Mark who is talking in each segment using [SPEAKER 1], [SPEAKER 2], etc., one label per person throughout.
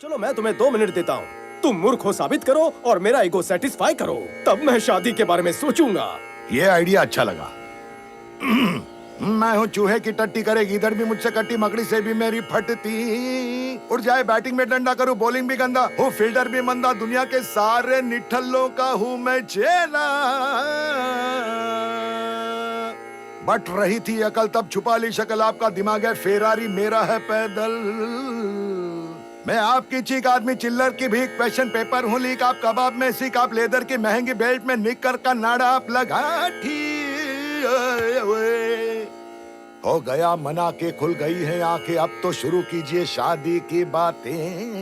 [SPEAKER 1] चलो मैं तुम्हें 2 मिनट देता हूँ, तुम मूर्ख हो साबित करो और मेरा ईगो सेटिस्फाई करो, तब मैं शादी के बारे में सोचूंगा।
[SPEAKER 2] ये आइडिया अच्छा लगा। मैं हूँ चूहे की टट्टी करेगी, इधर भी मुझसे कट्टी, मकड़ी से भी मेरी फटती। उड़ जाए बैटिंग में डंडा, करूँ बॉलिंग भी गंदा, हूँ फील्डर भी मंदा, दुनिया के सारे निठल्लों का हूँ मैं चेला। बट रही थी अकल तब छुपा ली शक्ल, आपका दिमाग है फेरारी, मेरा है पैदल। मैं आपकी चीक, आदमी चिल्लर की भीख, क्वेश्चन पेपर हूँ लीक, आप कबाब में सीख, आप लेदर की महंगी बेल्ट में निक्कर का नाड़ा आप लगा ठीक। हो गया मना के खुल गई है आंखें, अब तो शुरू कीजिए शादी की बातें।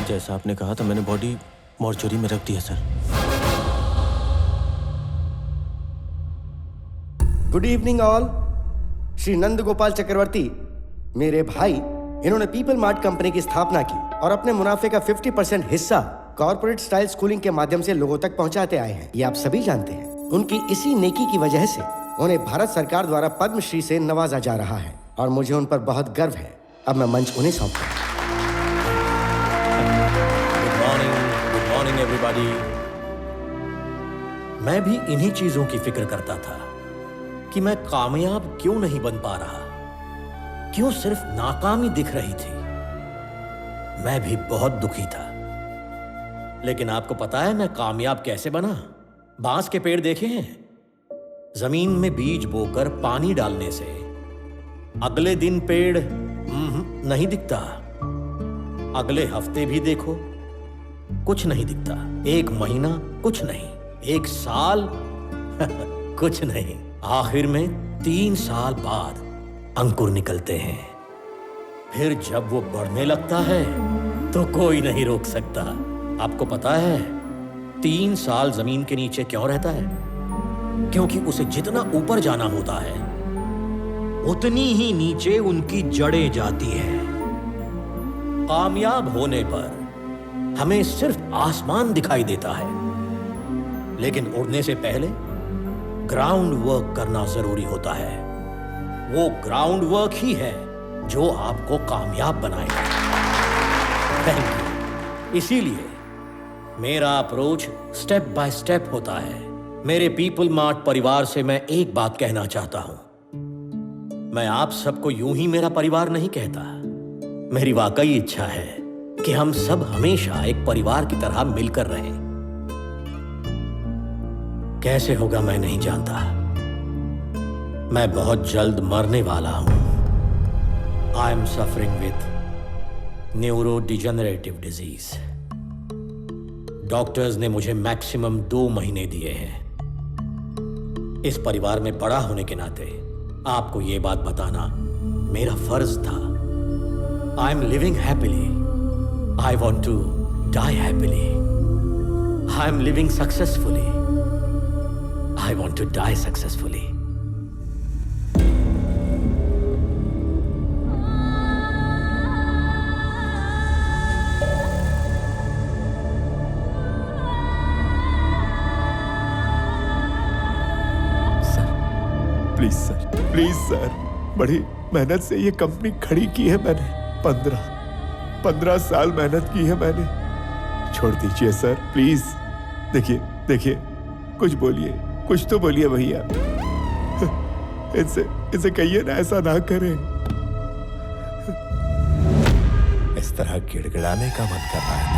[SPEAKER 1] जैसा आपने कहा था, मैंने बॉडी मॉर्चरी में रख दी है sir.
[SPEAKER 3] Good evening all. Shri Nand Gopal Chakraborty मेरे भाई, इन्होंने पीपल मार्ट कंपनी की स्थापना की और अपने मुनाफे का 50% हिस्सा कॉर्पोरेट स्टाइल स्कूलिंग के माध्यम से लोगों तक पहुंचाते आए हैं। ये आप सभी जानते हैं। उनकी इसी नेकी की वजह से उन्हें भारत सरकार द्वारा पद्मश्री से नवाजा जा रहा है और मुझे उन पर बहुत गर्व है। अब मैं मंच उन्हें सौंपता हूं।
[SPEAKER 4] एवरीबॉडी, मैं भी इन्हीं चीजों की फिक्र करता था कि मैं कामयाब क्यों नहीं बन पा रहा, क्यों सिर्फ नाकामी दिख रही थी। मैं भी बहुत दुखी था। लेकिन आपको पता है मैं कामयाब कैसे बना? बांस के पेड़ देखे हैं? जमीन में बीज बोकर पानी डालने से अगले दिन पेड़ नहीं दिखता, अगले हफ्ते भी देखो कुछ नहीं दिखता, 1 महीना कुछ नहीं, 1 साल कुछ नहीं, आखिर में 3 साल बाद अंकुर निकलते हैं। फिर जब वो बढ़ने लगता है तो कोई नहीं रोक सकता। आपको पता है 3 साल जमीन के नीचे क्यों रहता है? क्योंकि उसे जितना ऊपर जाना होता है उतनी ही नीचे उनकी जड़ें जाती हैं। कामयाब होने पर हमें सिर्फ आसमान दिखाई देता है, लेकिन उड़ने से पहले ग्राउंड वर्क करना जरूरी होता है। वो ग्राउंड वर्क ही है जो आपको कामयाब बनाएगा। Thank you. इसीलिए मेरा अप्रोच स्टेप बाय स्टेप होता है। मेरे पीपल मार्ट परिवार से मैं एक बात कहना चाहता हूं। मैं आप सबको यूं ही मेरा परिवार नहीं कहता। मेरी वाकई इच्छा है कि हम सब हमेशा एक परिवार की तरह मिलकर रहें। कैसे होगा मैं नहीं जानता। मैं बहुत जल्द मरने वाला हूं। I am suffering with neuro degenerative disease. Doctors ने मुझे मैक्सिमम 2 महीने दिए हैं। इस परिवार में बड़ा होने के नाते आपको यह बात बताना मेरा फर्ज था। आई am living happily. I want to die happily. I am living successfully. I want to die successfully.
[SPEAKER 1] Please sir, बड़ी मेहनत से ये कंपनी खड़ी की है मैंने। 15 साल मेहनत की है मैंने। छोड़ दीजिए सर, प्लीज। देखिए कुछ बोलिए, कुछ तो बोलिए भैया। इनसे कहिए ना ऐसा ना करें।
[SPEAKER 5] इस तरह गिड़गिड़ाने का मन कर रहा है।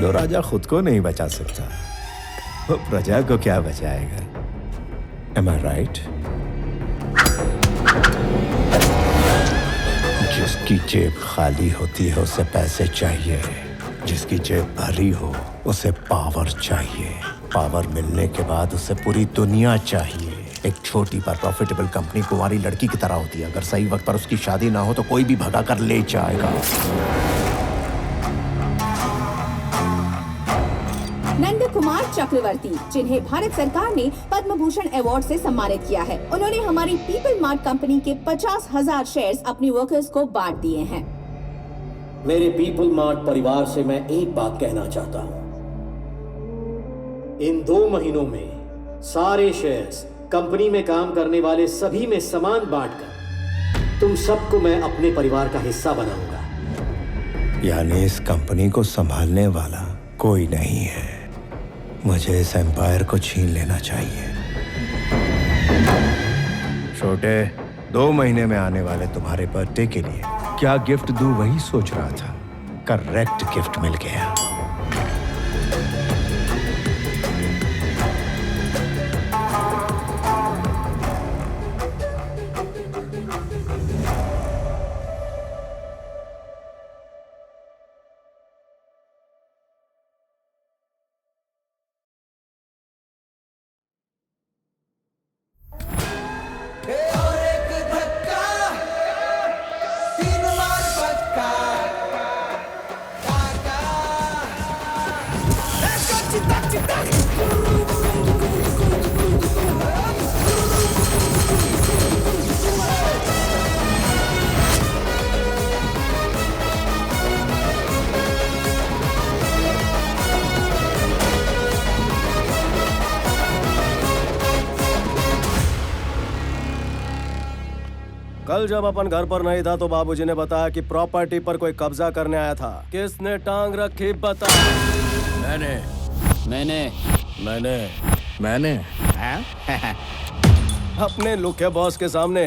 [SPEAKER 5] जो राजा खुद को नहीं बचा सकता वो प्रजा को क्या बचाएगा? Am I right? जिसकी जेब खाली होती है उसे पैसे चाहिए, जिसकी जेब भरी हो उसे पावर चाहिए, पावर मिलने के बाद उसे पूरी दुनिया चाहिए। एक छोटी पर प्रॉफिटेबल कंपनी कुंवारी लड़की की तरह होती है। अगर सही वक्त पर उसकी शादी ना हो तो कोई भी भगा कर ले जाएगा।
[SPEAKER 6] नंद कुमार चक्रवर्ती, जिन्हें भारत सरकार ने पद्म भूषण अवार्ड से सम्मानित किया है, उन्होंने हमारी पीपल मार्ट कंपनी के 50,000 शेयर्स अपनी वर्कर्स को बांट दिए हैं।
[SPEAKER 4] मेरे पीपल मार्ट परिवार से मैं एक बात कहना चाहता हूं। इन 2 महीनों में सारे शेयर्स कंपनी में काम करने वाले सभी में समान बांटकर तुम सबको मैं अपने परिवार का हिस्सा बनाऊंगा।
[SPEAKER 5] यानी इस कंपनी को संभालने वाला कोई नहीं है। मुझे इस एम्पायर को छीन लेना चाहिए। छोटे, 2 महीने में आने वाले तुम्हारे बर्थडे के लिए क्या गिफ्ट दूं वही सोच रहा था। करेक्ट गिफ्ट मिल गया।
[SPEAKER 3] कल जब अपन घर पर नहीं था तो बाबूजी ने बताया कि प्रॉपर्टी पर कोई कब्जा करने आया था। किसने टांग रखी बता। मैंने अपने लुके बॉस के सामने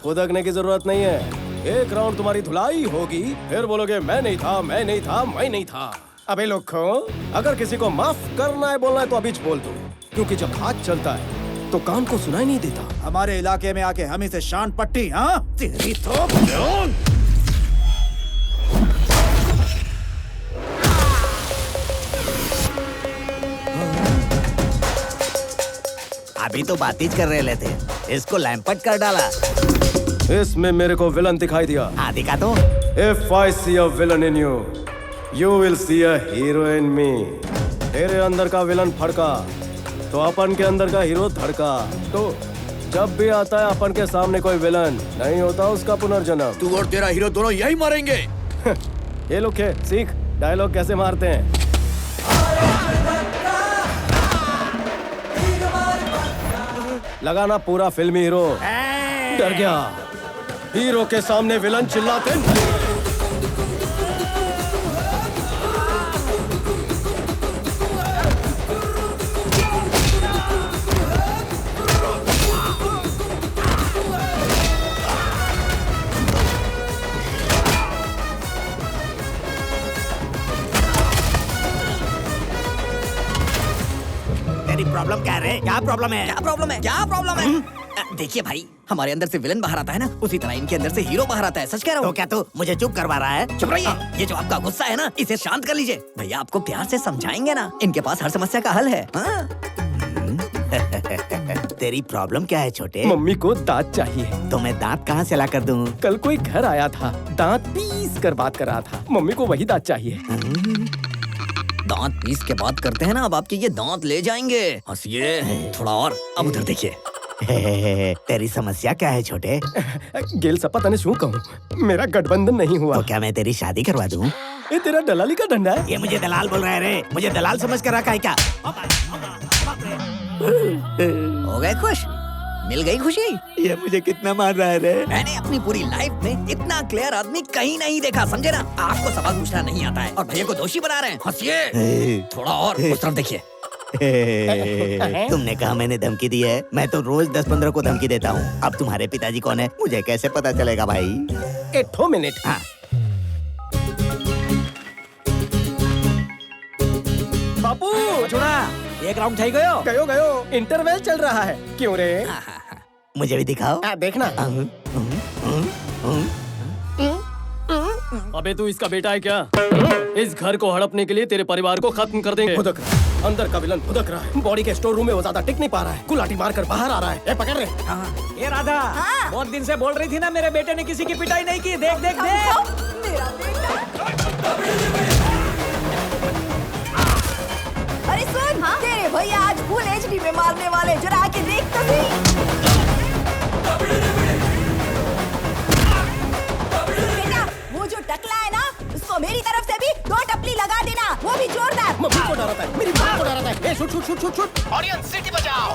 [SPEAKER 3] खुदकने की जरूरत नहीं है। एक राउंड तुम्हारी धुलाई होगी, फिर बोलोगे मैं नहीं था। अबे लोगों, अगर किसी को माफ करना है बोलना है तो अभी बोल दो, क्योंकि जब हाथ चलता है तो कान को सुनाई नहीं देता।
[SPEAKER 7] हमारे इलाके में आके हम इसे शान पट्टी, हाँ? तेरी तो
[SPEAKER 8] अभी तो बातचीत कर रहे थे, इसको लैंपट कर डाला।
[SPEAKER 3] इसमें मेरे को विलन दिखाई दिया।
[SPEAKER 8] हाँ दिखा तो।
[SPEAKER 3] If I see a villain in you, you will see a hero in me. तेरे अंदर का विलन फड़का तो अपन के अंदर का हीरो धड़का। तो जब भी आता है अपन के सामने कोई विलन, नहीं होता उसका पुनर्जन्म।
[SPEAKER 8] तू और तेरा हीरो दोनों यही मारेंगे।
[SPEAKER 3] ये लोग के सीख डायलॉग कैसे मारते हैं। लगाना पूरा फिल्मी हीरो। डर गया। हीरो के सामने विलन चिल्लाते नहीं।
[SPEAKER 8] प्रॉब्लम क्या है? क्या प्रॉब्लम है? देखिए भाई, हमारे अंदर से विलन बाहर आता है ना, उसी तरह इनके अंदर से हीरो बाहर आता है। सच कह रहा हूँ। तो क्या तू मुझे चुप करवा रहा है? चुप रहिए। ये जो आपका गुस्सा है ना, इसे शांत कर लीजिए। भैया आपको प्यार से समझाएंगे ना, इनके पास हर समस्या का हल है। हाँ? तेरी प्रॉब्लम क्या है छोटे?
[SPEAKER 3] मम्मी को दांत चाहिए।
[SPEAKER 8] तो मैं दांत कहाँ से ला कर दूँ?
[SPEAKER 3] कल कोई घर आया था, दांत पीस कर बात कर रहा था। मम्मी को वही दांत चाहिए।
[SPEAKER 8] दांत पीस के बात करते हैं ना, अब आपके ये दांत ले जाएंगे। हंसिए थोड़ा और। अब उधर देखिए। तेरी समस्या क्या है छोटे?
[SPEAKER 3] गेल सपा तने शू कहूँ, मेरा गठबंधन नहीं हुआ।
[SPEAKER 8] तो क्या मैं तेरी शादी करवा दूँ?
[SPEAKER 3] ये तेरा दलाली का डंडा है।
[SPEAKER 8] ये मुझे दलाल बोल रहा है रे, मुझे दलाल समझ कर रखा है क्या? हो गए खुश? मिल गई खुशी? ये मुझे कितना मार रहा है रे? मैंने अपनी पूरी लाइफ में इतना क्लियर आदमी कहीं नहीं देखा, समझे ना? आपको सवाल पूछना नहीं आता है और भैया को दोषी बना रहे हैं। हंसिए थोड़ा और, उस तरफ देखिए। तुमने कहा मैंने धमकी दी है? मैं तो रोज 10-15 को धमकी देता हूँ। अब तुम्हारे पिताजी कौन है मुझे कैसे पता चलेगा भाई?
[SPEAKER 3] 1 मिनट।
[SPEAKER 8] हाँ।
[SPEAKER 3] बापू
[SPEAKER 8] छोड़ा, एक राउंड થઈ गयो।
[SPEAKER 3] गयो इंटरवल चल रहा है। क्यों रे?
[SPEAKER 8] मुझे भी दिखाओ।
[SPEAKER 3] देखना।
[SPEAKER 9] अबे तू इसका बेटा है क्या? इस घर को हड़पने के लिए तेरे परिवार को खत्म कर देंगे।
[SPEAKER 3] भुदक रहा है। अंदर का विलन भुदक रहा है। बॉडी के स्टोर रूम में वो ज्यादा टिक नहीं पा रहा है। गुलाटी मारकर बाहर आ रहा है। पकड़ रहे।
[SPEAKER 10] ये राधा, बहुत दिन से बोल रही थी ना मेरे बेटे ने किसी की पिटाई नहीं की। देख देख देख।
[SPEAKER 6] अरे सुन, तेरे भैया आज फुल एचडी में मारने वाले, जरा आके देख तो सही। बेटा, वो जो टकला है ना, उसको मेरी तरफ से भी 2 टपली लगा देना, वो भी जोरदार।
[SPEAKER 3] मम्मी को डराता है, मेरी माँ को डराता है। Shoot shoot shoot shoot shoot.
[SPEAKER 8] Audience city बजाओ।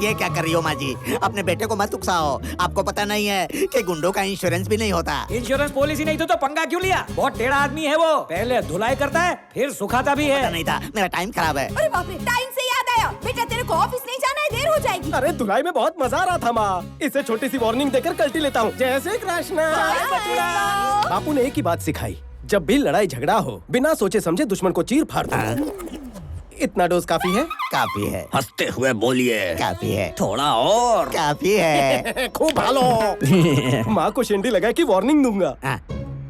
[SPEAKER 8] ये क्या कर रही हो माँ जी? अपने बेटे को मत उकसाओ। आपको पता नहीं है कि गुंडों का इंश्योरेंस भी नहीं होता।
[SPEAKER 10] इंश्योरेंस पॉलिसी नहीं तो पंगा क्यों लिया? बहुत टेढ़ा आदमी है वो। पहले धुलाई करता है, फिर सुखाता भी है।
[SPEAKER 8] पता नहीं था, मेरा टाइम खराब है।
[SPEAKER 6] अरे बाप रे, टाइम से याद आया, बेटा तेरे को ऑफिस नहीं जाना है, देर हो जाएगी।
[SPEAKER 3] अरे धुलाई में बहुत मजा आ रहा था माँ। इसे छोटी सी वार्निंग देकर कल्टी लेता हूँ। जय श्री कृष्ण। बापू ने एक ही बात सिखाई, जब भी लड़ाई झगड़ा हो बिना सोचे समझे दुश्मन को चीर फाड़ दो। इतना डोज काफी है?
[SPEAKER 8] काफी है।
[SPEAKER 4] हंसते हुए बोलिए।
[SPEAKER 8] काफी है।
[SPEAKER 4] थोड़ा और।
[SPEAKER 8] काफी है।
[SPEAKER 3] खूब भालो। माँ को शेंडी लगा कि वार्निंग दूंगा।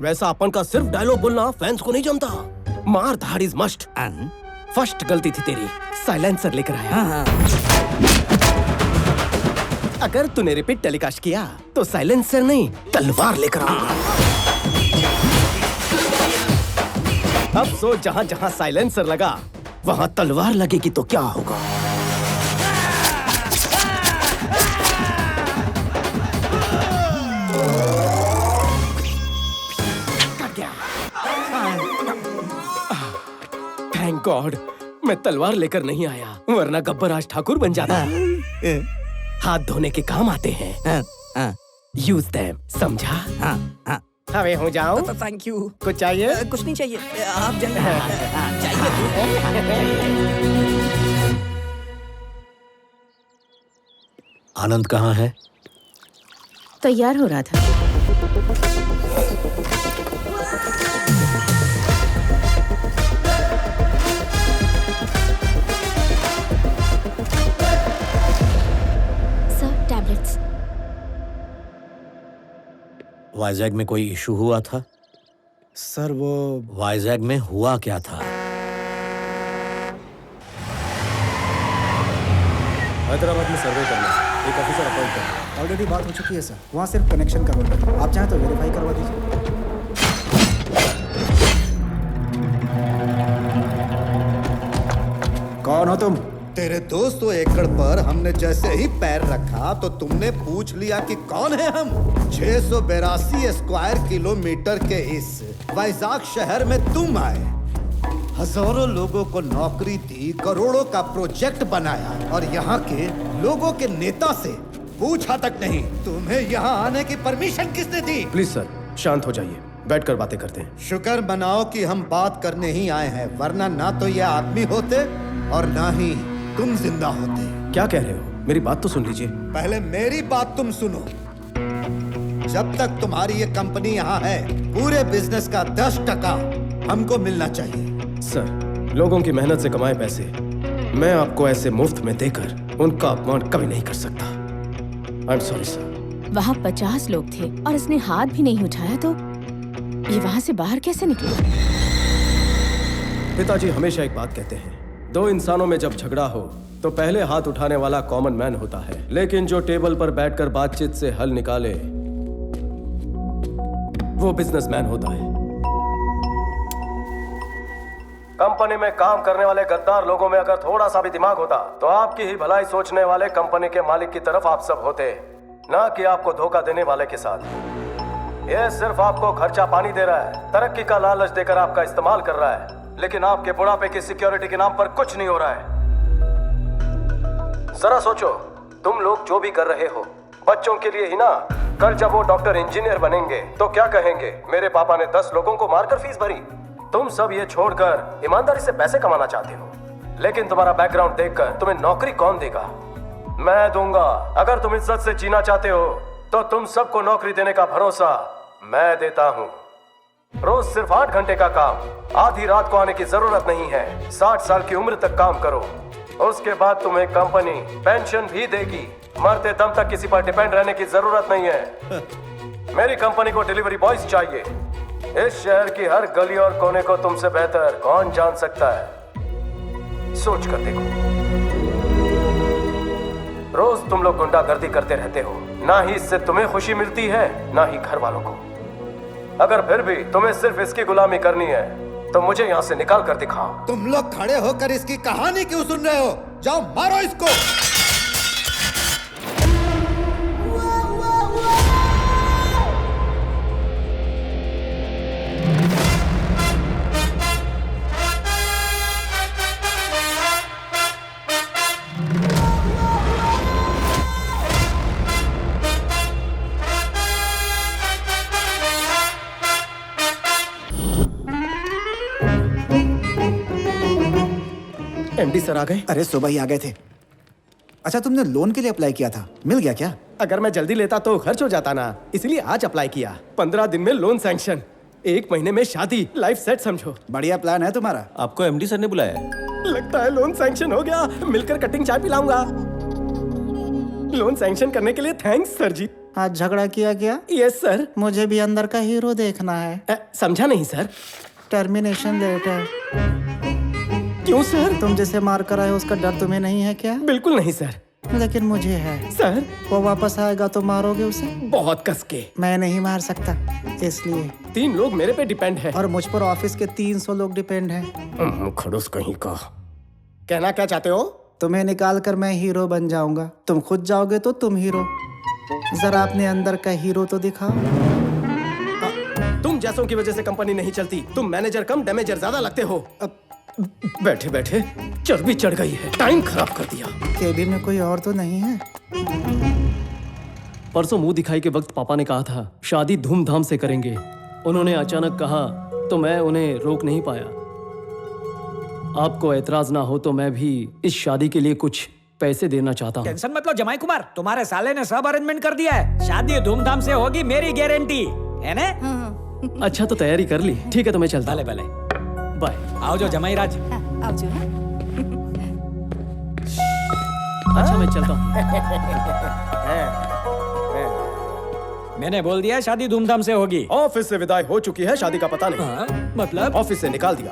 [SPEAKER 3] वैसा अपन का सिर्फ डायलॉग बोलना फैंस को नहीं जमता। मार धाड़ इज मस्ट। फर्स्ट गलती थी तेरी, साइलेंसर लेकर आया। अगर तूने रिपीट टेलीकास्ट किया तो साइलेंसर नहीं तलवार लेकर आऊंगा। अब सोच, जहाँ जहाँ साइलेंसर लगा वहाँ तलवार लगेगी तो क्या होगा? थैंक गॉड मैं तलवार लेकर नहीं आया, वरना गब्बर आज ठाकुर बन जाता। हाथ धोने के काम आते हैं। यूज देम, समझा? हवे हो जाओ।
[SPEAKER 10] Thank you.
[SPEAKER 3] कुछ चाहिए?
[SPEAKER 10] कुछ नहीं चाहिए, आप जाइए।
[SPEAKER 4] आनंद कहाँ है?
[SPEAKER 6] तैयार हो रहा था।
[SPEAKER 11] Sir, tablets.
[SPEAKER 4] वाइजैग में कोई इशू हुआ था?
[SPEAKER 3] सर वो
[SPEAKER 4] वाइजैग में हुआ क्या था?
[SPEAKER 3] हैदराबाद में सर्वे करना, एक ऑफिसर अपॉइंट करना।
[SPEAKER 7] ऑलरेडी बात हो चुकी है सर, वहाँ सिर्फ कनेक्शन करवाना है। आप चाहें तो वेरीफाई करवा दीजिए। कौन हो तुम?
[SPEAKER 2] तेरे 200 एकड़ पर हमने जैसे ही पैर रखा तो तुमने पूछ लिया कि कौन है हम। 682 स्क्वायर किलोमीटर के इस वाइजाग शहर में तुम आए, हजारों लोगों को नौकरी दी, करोड़ों का प्रोजेक्ट बनाया और यहाँ के लोगों के नेता से पूछा तक नहीं तुम्हें यहाँ आने की परमिशन किसने दी?
[SPEAKER 3] प्लीज सर शांत हो जाइए, बैठकर बातें करते हैं।
[SPEAKER 2] शुक्र मनाओ कि हम बात करने ही आए हैं, वरना ना तो ये आदमी होते और ना ही तुम जिंदा होते।
[SPEAKER 3] क्या कह रहे हो? मेरी बात तो सुन लीजिए।
[SPEAKER 2] पहले मेरी बात तुम सुनो। जब तक तुम्हारी ये कंपनी यहाँ है, पूरे बिजनेस का 10% हमको मिलना चाहिए।
[SPEAKER 3] सर, लोगों की मेहनत से कमाए पैसे मैं आपको ऐसे मुफ्त में देकर उनका अपमान कभी नहीं कर सकता। I am sorry sir.
[SPEAKER 11] वहाँ 50 लोग थे और इसने हाथ भी नहीं उठाया तो ये वहाँ से बाहर कैसे निकले?
[SPEAKER 3] पिताजी हमेशा एक बात कहते हैं, 2 इंसानों में जब झगड़ा हो तो पहले हाथ उठाने वाला कॉमन मैन होता है, लेकिन जो टेबल पर बैठकर बातचीत से हल निकाले वो बिजनेसमैन होता है। कंपनी में काम करने वाले गद्दार लोगों में अगर थोड़ा सा भी दिमाग होता तो आपकी ही भलाई सोचने वाले कंपनी के मालिक की तरफ आप सब होते, ना कि आपको धोखा देने वाले के साथ। यह सिर्फ आपको खर्चा पानी दे रहा है, तरक्की का लालच देकर आपका इस्तेमाल कर रहा है, लेकिन आपके बुढ़ापे की सिक्योरिटी के नाम पर कुछ नहीं हो रहा है। जरा सोचो, तुम लोग जो भी कर रहे हो बच्चों के लिए ही ना। कल जब वो डॉक्टर इंजीनियर बनेंगे तो क्या कहेंगे, मेरे पापा ने 10 लोगों को मारकर फीस भरी। तुम सब ये छोड़कर ईमानदारी से पैसे कमाना चाहते हो, लेकिन तुम्हारा बैकग्राउंड देखकर तुम्हें नौकरी कौन देगा? मैं दूंगा। अगर तुम इज्जत से जीना चाहते हो तो तुम सबको नौकरी देने का भरोसा मैं देता हूँ। रोज सिर्फ 8 घंटे का काम, आधी रात को आने की जरूरत नहीं है। 60 साल की उम्र तक काम करो, उसके बाद तुम्हें कंपनी पेंशन भी देगी।
[SPEAKER 9] मरते दम तक किसी पर डिपेंड रहने की जरूरत नहीं है। मेरी कंपनी को डिलीवरी बॉयज चाहिए। इस शहर की हर गली और कोने को तुमसे बेहतर कौन जान सकता है? सोच कर देखो। रोज तुम लोग गुंडागर्दी करते रहते हो, ना ही इससे तुम्हें खुशी मिलती है ना ही घर वालों को। अगर फिर भी तुम्हें सिर्फ इसकी गुलामी करनी है तो मुझे यहाँ से निकाल कर दिखाओ।
[SPEAKER 7] तुम लोग खड़े होकर इसकी कहानी क्यों सुन रहे हो? जाओ मारो इसको।
[SPEAKER 3] एमडी सर आ गए?
[SPEAKER 7] अरे सुबह ही आ गए थे। अच्छा, तुमने लोन के लिए अप्लाई किया था, मिल गया क्या?
[SPEAKER 3] अगर मैं जल्दी लेता तो खर्च हो जाता ना, इसलिए आज अप्लाई किया। 15 दिन में लोन सैंक्शन, 1 महीने में शादी, लाइफ सेट समझो।
[SPEAKER 7] बढ़िया प्लान है तुम्हारा।
[SPEAKER 9] आपको एमडी सर ने बुलाया है?
[SPEAKER 3] लगता है लोन सैंक्शन हो गया। मिलकर कटिंग चाय पिलाऊंगा। लोन सैंक्शन करने के लिए थैंक्स सर जी।
[SPEAKER 7] आज झगड़ा किया क्या?
[SPEAKER 3] Yes sir.
[SPEAKER 7] मुझे भी अंदर का हीरो देखना है।
[SPEAKER 3] समझा नहीं सर।
[SPEAKER 7] Termination letter.
[SPEAKER 3] क्यों सर?
[SPEAKER 7] तुम जिसे मार कर आए हो उसका डर तुम्हें नहीं है क्या?
[SPEAKER 3] बिल्कुल नहीं सर।
[SPEAKER 7] लेकिन मुझे है।
[SPEAKER 3] सर
[SPEAKER 7] वो वापस आएगा तो मारोगे उसे?
[SPEAKER 3] बहुत कस के।
[SPEAKER 7] मैं नहीं मार सकता, इसलिए।
[SPEAKER 3] 3 लोग मेरे पे डिपेंड है
[SPEAKER 7] और मुझ पर ऑफिस के 300 लोग डिपेंड हैं।
[SPEAKER 3] खड़ूस कहीं का। कहना क्या चाहते हो?
[SPEAKER 7] तुम्हें निकाल कर मैं हीरो बन जाऊंगा, तुम खुद जाओगे तो तुम हीरो। जरा अपने अंदर का हीरो तो दिखाओ।
[SPEAKER 3] तुम जैसों की वजह से कंपनी नहीं चलती। तुम मैनेजर कम डैमेजर ज्यादा लगते हो। बैठे बैठे चर्बी चढ़ गई है, टाइम खराब कर दिया।
[SPEAKER 7] केबिन में कोई और तो नहीं है?
[SPEAKER 9] परसों मुंह दिखाई के वक्त पापा ने कहा था शादी धूमधाम से करेंगे। उन्होंने अचानक कहा तो मैं उन्हें रोक नहीं पाया। आपको एतराज ना हो तो मैं भी इस शादी के लिए कुछ पैसे देना चाहता हूँ।
[SPEAKER 10] टेंशन मत लो जमाई कुमार, तुम्हारे साले ने सब अरेंजमेंट कर दिया है। शादी धूमधाम से होगी, मेरी गारंटी है ना?
[SPEAKER 9] अच्छा तो तैयारी कर ली। ठीक है तो मैं चलता हूँ।
[SPEAKER 10] भले
[SPEAKER 9] बाय।
[SPEAKER 10] आओ जो जमाई राज।
[SPEAKER 9] अच्छा मैं चलता हूँ।
[SPEAKER 10] मैंने बोल दिया शादी धूमधाम से होगी।
[SPEAKER 3] ऑफिस से विदाई हो चुकी है, शादी का पता नहीं।
[SPEAKER 10] मतलब
[SPEAKER 3] ऑफिस से निकाल दिया।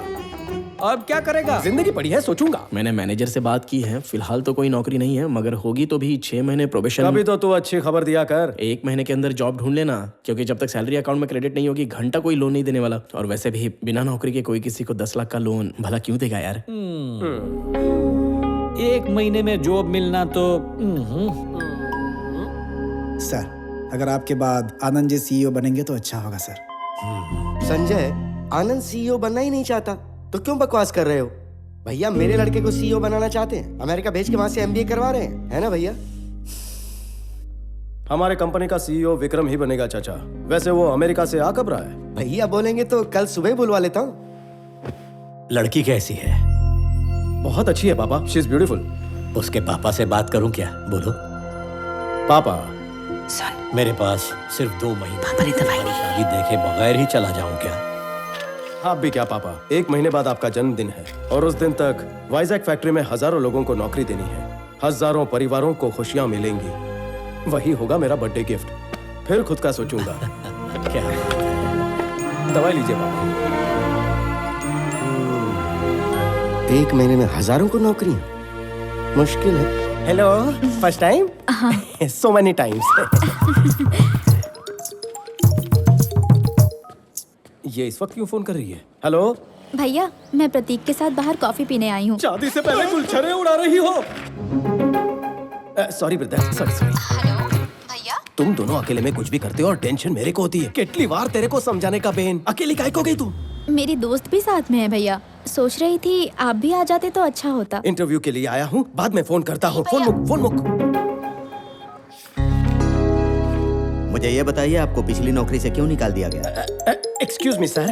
[SPEAKER 10] अब क्या करेगा?
[SPEAKER 3] जिंदगी पड़ी है, सोचूंगा।
[SPEAKER 12] मैंने मैनेजर से बात की है, फिलहाल तो कोई नौकरी नहीं है, मगर होगी तो भी 6 महीने प्रोबेशन।
[SPEAKER 3] अभी तो तू अच्छी खबर दिया कर।
[SPEAKER 12] 1 महीने के अंदर जॉब ढूंढ लेना, क्योंकि जब तक सैलरी अकाउंट में क्रेडिट नहीं होगी घंटा कोई लोन नहीं देने वाला। और वैसे भी बिना नौकरी के कोई किसी को 10 लाख का लोन भला क्यों देगा यार?
[SPEAKER 10] 1 महीने में जॉब मिलना तो
[SPEAKER 7] सर, अगर आपके बाद आनंद जी सीईओ बनेंगे तो अच्छा होगा सर।
[SPEAKER 3] संजय, आनंद सीईओ बनना ही नहीं चाहता तो क्यों बकवास कर रहे हो? भैया मेरे लड़के को सीईओ बनाना चाहते हैं, अमेरिका भेज के वहां से एमबीए करवा रहे हैं, है ना भैया? हमारे कंपनी का सीईओ विक्रम ही बनेगा चाचा। वैसे वो अमेरिका से आ कब रहा है? भैया बोलेंगे तो कल सुबह ही बुलवा लेता हूँ।
[SPEAKER 4] लड़की कैसी है?
[SPEAKER 3] बहुत अच्छी है पापा, शी इज ब्यूटीफुल।
[SPEAKER 4] उसके पापा से बात करूं क्या? बोलो।
[SPEAKER 3] पापा
[SPEAKER 4] मेरे पास सिर्फ 2 महीने। पापा ने दवाई नहीं। शादी देखे बगैर ही चला जाऊं क्या?
[SPEAKER 3] आप भी क्या पापा, 1 महीने बाद आपका जन्मदिन है और उस दिन तक वाइजैक फैक्ट्री में हजारों लोगों को नौकरी देनी है, हजारों परिवारों को खुशियां मिलेंगी। वही होगा मेरा बर्थडे गिफ्ट। फिर खुद का सोचूंगा।
[SPEAKER 4] क्या?
[SPEAKER 3] दवाई लीजिए पापा। 1 महीने में हजारों को नौकरी, मुश्किल है। Hello, first time? So many times. ये इस वक्त क्यों फोन कर रही है? हेलो
[SPEAKER 11] भैया, मैं प्रतीक के साथ बाहर कॉफी पीने आई हूँ।
[SPEAKER 3] शादी से पहले गुलछरे उड़ा रही हो? Sorry brother, sorry.
[SPEAKER 11] हेलो भैया,
[SPEAKER 3] तुम दोनों अकेले में कुछ भी करते हो और टेंशन मेरे को होती है। कितनी बार तेरे को समझाने का बेन, अकेली काहे को गई तू?
[SPEAKER 11] मेरी दोस्त भी साथ में है भैया। सोच रही थी आप भी आ जाते तो अच्छा होता।
[SPEAKER 3] इंटरव्यू के लिए आया हूँ, बाद में फोन करता हूँ। फोन मुक।
[SPEAKER 13] मुझे ये बताइए आपको पिछली नौकरी से क्यों निकाल दिया गया?
[SPEAKER 3] Excuse me sir.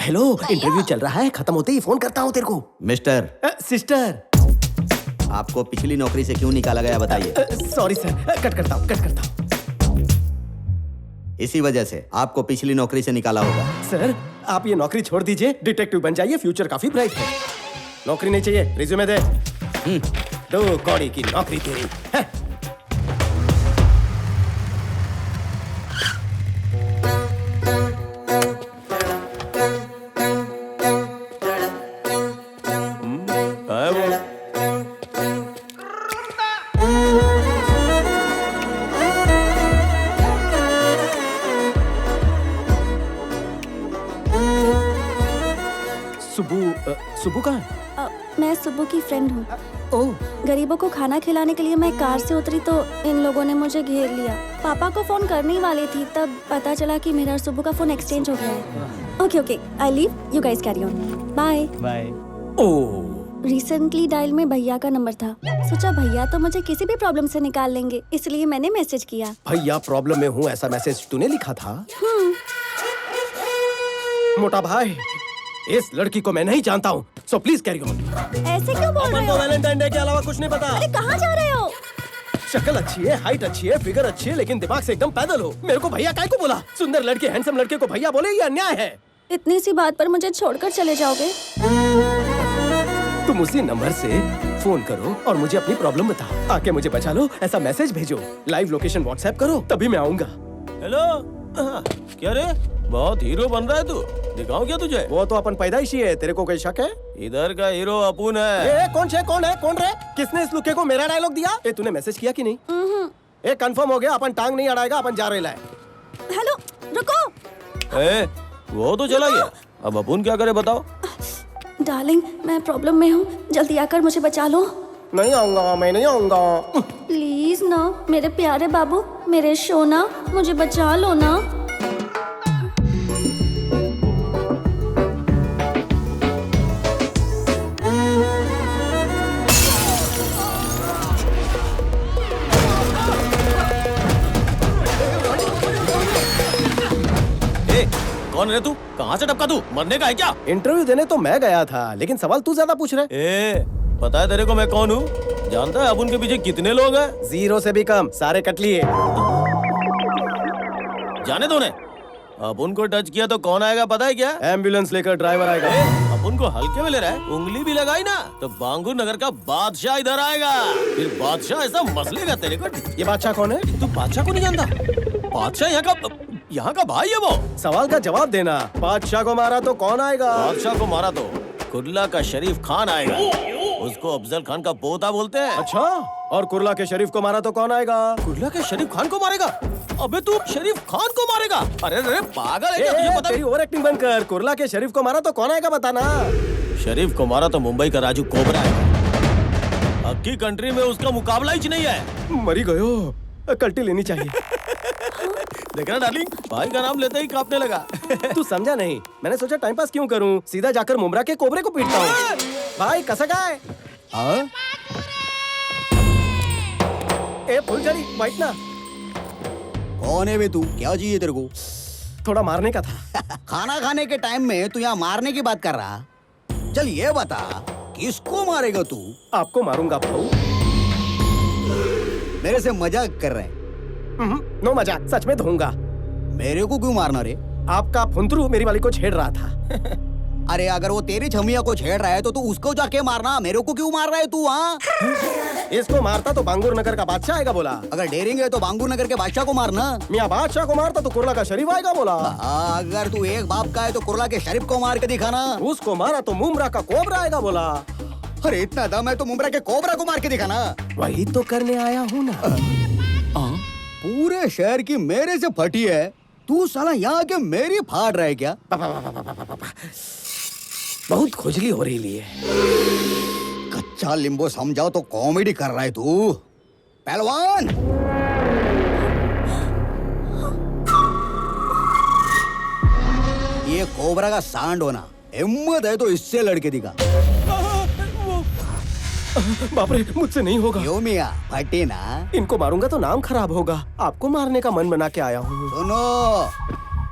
[SPEAKER 3] Hello, interview चल रहा है, खत्म होते ही फोन करता हूँ तेरे को।
[SPEAKER 13] मिस्टर।
[SPEAKER 3] सिस्टर।
[SPEAKER 13] आपको पिछली नौकरी से क्यों निकाला गया बताइए।
[SPEAKER 3] सॉरी सर, कट करता हूँ।
[SPEAKER 13] इसी वजह से आपको पिछली नौकरी से निकाला होगा।
[SPEAKER 3] सर आप ये नौकरी छोड़ दीजिए, डिटेक्टिव बन जाइए, फ्यूचर काफी ब्राइट है। नौकरी नहीं चाहिए, रिज्यूमे दे।
[SPEAKER 5] दो कौड़ी की नौकरी तेरी है।
[SPEAKER 12] सुबह कहाँ है?
[SPEAKER 14] मैं सुबह की फ्रेंड हूँ।
[SPEAKER 12] ओह
[SPEAKER 14] गरीबों को खाना खिलाने के लिए मैं कार से उतरी तो इन लोगों ने मुझे घेर लिया। पापा को फोन करने ही वाली थी तब पता चला कि मेरा और सुबह का फोन एक्सचेंज हो गया है। Okay okay I leave, you guys carry on, bye
[SPEAKER 12] bye. Oh
[SPEAKER 14] recently dial में भैया का नंबर था, सोचा भैया तो मुझे किसी भी प्रॉब्लम से निकाल लेंगे, इसलिए मैंने मैसेज किया।
[SPEAKER 5] भैया प्रॉब्लम में हूँ ऐसा मैसेज तूने लिखा था? मोटा भाई इस लड़की को मैं नहीं जानता हूँ, सो प्लीज कैरी ऑन।
[SPEAKER 14] ऐसे क्यों बोल रहे हो?
[SPEAKER 5] वैलेंटाइन डे के अलावा कुछ नहीं पता।
[SPEAKER 14] अरे कहाँ जा रहे हो?
[SPEAKER 5] शक्ल अच्छी है, हाइट अच्छी है, फिगर अच्छी है, लेकिन दिमाग से एकदम पैदल हो। मेरे को भैया काय को बोला? सुंदर लड़के हैंडसम लड़के को भैया बोले, ये अन्याय है।
[SPEAKER 14] इतनी सी बात पर मुझे छोड़कर चले जाओगे?
[SPEAKER 5] तुम उसी नंबर से फोन करो और मुझे अपनी प्रॉब्लम बताओ, आके मुझे बचा लो, ऐसा मैसेज भेजो, लाइव लोकेशन व्हाट्सएप करो, तभी मैं आऊंगा।
[SPEAKER 12] हेलो, क्या रे बहुत हीरो बन रहा है तू, दिखाऊं क्या तुझे?
[SPEAKER 5] वो तो अपन पैदाइशी है, तेरे को कोई शक है?
[SPEAKER 12] इधर का हीरो अपुन है।
[SPEAKER 5] कौन है कौन रे? किसने इस लुके को मेरा डायलॉग दिया? तूने मैसेज किया कि नहीं? कंफर्म हो गया, अपन टांग नहीं अड़ाएगा, अपन जा रहे हैं।
[SPEAKER 14] हेलो रुको।
[SPEAKER 12] वो तो चला गया, अब अपुन क्या करे बताओ?
[SPEAKER 14] डार्लिंग मैं प्रॉब्लम में हूँ, जल्दी आकर मुझे बचा लो।
[SPEAKER 5] नहीं आऊंगा, मैं नहीं आऊंगा।
[SPEAKER 14] प्लीज ना मेरे प्यारे बाबू, मेरे सोना, मुझे बचा लो ना।
[SPEAKER 12] कौन है तू? कहाँ से टपका तू? मरने का है क्या?
[SPEAKER 5] इंटरव्यू देने तो मैं गया था, लेकिन सवाल तू ज्यादा पूछ रहा है।
[SPEAKER 12] पता है तेरे को मैं कौन हूँ? जानता है अपुन के पीछे कितने लोग हैं?
[SPEAKER 5] 0 से भी कम, सारे कट लिए।
[SPEAKER 12] जाने दो ने। अपुन को टच किया तो कौन आएगा पता है क्या?
[SPEAKER 5] एम्बुलेंस लेकर ड्राइवर आएगा।
[SPEAKER 12] अपुन को हल्के में ले रहा है, उंगली भी लगाई ना तो बांगुर नगर का बादशाह इधर आएगा, फिर बादशाह ऐसा मसलेगा तेरे को।
[SPEAKER 5] ये बादशाह कौन है?
[SPEAKER 12] तू बादशाह को नहीं जानता? बादशाह यहाँ का भाई है वो।
[SPEAKER 5] सवाल का जवाब देना। बादशाह को मारा तो कौन आएगा?
[SPEAKER 12] बादशाह को मारा तो कुर्ला का शरीफ खान आएगा, उसको अफजल खान का पोता बोलते हैं।
[SPEAKER 5] अच्छा, और कुर्ला के शरीफ को मारा तो कौन आएगा?
[SPEAKER 12] कुर्ला के शरीफ खान को मारेगा? अबे तू शरीफ खान को मारेगा? अरे अरे पागल है क्या? तुझे पता
[SPEAKER 5] तेरी ओवर एक्टिंग बंद कर। कुर्ला के शरीफ को मारा तो कौन आएगा बताना।
[SPEAKER 12] शरीफ को मारा तो मुंबई का राजू कोबरा है, अक्की कंट्री में उसका मुकाबला ही नहीं है।
[SPEAKER 5] मरी गयो, कल्टी लेनी चाहिए।
[SPEAKER 12] देख रहा डार्लिंग, भाई का नाम लेते ही कांपने लगा।
[SPEAKER 5] तू समझा नहीं, मैंने सोचा टाइम पास क्यों करूं, सीधा जाकर मुमरा के कोबरे को पीटता हूँ। भाई कसक है। फुलझड़ी बैठ ना।
[SPEAKER 13] कौन है बे तू? क्या चाहिए तेरे को?
[SPEAKER 5] थोड़ा मारने का था।
[SPEAKER 13] खाना खाने के टाइम में तू यहाँ मारने की बात कर रहा? चल ये बता, किसको मारेगा तू?
[SPEAKER 5] आपको मारूंगा भाऊ।
[SPEAKER 13] मेरे से मजाक कर रहे?
[SPEAKER 5] नो मजाक, सच में धोऊंगा।
[SPEAKER 13] मेरे को क्यों मारना रे?
[SPEAKER 5] आपका फुंदरू मेरी वाली को छेड़ रहा था।
[SPEAKER 13] अरे अगर वो तेरी छमिया को छेड़ रहा है तो तू उसको जाके मारना, मेरे को क्यों मार रहा है तू? हाँ
[SPEAKER 5] इसको मारता तो बांगुर नगर का बादशाह आएगा बोला।
[SPEAKER 13] अगर डेरिंग है तो बांगुर नगर के बादशाह को मारना।
[SPEAKER 5] मियाँ बादशाह को मारता तो कुर्ला का शरीफ आएगा बोला।
[SPEAKER 13] अगर तू एक बाप का है तो कुर्ला के शरीफ को मार के दिखाना।
[SPEAKER 5] उसको मारा तो मुमरा का कोबरा आएगा बोला।
[SPEAKER 13] अरे इतना दम है तो मुमरा के कोबरा को मार के दिखाना।
[SPEAKER 5] वही तो करने आया हूँ ना।
[SPEAKER 13] पूरे शहर की मेरे से फटी है, तू साला यहाँ के मेरी फाड़ रहा है क्या?
[SPEAKER 5] बहुत खुजली हो रही है।
[SPEAKER 13] कच्चा लींबू समझाओ तो कॉमेडी कर रहा है तू। पहलवान ये कोबरा का सांड होना, हिम्मत है तो इससे लड़के दिखा।
[SPEAKER 5] बाप रे, मुझसे नहीं होगा।
[SPEAKER 13] क्यों मियां, फटे ना।
[SPEAKER 5] इनको मारूंगा तो नाम खराब होगा, आपको मारने का मन बना के आया हूँ।
[SPEAKER 13] सुनो,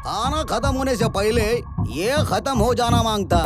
[SPEAKER 13] खाना खत्म होने से पहले ये खत्म हो जाना मांगता।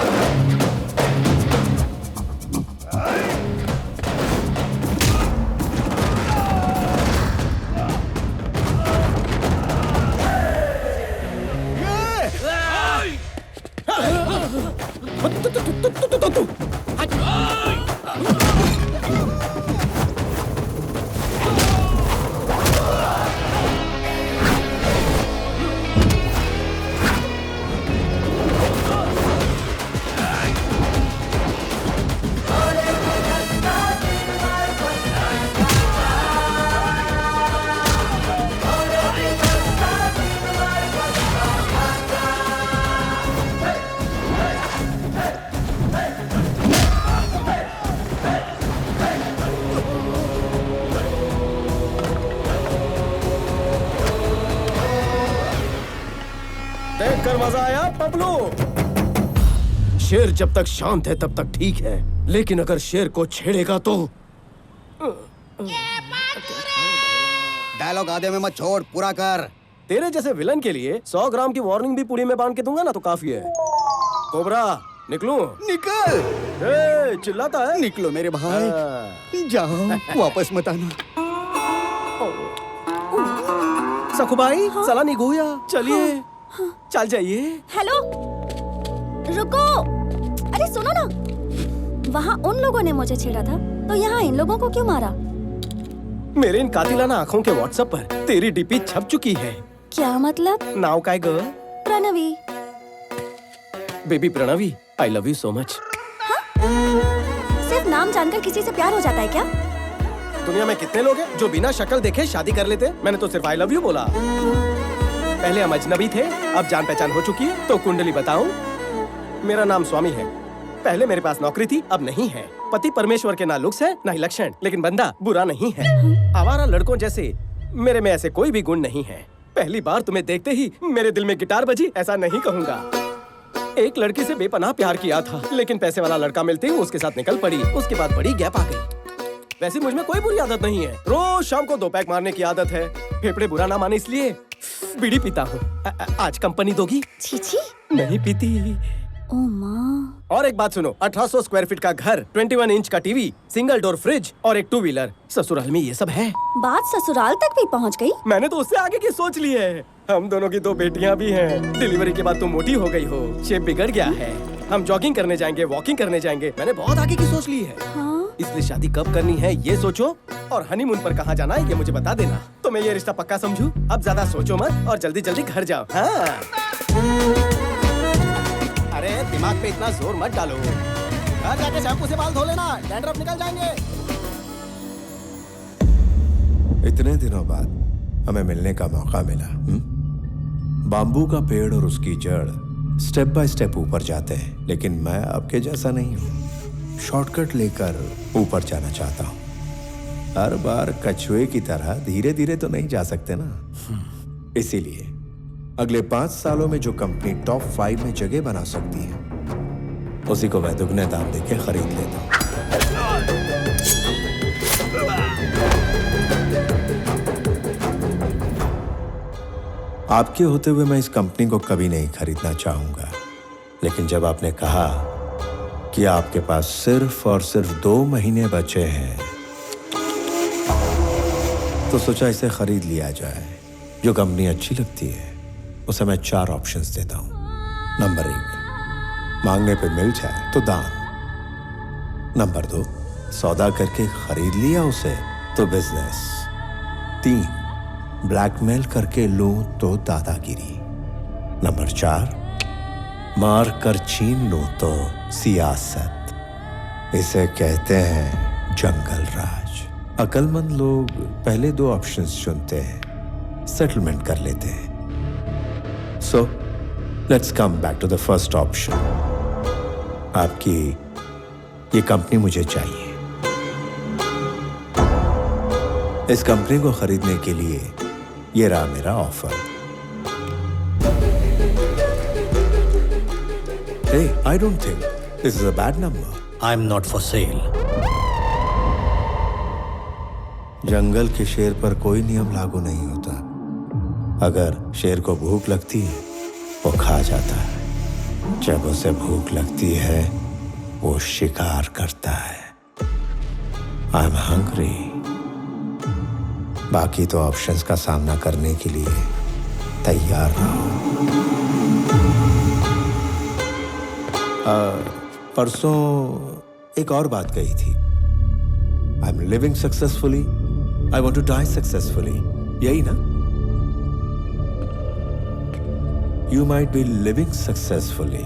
[SPEAKER 12] देखकर मजा आया पपलू? शेर जब तक शांत है तब तक ठीक है, लेकिन अगर शेर को छेड़ेगा तो
[SPEAKER 13] डायलॉग आधे में मत छोड़, पूरा कर।
[SPEAKER 12] तेरे जैसे विलन के लिए 100 ग्राम की वार्निंग भी पुड़ी में बांध के दूंगा ना तो काफी है। कोबरा निकलूं?
[SPEAKER 13] निकल।
[SPEAKER 12] चिल्लाता है।
[SPEAKER 13] निकलो मेरे भाई, जाओ, वापस मत आना।
[SPEAKER 12] सखुबाई चला निगोया, चलिए चल जाइए।
[SPEAKER 14] हेलो, रुको। अरे सुनो ना, वहाँ उन लोगों ने मुझे छेड़ा था, तो यहाँ इन लोगों को क्यों मारा?
[SPEAKER 12] मेरे इन कातिलाना आंखों के व्हाट्सएप पर तेरी डीपी छप चुकी है।
[SPEAKER 14] क्या मतलब?
[SPEAKER 12] नाउ काय girl?
[SPEAKER 14] Pranavi.
[SPEAKER 12] Baby Pranavi, I love you so much.
[SPEAKER 14] सिर्फ नाम जानकर किसी से प्यार हो जाता है क्या?
[SPEAKER 12] दुनिया में कितने लोग हैं जो बिना शक्ल देखे शादी कर लेते? मैंने तो सिर्फ आई लव यू बोला। पहले हम अजनबी थे, अब जान पहचान हो चुकी है। तो कुंडली बताऊं? मेरा नाम स्वामी है। पहले मेरे पास नौकरी थी, अब नहीं है। पति परमेश्वर के ना लुक्स है ना ही लक्षण, लेकिन बंदा बुरा नहीं है। आवारा लड़कों जैसे मेरे में ऐसे कोई भी गुण नहीं है। पहली बार तुम्हें देखते ही मेरे दिल में गिटार बजी, ऐसा नहीं कहूँगा। एक लड़की से बेपनाह प्यार किया था, लेकिन पैसे वाला लड़का मिलते ही उसके साथ निकल पड़ी। उसके बाद बड़ी गैप आ गई। वैसे मुझ में कोई बुरी आदत नहीं है। रोज शाम को 2 पैक मारने की आदत है। फेफड़े बुरा ना माने इसलिए बीड़ी पीता हूँ। आज कंपनी दोगी?
[SPEAKER 14] छी,
[SPEAKER 12] नहीं पीती।
[SPEAKER 14] ओ माँ।
[SPEAKER 12] और एक बात सुनो, 1800 स्क्वायर फीट का घर, 21 इंच का टीवी, सिंगल डोर फ्रिज और एक 2 व्हीलर। ससुराल में ये सब है।
[SPEAKER 14] बात ससुराल तक भी पहुँच गई?
[SPEAKER 12] मैंने तो उससे आगे की सोच ली है। हम दोनों की 2 बेटियां भी हैं। डिलीवरी के बाद तुम मोटी हो गई हो, शेप बिगड़ गया है। हम जॉगिंग करने जाएंगे, वॉकिंग करने जाएंगे। मैंने बहुत आगे की सोच ली है।
[SPEAKER 14] हाँ?
[SPEAKER 12] इसलिए शादी कब करनी है ये सोचो, और हनीमून पर कहाँ जाना है ये मुझे बता देना, तो मैं ये रिश्ता पक्का समझूं। अब ज्यादा सोचो मत और जल्दी जल्दी घर जाओ। हाँ। अरे दिमाग पे इतना जोर मत डालो। घर जाके शैम्पू से बाल धो लेना, डैंड्रफ निकल जाएंगे।
[SPEAKER 5] इतने दिनों बाद हमें मिलने का मौका मिला। बाम्बू का पेड़ और उसकी जड़ स्टेप बाय स्टेप ऊपर जाते हैं, लेकिन मैं आपके जैसा नहीं हूँ। शॉर्टकट लेकर ऊपर जाना चाहता हूँ। हर बार कछुए की तरह धीरे धीरे तो नहीं जा सकते ना। इसीलिए अगले 5 सालों में जो कंपनी टॉप 5 में जगह बना सकती है, उसी को मैं दुगने दाम देके खरीद लेता हूँ। आपके होते हुए मैं इस कंपनी को कभी नहीं खरीदना चाहूंगा, लेकिन जब आपने कहा कि आपके पास सिर्फ और सिर्फ 2 महीने बचे हैं, तो सोचा इसे खरीद लिया जाए। जो कंपनी अच्छी लगती है उसे मैं 4 ऑप्शंस देता हूं। नंबर 1, मांगने पे मिल जाए तो दान। नंबर 2, सौदा करके खरीद लिया उसे तो बिजनेस। 3, ब्लैकमेल करके लूं तो दादागिरी। नंबर 4, मार कर छीन लूं तो सियासत। इसे कहते हैं जंगल राज। अक्लमंद लोग पहले 2 ऑप्शंस चुनते हैं, सेटलमेंट कर लेते हैं। So let's come back to the first option. आपकी ये कंपनी मुझे चाहिए। इस कंपनी को खरीदने के लिए ये रहा मेरा offer. Hey, I don't think this is a bad number.
[SPEAKER 4] I'm not for sale.
[SPEAKER 5] जंगल के शेर पर कोई नियम लागू नहीं होता। अगर शेर को भूख लगती है वो खा जाता है, जब उसे भूख लगती है वो शिकार करता है। I'm hungry. बाकी तो ऑप्शंस का सामना करने के लिए तैयार रहो। परसों एक और बात कही थी, I am living successfully, I want to die successfully, यही ना? You might be living successfully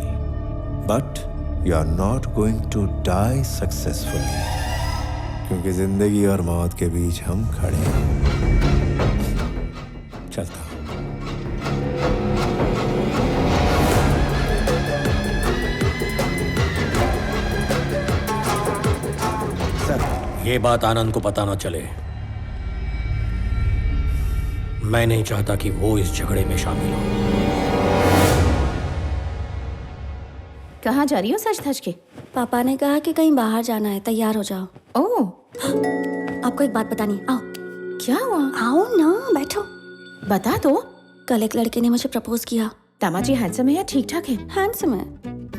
[SPEAKER 5] but you are not going to die successfully, क्योंकि जिंदगी और मौत के बीच हम खड़े हैं। चलता हूं।
[SPEAKER 4] ये बात आनंद को पता ना चले। मैं नहीं चाहता कि वो इस झगड़े में शामिल हो।
[SPEAKER 11] कहाँ जा रही हो सच धज के?
[SPEAKER 14] पापा ने कहा कि कहीं बाहर जाना है, तैयार हो जाओ।
[SPEAKER 11] ओह,
[SPEAKER 14] आपको एक बात बतानी, आओ।
[SPEAKER 11] क्या हुआ?
[SPEAKER 14] आओ ना, बैठो।
[SPEAKER 11] बता दो।
[SPEAKER 14] कल एक लड़के ने मुझे प्रपोज किया।
[SPEAKER 11] दामाजी हैंडसम है या ठीक ठाक है?
[SPEAKER 14] हैंडसम है।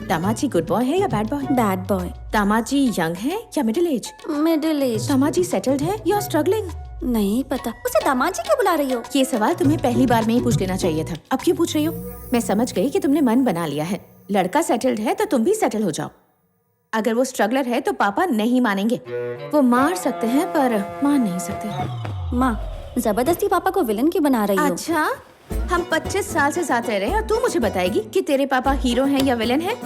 [SPEAKER 11] दामाजी गुड बॉय है या bad boy?
[SPEAKER 14] Bad boy.
[SPEAKER 11] Damaji young है या middle age?
[SPEAKER 14] Middle age.
[SPEAKER 11] Damaji settled है या स्ट्रगलिंग?
[SPEAKER 14] नहीं पता। उसे दामाजी क्यों बुला रही हो?
[SPEAKER 11] ये सवाल तुम्हें पहली बार में ही पूछ लेना चाहिए था। अब क्यों पूछ रही हो? मैं समझ गई कि तुमने मन बना लिया है। लड़का सेटल्ड है तो तुम भी सेटल हो जाओ। अगर वो स्ट्रगलर है तो पापा नहीं मानेंगे। वो मार सकते हैं पर मान नहीं सकते।
[SPEAKER 14] माँ, जबरदस्ती पापा को विलन क्यों बना रही हो?
[SPEAKER 11] अच्छा, हम 25 साल से साथ रह रहे हैं और तू मुझे बताएगी कि तेरे पापा हीरो हैं या विलन हैं?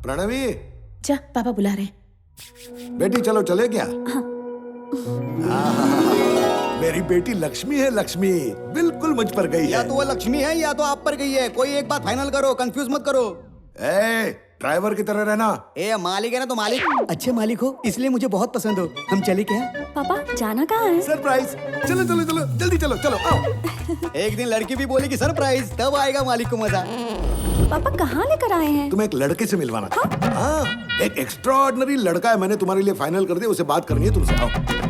[SPEAKER 2] प्रणवी,
[SPEAKER 11] जा, पापा बुला रहे हैं।
[SPEAKER 2] बेटी चलो चले क्या? मेरी बेटी लक्ष्मी है, लक्ष्मी बिल्कुल मुझ पर गई
[SPEAKER 13] या
[SPEAKER 2] है।
[SPEAKER 13] तो वो लक्ष्मी है या तो आप पर गई है। कोई एक बात फाइनल करो, कंफ्यूज मत करो।
[SPEAKER 2] ड्राइवर की तरह रहना।
[SPEAKER 13] मालिक है ना तो मालिक। अच्छे मालिक हो इसलिए मुझे बहुत पसंद हो। हम चले क्या?
[SPEAKER 14] पापा जाना कहाँ है?
[SPEAKER 2] सरप्राइज। चलो चलो चलो जल्दी चलो चलो आओ।
[SPEAKER 13] एक दिन लड़की भी बोलेगी सरप्राइज, तब आएगा मालिक को मजा।
[SPEAKER 14] पापा कहाँ लेकर आए हैं?
[SPEAKER 2] तुम्हें एक लड़के से मिलवाना था। हाँ, एक एक्स्ट्राऑर्डिनरी लड़का है, मैंने तुम्हारे लिए फाइनल कर दिया, उसे बात करनी है तुमसे। आओ।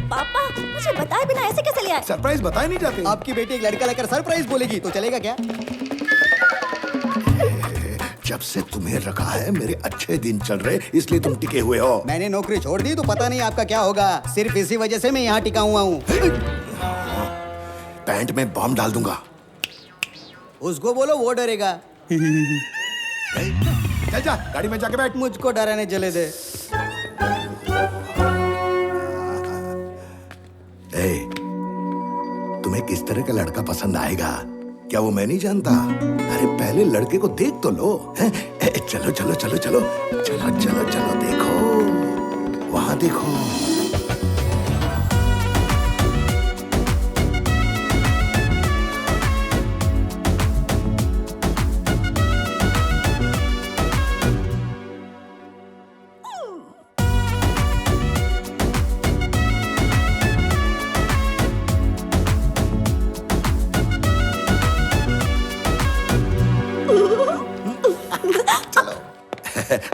[SPEAKER 14] पापा मुझे बताए बिना ऐसे कैसे ले आए?
[SPEAKER 2] सरप्राइज बताए नहीं जाते।
[SPEAKER 13] आपकी बेटी एक लड़का लेकर सरप्राइज बोलेगी तो चलेगा क्या?
[SPEAKER 2] जब से तुम्हें रखा है मेरे अच्छे दिन चल रहे, इसलिए तुम टिके हुए हो।
[SPEAKER 13] मैंने नौकरी छोड़ दी तो पता नहीं आपका क्या होगा। सिर्फ इसी वजह से मैं यहाँ टिका हुआ हूँ।
[SPEAKER 2] पैंट में बॉम्ब डाल दूंगा।
[SPEAKER 13] उसको बोलो, वो डरेगा।
[SPEAKER 2] चल जा, गाड़ी में जाके बैठ।
[SPEAKER 13] मुझको डराने चले दे।
[SPEAKER 2] तुम्हें किस तरह का लड़का पसंद आएगा क्या वो मैं नहीं जानता? अरे पहले लड़के को देख तो लो। चलो चलो चलो चलो चलो चलो चलो देखो, वहां देखो।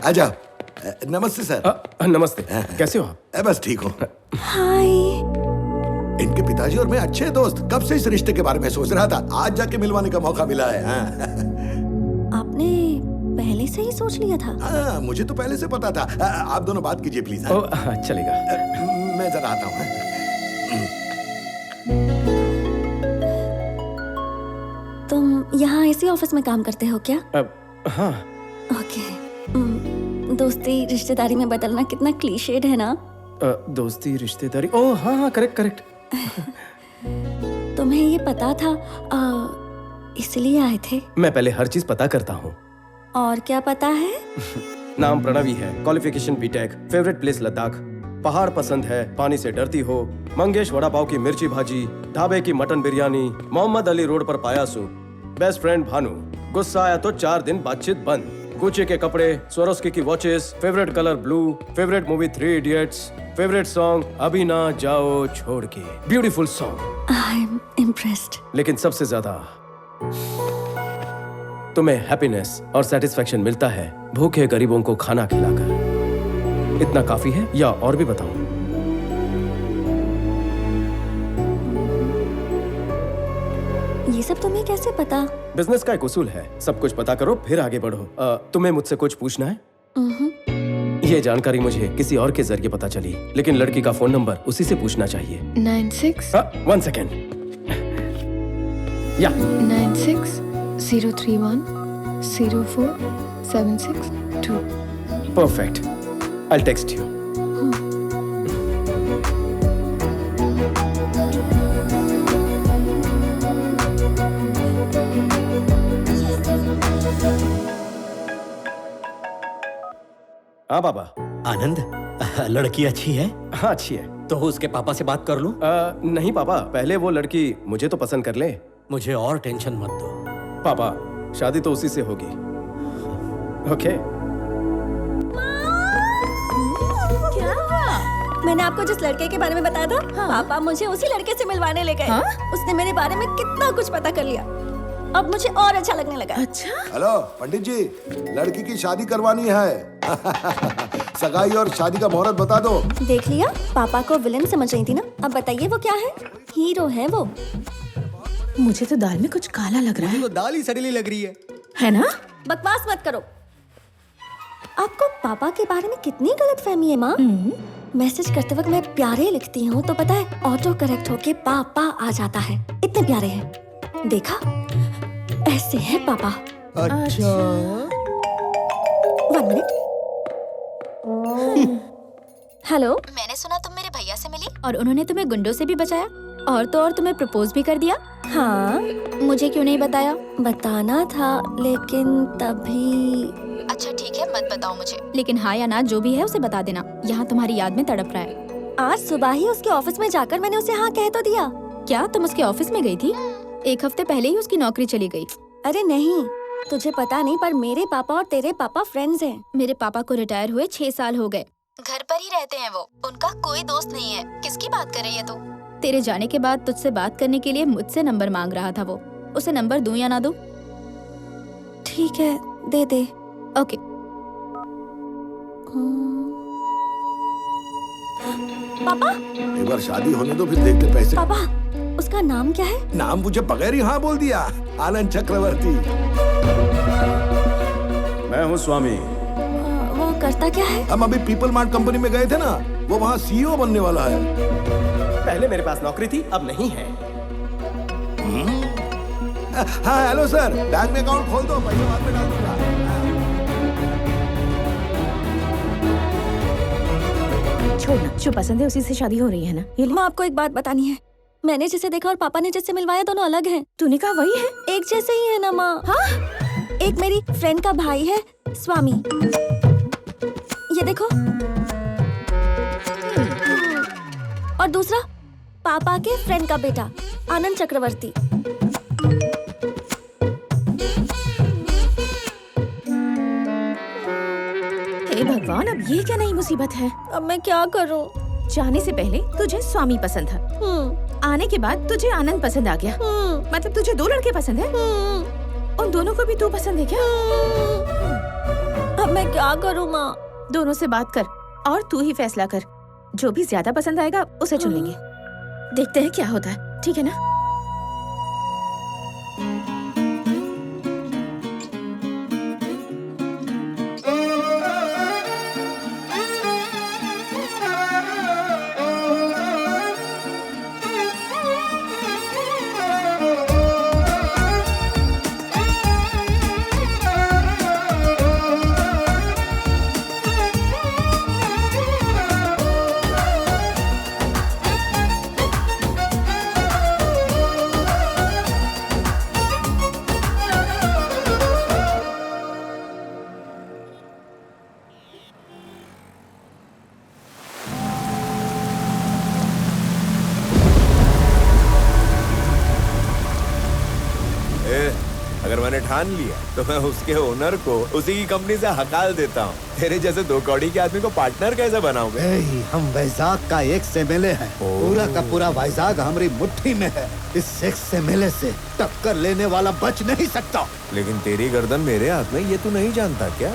[SPEAKER 2] आजा। नमस्ते सर।
[SPEAKER 12] नमस्ते, कैसे हो आप?
[SPEAKER 2] बस ठीक हो।
[SPEAKER 14] हाय।
[SPEAKER 2] इनके पिताजी और मैं अच्छे दोस्त, कब से इस रिश्ते के बारे में सोच रहा था, आज जाके मिलवाने का मौका मिला है।
[SPEAKER 14] आपने पहले से ही सोच लिया था?
[SPEAKER 2] हाँ, मुझे तो पहले से पता था। आप दोनों बात कीजिए प्लीज।
[SPEAKER 12] चलेगा।
[SPEAKER 2] मैं जरा आता हूँ।
[SPEAKER 14] तुम यहाँ इसी ऑफिस में काम करते हो क्या?
[SPEAKER 12] हाँ।
[SPEAKER 14] ओके। दोस्ती रिश्तेदारी में बदलना कितना क्लीशेड है ना?
[SPEAKER 12] दोस्ती रिश्तेदारी, ओह हाँ हाँ, करेक्ट करेक्ट।
[SPEAKER 14] तुम्हें ये पता था इसलिए आए थे?
[SPEAKER 12] मैं पहले हर चीज पता करता हूँ।
[SPEAKER 14] और क्या पता है?
[SPEAKER 12] नाम प्रणवी है, qualification BTech, favourite place Ladakh, पहाड़ पसंद है, पानी से डरती हो, मंगेश वड़ा पाव की मिर्ची भाजी, ढाबे की मटन बिरयानी, मोहम्मद अली रोड पर पायासू, बेस्ट फ्रेंड भानु, गुस्सा आया तो 4 दिन बातचीत बंद, गुच्ची के कपड़े, स्वरोस्की की watches, favourite colour blue, favourite movie 3 idiots, favourite song अभी ना जाओ छोड़ के, beautiful song.
[SPEAKER 14] I am impressed.
[SPEAKER 12] लेकिन सबसे ज्यादा तुम्हें हैप्पीनेस और सेटिस्फैक्शन मिलता है भूखे गरीबों को खाना खिलाकर। इतना काफी है या और भी बताऊं?
[SPEAKER 14] ये सब तुम्हें कैसे पता?
[SPEAKER 12] बिजनेस का एक उसूल है, सब कुछ पता करो फिर आगे बढ़ो। तुम्हें मुझसे कुछ पूछना है? ये जानकारी मुझे किसी और के जरिए पता चली, लेकिन लड़की का फोन नंबर उसी से पूछना चाहिए।
[SPEAKER 11] 96
[SPEAKER 12] 1 सेकेंड। या
[SPEAKER 11] 96-031-04-762।
[SPEAKER 12] Perfect, I'll text you. हाँ बाबा।
[SPEAKER 4] आनंद, लड़की अच्छी है?
[SPEAKER 12] हाँ अच्छी है।
[SPEAKER 4] तो उसके पापा से बात कर लूं?
[SPEAKER 12] नहीं पापा, पहले वो लड़की मुझे तो पसंद कर ले।
[SPEAKER 4] मुझे और टेंशन मत दो।
[SPEAKER 12] पापा, शादी तो उसी से होगी। ओके?
[SPEAKER 14] क्या? मैंने आपको जिस लड़के के बारे में बताया था, पापा मुझे उसी लड़के से मिलवाने ले गए। उसने मेरे बारे में कितना कुछ पता कर लिया। अब मुझे और अच्छा लगने लगा।
[SPEAKER 11] अच्छा?
[SPEAKER 2] हेलो पंडित जी, लड़की की शादी करवानी है। सगाई और शादी का मुहूर्त बता दो।
[SPEAKER 14] देख लिया, पापा को विलन समझ रही थी ना। अब बताइए वो क्या है? हीरो है वो।
[SPEAKER 11] मुझे तो दाल में कुछ काला लग रहा है।
[SPEAKER 13] तो दाल ही सड़ीली लग रही
[SPEAKER 11] है ना?
[SPEAKER 14] बकवास मत करो। आपको पापा के बारे में कितनी गलतफहमी है माँ। मैसेज करते वक्त मैं प्यारे लिखती हूँ तो पता है ऑटो करेक्ट होके पापा आ जाता है। इतने प्यारे हैं। देखा, ऐसे है पापा।
[SPEAKER 13] अच्छा।
[SPEAKER 14] 1 मिनट। हेलो।
[SPEAKER 15] मैंने सुना तुम मेरे भैया से मिली
[SPEAKER 14] और उन्होंने तुम्हें गुंडों से भी बचाया और तो और तुम्हें प्रपोज भी कर दिया। हाँ, मुझे क्यों नहीं बताया? बताना था लेकिन तभी।
[SPEAKER 15] अच्छा ठीक है, मत बताओ मुझे।
[SPEAKER 14] लेकिन हाँ या ना जो भी है उसे बता देना। यहाँ तुम्हारी याद में तड़प रहा है। आज सुबह ही उसके ऑफिस में जाकर मैंने उसे हाँ कह तो दिया। क्या तुम उसके ऑफिस में गई थी? 1 हफ्ते पहले ही उसकी नौकरी चली गई। अरे नहीं, तुझे पता नहीं पर मेरे पापा और तेरे पापा फ्रेंड्स हैं। मेरे पापा को रिटायर हुए 6 साल हो गए।
[SPEAKER 15] घर पर ही रहते हैं वो, उनका कोई दोस्त नहीं है। किसकी बात कर रही है तू?
[SPEAKER 14] तेरे जाने के बाद तुझसे बात करने के लिए मुझसे नंबर मांग रहा था वो। उसे नंबर दूं या ना दूं? ठीक है, दे दे। ओके। पापा,
[SPEAKER 2] एक बार शादी होने दो फिर देखते पैसे।
[SPEAKER 14] पापा, उसका नाम क्या है?
[SPEAKER 2] नाम मुझे बगैर ही हाँ बोल दिया। आनंद चक्रवर्ती।
[SPEAKER 16] मैं हूँ स्वामी।
[SPEAKER 14] वो करता क्या है?
[SPEAKER 2] हम अभी पीपल मार्ट कंपनी में गए थे ना, वो वहाँ सीईओ बनने वाला है।
[SPEAKER 12] पहले मेरे पास नौकरी थी, अब नहीं है।
[SPEAKER 2] हाँ हेलो सर, बैंक में अकाउंट खोल दो, पैसे बाद में डाल दूंगा।
[SPEAKER 11] छोड़ना, जो पसंद है उसी से शादी हो रही है ना। ये
[SPEAKER 14] माँ, आपको एक बात बतानी है। मैंने जिसे देखा और पापा ने जिससे मिलवाया दोनों अलग हैं।
[SPEAKER 11] तूने कहा वही है?
[SPEAKER 14] एक जैसे ही है ना माँ। हाँ? एक मेरी फ्रेंड का भाई है स्वामी, ये देखो। और दूसरा पापा के फ्रेंड का बेटा आनंद चक्रवर्ती।
[SPEAKER 11] हे भगवान, अब ये क्या नई मुसीबत है?
[SPEAKER 14] अब मैं क्या करूं?
[SPEAKER 11] जाने से पहले तुझे स्वामी पसंद था, आने के बाद तुझे आनंद पसंद आ गया। मतलब तुझे 2 लड़के पसंद है? उन दोनों को भी तू पसंद है क्या?
[SPEAKER 14] अब मैं क्या करूं माँ?
[SPEAKER 11] दोनों से बात कर और तू ही फैसला कर। जो भी ज्यादा पसंद आएगा उसे चुन लेंगे। देखते हैं क्या होता है, ठीक है ना?
[SPEAKER 5] अगर मैंने ठान लिया तो मैं उसके ओनर को उसी की कंपनी से हकाल देता हूँ। तेरे जैसे 2 कौड़ी के आदमी को पार्टनर कैसे बनाऊंगा?
[SPEAKER 13] हम वैजाग का एक एमएलए है। पूरा का पूरा वैजाग हमारी मुट्ठी में है। इस एमएलए से टक्कर लेने वाला बच नहीं सकता।
[SPEAKER 5] लेकिन तेरी गर्दन मेरे हाथ में, ये तू नहीं जानता क्या?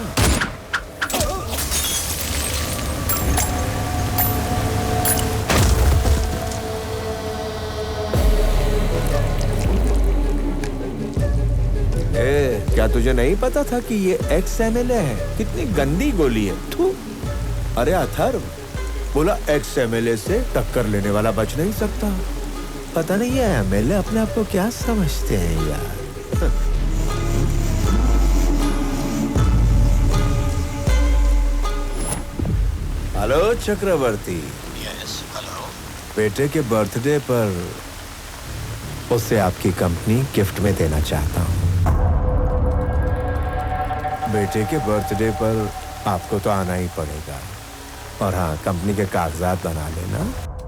[SPEAKER 5] क्या तुझे नहीं पता था कि ये एक्स एमएलए है? कितनी गंदी गोली है। थू। अरे अथर्व, बोला एक्स एमएलए से टक्कर लेने वाला बच नहीं सकता। पता नहीं ये एमएलए अपने आप को क्या समझते हैं यार। हेलो चक्रवर्ती।
[SPEAKER 4] Yes, hello.
[SPEAKER 5] बेटे के बर्थडे पर उसे आपकी कंपनी गिफ्ट में देना चाहता हूँ। बेटे के बर्थडे पर आपको तो आना ही पड़ेगा। और हाँ, कंपनी के कागजात बना लेना।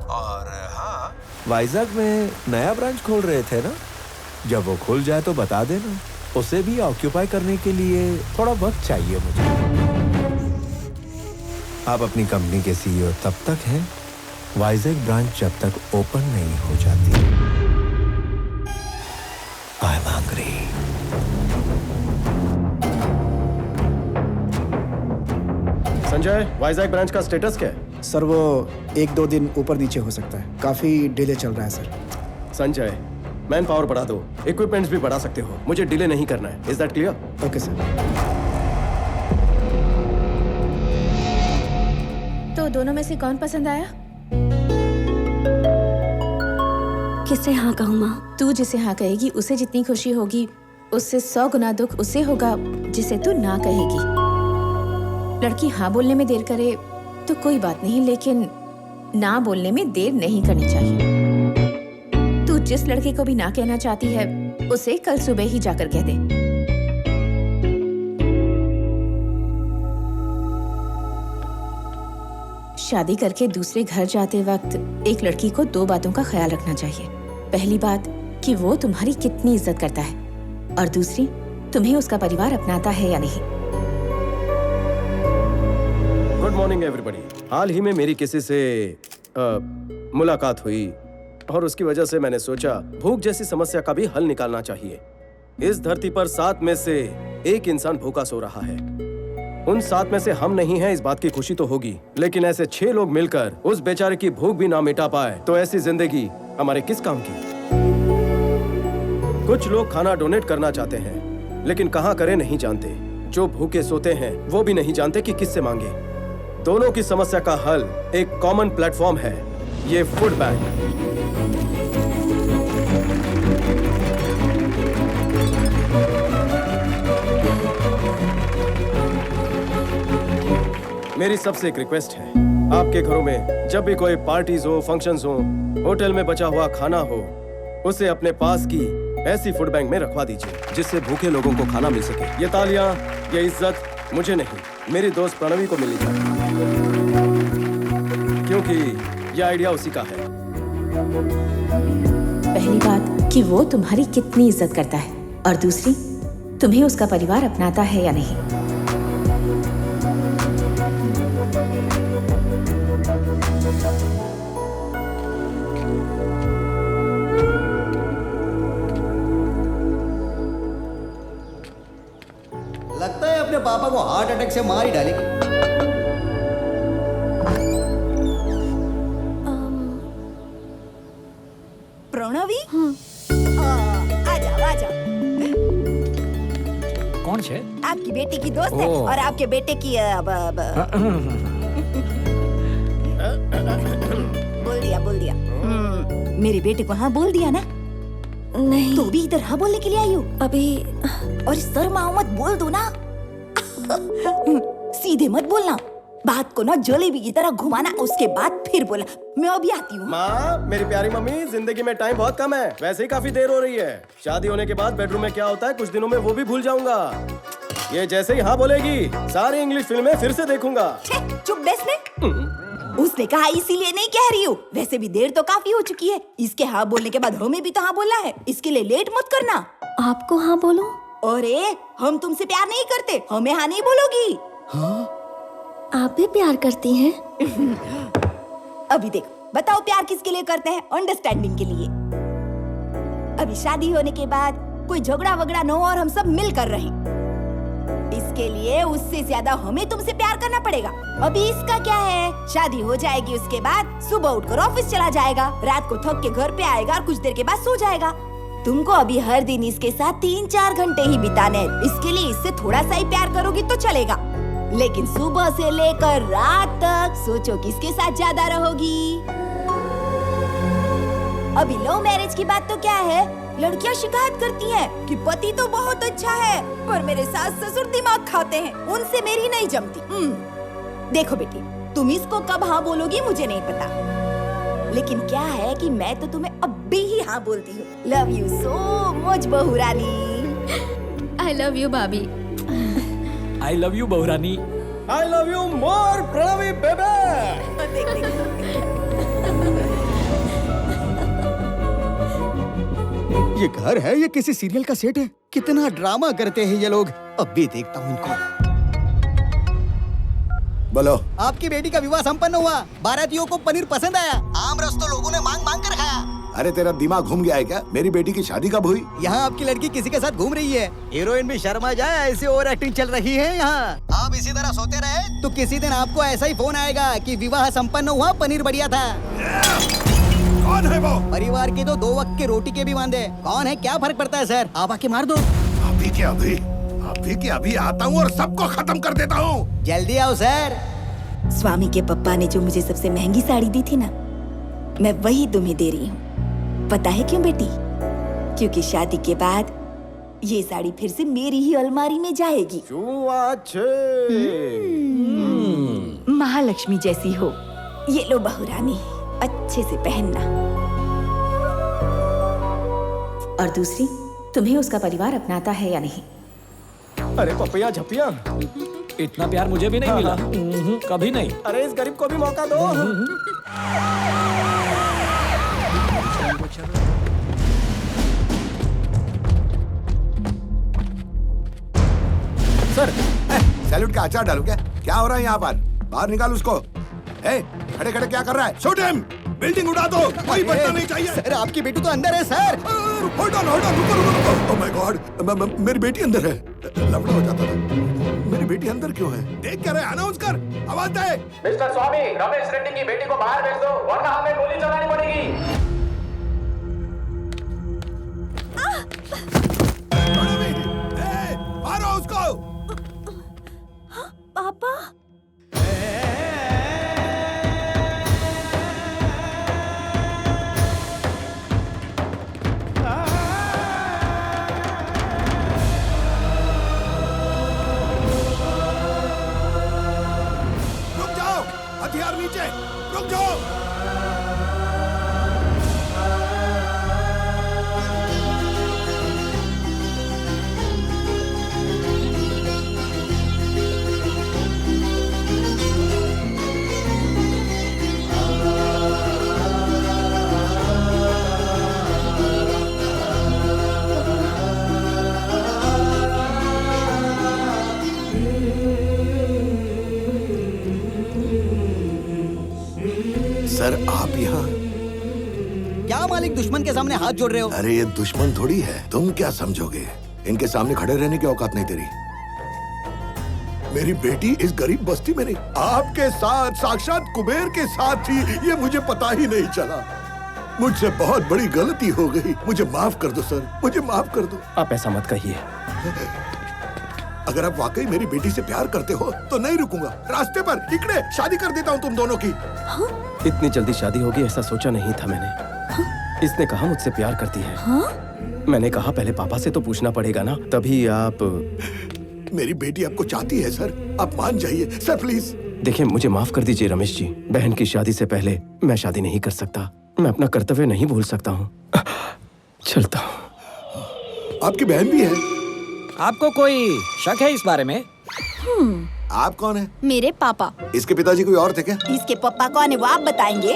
[SPEAKER 5] और हाँ, वाइजैक में नया ब्रांच खोल रहे थे ना, जब वो खुल जाए तो बता देना। उसे भी ऑक्यूपाई करने के लिए थोड़ा वक्त चाहिए मुझे। आप अपनी कंपनी के सीईओ तब तक हैं, वाइजैक ब्रांच जब तक ओपन नहीं हो जाती। I am hungry.
[SPEAKER 12] Sanjay, Vizag branch का स्टेटस क्या है?
[SPEAKER 16] सर वो 1-2 दिन ऊपर नीचे हो सकता है, काफी डिले चल रहा है सर।
[SPEAKER 12] संजय, मैन पावर बढ़ा दो, इक्विपमेंट्स भी बढ़ा सकते हो, मुझे डिले नहीं करना है। Is that clear?
[SPEAKER 16] Okay sir.
[SPEAKER 11] तो दोनों में से कौन पसंद आया?
[SPEAKER 14] किसे हाँ कहूँ माँ?
[SPEAKER 11] तू जिसे हाँ कहेगी उसे जितनी खुशी होगी उससे 100 गुना दुख उससे होगा जिसे तू ना कहेगी। लड़की हाँ बोलने में देर करे तो कोई बात नहीं, लेकिन ना बोलने में देर नहीं करनी चाहिए। तू जिस लड़के को भी ना कहना चाहती है उसे कल सुबह ही जाकर कह दे। शादी करके दूसरे घर जाते वक्त एक लड़की को 2 बातों का ख्याल रखना चाहिए। पहली बात कि वो तुम्हारी कितनी इज्जत करता है, और दूसरी तुम्हें उसका परिवार अपनाता है या नहीं।
[SPEAKER 12] Good morning everybody. हाल ही में मेरी किसी से मुलाकात हुई और उसकी वजह से मैंने सोचा भूख जैसी समस्या का भी हल निकालना चाहिए। इस धरती पर 7 में से 1 इंसान भूखा सो रहा है। उन 7 में से हम नहीं हैं, इस बात की खुशी तो होगी, लेकिन ऐसे 6 लोग मिलकर उस बेचारे की भूख भी ना मिटा पाए तो ऐसी जिंदगी हमारे किस काम की। कुछ लोग खाना डोनेट करना चाहते हैं लेकिन कहां करें नहीं जानते। जो भूखे सोते हैं वो भी नहीं जानते कि किससे मांगे। दोनों की समस्या का हल एक कॉमन प्लेटफॉर्म है, ये फूड बैंक। मेरी सबसे एक रिक्वेस्ट है, आपके घरों में जब भी कोई पार्टीज हो, फंक्शंस हो, होटल में बचा हुआ खाना हो, उसे अपने पास की ऐसी फूड बैंक में रखवा दीजिए जिससे भूखे लोगों को खाना मिल सके। ये तालियां, ये इज्जत मुझे नहीं, मेरी दोस्त प्रणवी को मिलनी चाहिए, क्योंकि ये आइडिया उसी का है।
[SPEAKER 11] पहली बात कि वो तुम्हारी कितनी इज्जत करता है, और दूसरी तुम्हें उसका परिवार अपनाता है या नहीं।
[SPEAKER 3] लगता है अपने पापा को हार्ट अटैक से मार ही डालेगी।
[SPEAKER 8] प्रणवी, आ जाओ आ जाओ।
[SPEAKER 10] कौन है?
[SPEAKER 8] आपकी बेटी की दोस्त है और आपके बेटे की बोल दिया। मेरे बेटे को हाँ बोल दिया ना?
[SPEAKER 14] नहीं।
[SPEAKER 8] तो भी इधर हाँ बोलने के लिए आई हो
[SPEAKER 14] अभी?
[SPEAKER 8] और शर्माओ मत, बोल दो ना। सीधे मत बोलना, बात को ना जलेबी की तरह घुमाना, उसके बाद फिर बोला। मैं अभी आती हूँ।
[SPEAKER 12] माँ, मेरी प्यारी मम्मी, जिंदगी में टाइम बहुत कम है, वैसे ही काफी देर हो रही है। शादी होने के बाद बेडरूम में क्या होता है कुछ दिनों में वो भी भूल जाऊंगा। ये जैसे ही हाँ बोलेगी सारी इंग्लिश फिल्में फिर से देखूंगा।
[SPEAKER 8] चुप बैठने। उसने कहा इसीलिए नहीं कह रही हूँ, वैसे भी देर तो काफी हो चुकी है। इसके हाँ बोलने के बाद हमें भी तो हाँ बोलना है, इसके लिए लेट मत करना।
[SPEAKER 14] आपको हाँ बोलो?
[SPEAKER 8] अरे हम तुमसे प्यार नहीं करते, हमें हाँ नहीं बोलोगी।
[SPEAKER 14] हाँ? आप भी प्यार करती हैं?
[SPEAKER 8] अभी देखो, बताओ प्यार किसके लिए करते हैं? अंडरस्टैंडिंग के लिए। अभी शादी होने के बाद कोई झगड़ा वगड़ा न हो और हम सब मिलकर रहें, इसके लिए उससे ज्यादा हमें तुमसे प्यार करना पड़ेगा। अभी इसका क्या है, शादी हो जाएगी, उसके बाद सुबह उठकर ऑफिस चला जाएगा, रात को थक के घर पे आएगा और कुछ देर के बाद सो जाएगा। तुमको अभी हर दिन इसके साथ 3-4 घंटे ही बिताने हैं। इसके लिए इससे थोड़ा सा ही प्यार करोगी तो चलेगा, लेकिन सुबह से लेकर रात तक सोचो किसके साथ ज्यादा रहोगी। अभी लव मैरिज की बात तो क्या है, लड़कियां शिकायत करती हैं कि पति तो बहुत अच्छा है पर मेरे सास ससुर दिमाग खाते हैं, उनसे मेरी नहीं जमती। देखो बेटी, तुम इसको कब हाँ बोलोगी मुझे नहीं पता, लेकिन क्या है कि मैं तो तुम्हें अभी ही हाँ बोलती हूँ। लव यू सो मच बहू रानी।
[SPEAKER 11] आई लव यू भाभी।
[SPEAKER 10] आई लव यू बहुरानी।
[SPEAKER 12] I love you more Pranavi बेबे।
[SPEAKER 13] ये घर है, ये किसी सीरियल का सेट है? कितना ड्रामा करते हैं ये लोग। अब भी देखता हूँ इनको।
[SPEAKER 2] बोलो।
[SPEAKER 13] आपकी बेटी का विवाह संपन्न हुआ, बारातियों को पनीर पसंद आया, आम रस तो लोगों ने मांग मांग कर खाया।
[SPEAKER 2] अरे तेरा दिमाग घूम गया है क्या? मेरी बेटी की शादी कब हुई?
[SPEAKER 8] यहाँ आपकी लड़की किसी के साथ घूम रही है। हीरोइन भी शर्मा जाए, ऐसी ओवर एक्टिंग चल रही है यहाँ। आप इसी तरह सोते रहे तो किसी दिन आपको ऐसा ही फोन आएगा कि विवाह संपन्न हुआ, पनीर बढ़िया था।
[SPEAKER 2] कौन है वो?
[SPEAKER 8] परिवार की तो 2 वक्त की रोटी के भी वांदे। कौन है क्या फर्क पड़ता है सर, आप आके मार दो।
[SPEAKER 2] अभी के अभी आता हूँ और सबको खत्म कर देता हूँ।
[SPEAKER 8] जल्दी आओ सर।
[SPEAKER 15] स्वामी के पप्पा ने जो मुझे सबसे महंगी साड़ी दी थी ना, मैं वही तुम्हें दे रही हूँ। पता है क्यों बेटी? क्योंकि शादी के बाद ये साड़ी फिर से मेरी ही अलमारी में जाएगी। महालक्ष्मी जैसी हो। ये लो बहुरानी, अच्छे से पहनना।
[SPEAKER 11] और दूसरी, तुम्हें उसका परिवार अपनाता है या नहीं?
[SPEAKER 12] अरे पपिया झपिया,
[SPEAKER 10] इतना प्यार मुझे भी नहीं मिला। कभी नहीं।
[SPEAKER 12] अरे इस गरीब को भी मौका दो।
[SPEAKER 2] सर, सैल्यूट का अचार डालू क्या? क्या हो रहा है यहाँ पर? बाहर निकाल उसको। खड़े खड़े क्या कर रहा है? Shoot him! बिल्डिंग उड़ा दो, कोई बचना नहीं चाहिए।
[SPEAKER 8] सर आपकी बेटी तो अंदर है सर।
[SPEAKER 2] होल्ड ऑन, रुको। ओह माय गॉड, मेरी बेटी अंदर है। लफड़ा हो जाता था। मेरी बेटी अंदर क्यों है? देख क्या रहे? अनाउंस कर, आवाज दे।
[SPEAKER 9] मिस्टर स्वामी, रमेश रेड्डी की बेटी को बाहर भेज दो, वरना हमें गोली चलानी पड़ेगी।
[SPEAKER 2] मारो उसको।
[SPEAKER 14] पापा
[SPEAKER 2] रुक जाओ, हथियार नीचे, रुक जाओ। सर आप यहाँ?
[SPEAKER 8] क्या मालिक दुश्मन के सामने हाथ जोड़ रहे हो?
[SPEAKER 2] अरे ये दुश्मन थोड़ी है, तुम क्या समझोगे? इनके सामने खड़े रहने की औकात नहीं तेरी। मेरी बेटी इस गरीब बस्ती में नहीं, आपके साथ, साक्षात कुबेर के साथ थी। ये मुझे पता ही नहीं चला। मुझसे बहुत बड़ी गलती हो गई। मुझे माफ कर दो सर, मुझे माफ कर दो।
[SPEAKER 12] आप ऐसा मत कहिए।
[SPEAKER 2] अगर आप वाकई मेरी बेटी से प्यार करते हो तो नहीं रुकूंगा। रास्ते पर इकड़े शादी कर देता हूँ तुम दोनों की।
[SPEAKER 12] इतनी जल्दी शादी होगी ऐसा सोचा नहीं था मैंने। इसने कहा मुझसे प्यार करती है। मैंने कहा पहले पापा से तो पूछना पड़ेगा ना, तभी आप।
[SPEAKER 2] मेरी बेटी आपको चाहती है सर, आप मान जाइए सर प्लीज।
[SPEAKER 12] देखिए मुझे माफ कर दीजिए रमेश जी, बहन की शादी से पहले मैं शादी नहीं कर सकता। मैं अपना कर्तव्य नहीं भूल सकता हूँ। चलता हूँ।
[SPEAKER 2] आपकी बहन भी है?
[SPEAKER 10] आपको कोई शक है इस बारे में?
[SPEAKER 2] आप कौन है?
[SPEAKER 15] मेरे पापा।
[SPEAKER 2] इसके पिताजी कोई और थे क्या?
[SPEAKER 15] इसके पापा कौन है वो आप बताएंगे?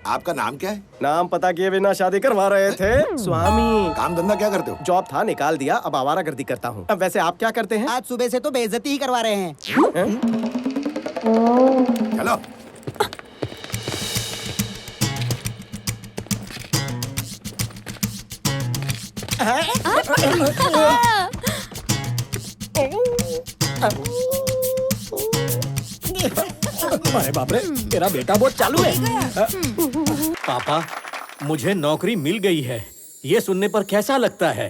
[SPEAKER 2] आपका नाम क्या है?
[SPEAKER 12] नाम पता किए बिना शादी करवा रहे थे स्वामी।
[SPEAKER 2] काम धंधा क्या करते हो?
[SPEAKER 12] जॉब था निकाल दिया, अब आवारागर्दी करता हूँ। अब वैसे आप क्या करते हैं?
[SPEAKER 8] आज सुबह से तो बेइज्जती ही करवा रहे हैं।
[SPEAKER 2] चलो।
[SPEAKER 10] अरे बाप रे, तेरा बेटा बहुत चालू है।
[SPEAKER 4] पापा, मुझे नौकरी मिल गई है। ये सुनने पर कैसा लगता है?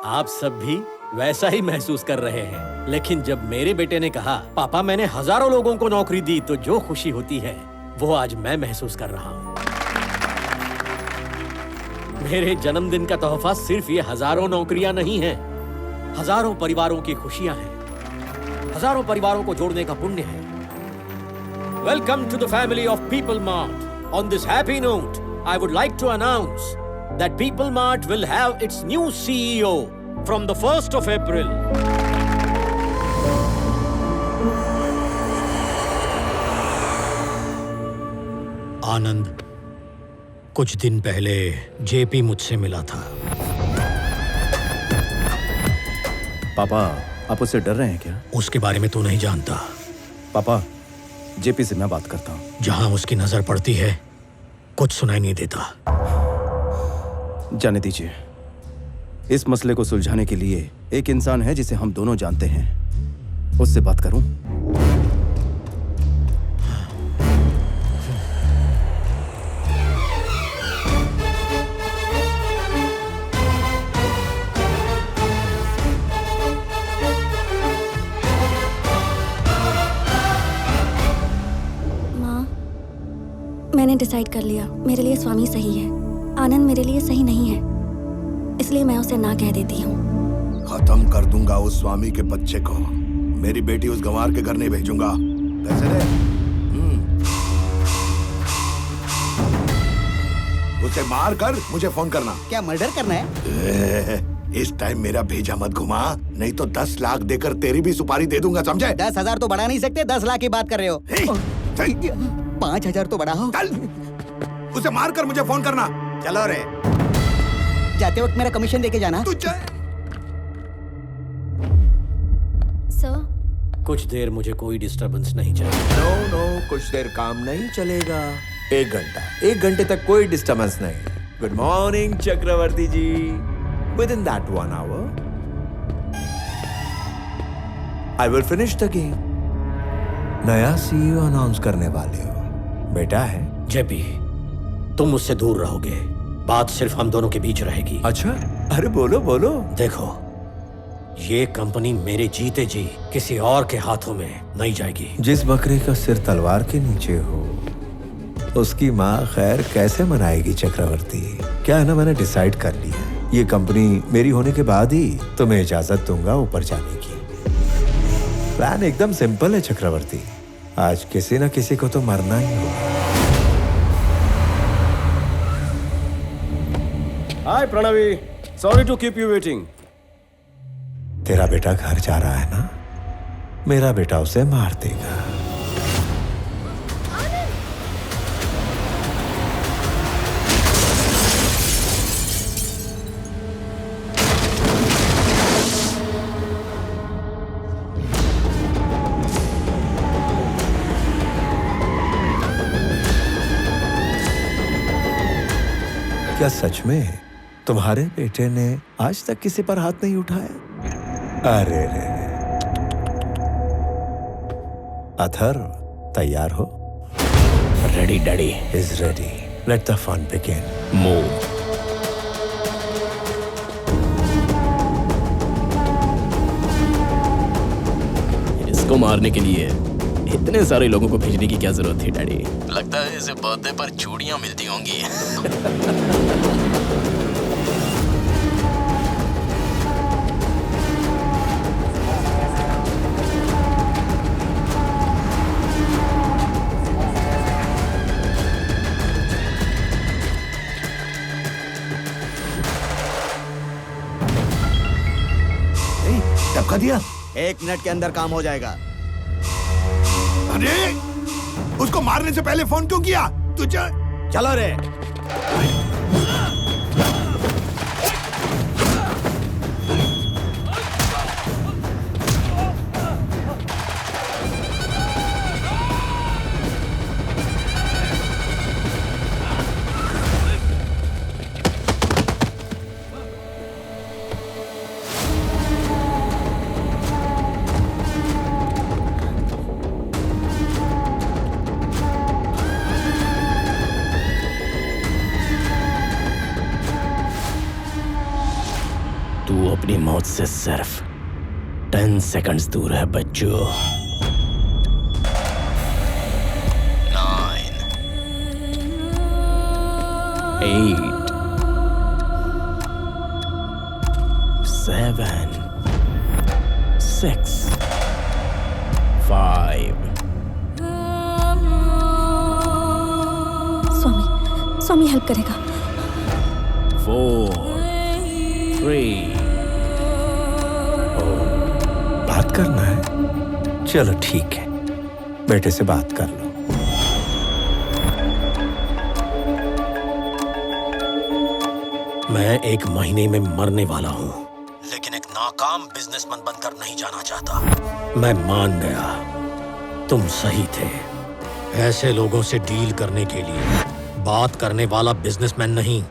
[SPEAKER 4] आप सब भी वैसा ही महसूस कर रहे हैं। लेकिन जब मेरे बेटे ने कहा पापा मैंने हजारों लोगों को नौकरी दी, तो जो खुशी होती है वो आज मैं महसूस कर रहा हूँ। मेरे जन्मदिन का तोहफा सिर्फ ये हजारों नौकरियां नहीं है, हजारों परिवारों की खुशियां हैं, हजारों परिवारों को जोड़ने का पुण्य है। Welcome to the family of People Mart. On this happy note, I would like to announce that People Mart will have its new CEO from the 1st of April. आनंद, कुछ दिन पहले जेपी मुझसे मिला था।
[SPEAKER 5] पापा, आप उससे डर रहे हैं क्या?
[SPEAKER 4] उसके बारे में तू नहीं जानता।
[SPEAKER 5] पापा, जेपी से मैं बात करता हूँ।
[SPEAKER 4] जहां उसकी नजर पड़ती है कुछ सुनाई नहीं देता।
[SPEAKER 12] जाने दीजिए। इस मसले को सुलझाने के लिए एक इंसान है जिसे हम दोनों जानते हैं, उससे बात करूं?
[SPEAKER 14] मैंने डिसाइड कर लिया, मेरे लिए स्वामी सही है, आनंद मेरे लिए सही नहीं है, इसलिए मैं उसे ना कह देती हूँ।
[SPEAKER 2] खत्म कर दूंगा उस स्वामी के बच्चे को। मेरी बेटी उस गंवार के घर नहीं भेजूंगा। पैसे दे। उसे मार कर मुझे फोन करना।
[SPEAKER 7] क्या मर्डर करना है?
[SPEAKER 2] इस टाइम मेरा भेजा मत घुमा, नहीं तो 10 लाख देकर तेरी भी सुपारी दे दूंगा, समझे?
[SPEAKER 7] 10,000 तो बढ़ा नहीं सकते, 10 लाख की बात कर रहे हो। 5,000 तो बढ़ाओ।
[SPEAKER 2] चल, उसे मार कर मुझे फोन करना। चलो रे।
[SPEAKER 7] जाते वक्त मेरा कमीशन देके जाना।
[SPEAKER 14] सर,
[SPEAKER 4] कुछ देर मुझे कोई डिस्टरबेंस नहीं चाहिए।
[SPEAKER 5] नो, कुछ देर काम नहीं चलेगा। 1 घंटा, 1 घंटे तक कोई डिस्टरबेंस नहीं। Good morning Chakravarti ji. Within that 1 hour I will finish the game. नया CEO अनाउंस करने वाले हो, बेटा है।
[SPEAKER 4] जेपी, तुम मुझसे दूर रहोगे, बात सिर्फ हम दोनों के बीच रहेगी।
[SPEAKER 5] अच्छा, अरे बोलो बोलो।
[SPEAKER 4] देखो, ये कंपनी मेरे जीते जी किसी और के हाथों में नहीं जाएगी।
[SPEAKER 5] जिस बकरे का सिर तलवार के नीचे हो, उसकी माँ खैर कैसे मनाएगी चक्रवर्ती? क्या है ना, मैंने डिसाइड कर लिया, ये कंपनी मेरी होने के बाद ही तुम्हें इजाजत दूंगा ऊपर जाने की। प्लान एकदम सिंपल है चक्रवर्ती, आज किसी न किसी को तो मरना ही होगा।
[SPEAKER 12] Hi Pranavi, sorry to keep you waiting.
[SPEAKER 5] तेरा बेटा घर जा रहा है ना, मेरा बेटा उसे मार देगा। क्या सच में तुम्हारे बेटे ने आज तक किसी पर हाथ नहीं उठाया? अरे रे, अथर्व तैयार हो?
[SPEAKER 4] Ready daddy.
[SPEAKER 5] Is ready. Let the fun begin.
[SPEAKER 4] Move.
[SPEAKER 17] इसको मारने के लिए इतने सारे लोगों को भेजने की क्या जरूरत थी डैडी? लगता है इसे बर्थडे पर चूड़ियां मिलती होंगी।
[SPEAKER 2] टपका दिया।
[SPEAKER 7] 1 मिनट के अंदर काम हो जाएगा।
[SPEAKER 2] अरे, उसको मारने से पहले फोन क्यों किया? तुझे
[SPEAKER 7] चलो रे।
[SPEAKER 17] तू अपनी मौत से सिर्फ 10 सेकंड्स दूर है बच्चों। 9 8 7 6 5
[SPEAKER 14] स्वामी हेल्प करेगा।
[SPEAKER 17] 4 3
[SPEAKER 5] बात करना है? चलो ठीक है, बेटे से बात कर लो।
[SPEAKER 4] मैं 1 महीने में मरने वाला हूं, लेकिन एक नाकाम बिजनेसमैन बनकर नहीं जाना चाहता। मैं मान गया, तुम सही थे। ऐसे लोगों से डील करने के लिए बात करने वाला बिजनेसमैन नहीं,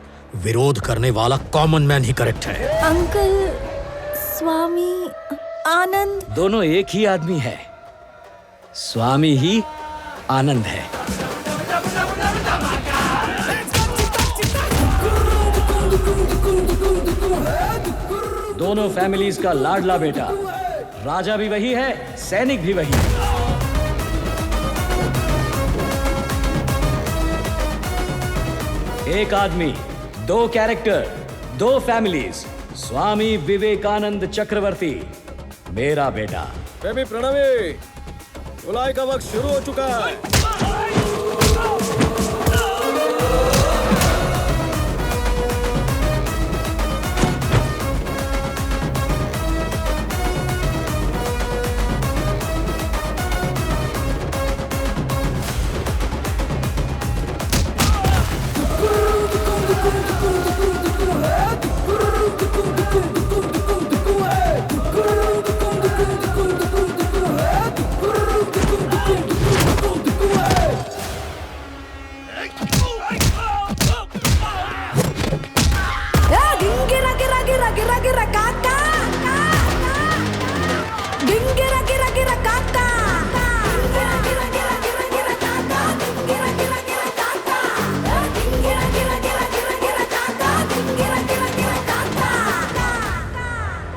[SPEAKER 4] विरोध करने वाला कॉमन मैन ही करेक्ट है।
[SPEAKER 14] अंकल, स्वामी, आनंद
[SPEAKER 10] दोनों एक ही आदमी है। स्वामी ही आनंद है। दोनों फैमिलीज का लाडला बेटा। राजा भी वही है, सैनिक भी वही है। एक आदमी, दो कैरेक्टर, दो फैमिलीज। स्वामी विवेकानंद चक्रवर्ती, मेरा बेटा।
[SPEAKER 12] बेबी प्रणवी, धुलाई का वक्त शुरू हो चुका है।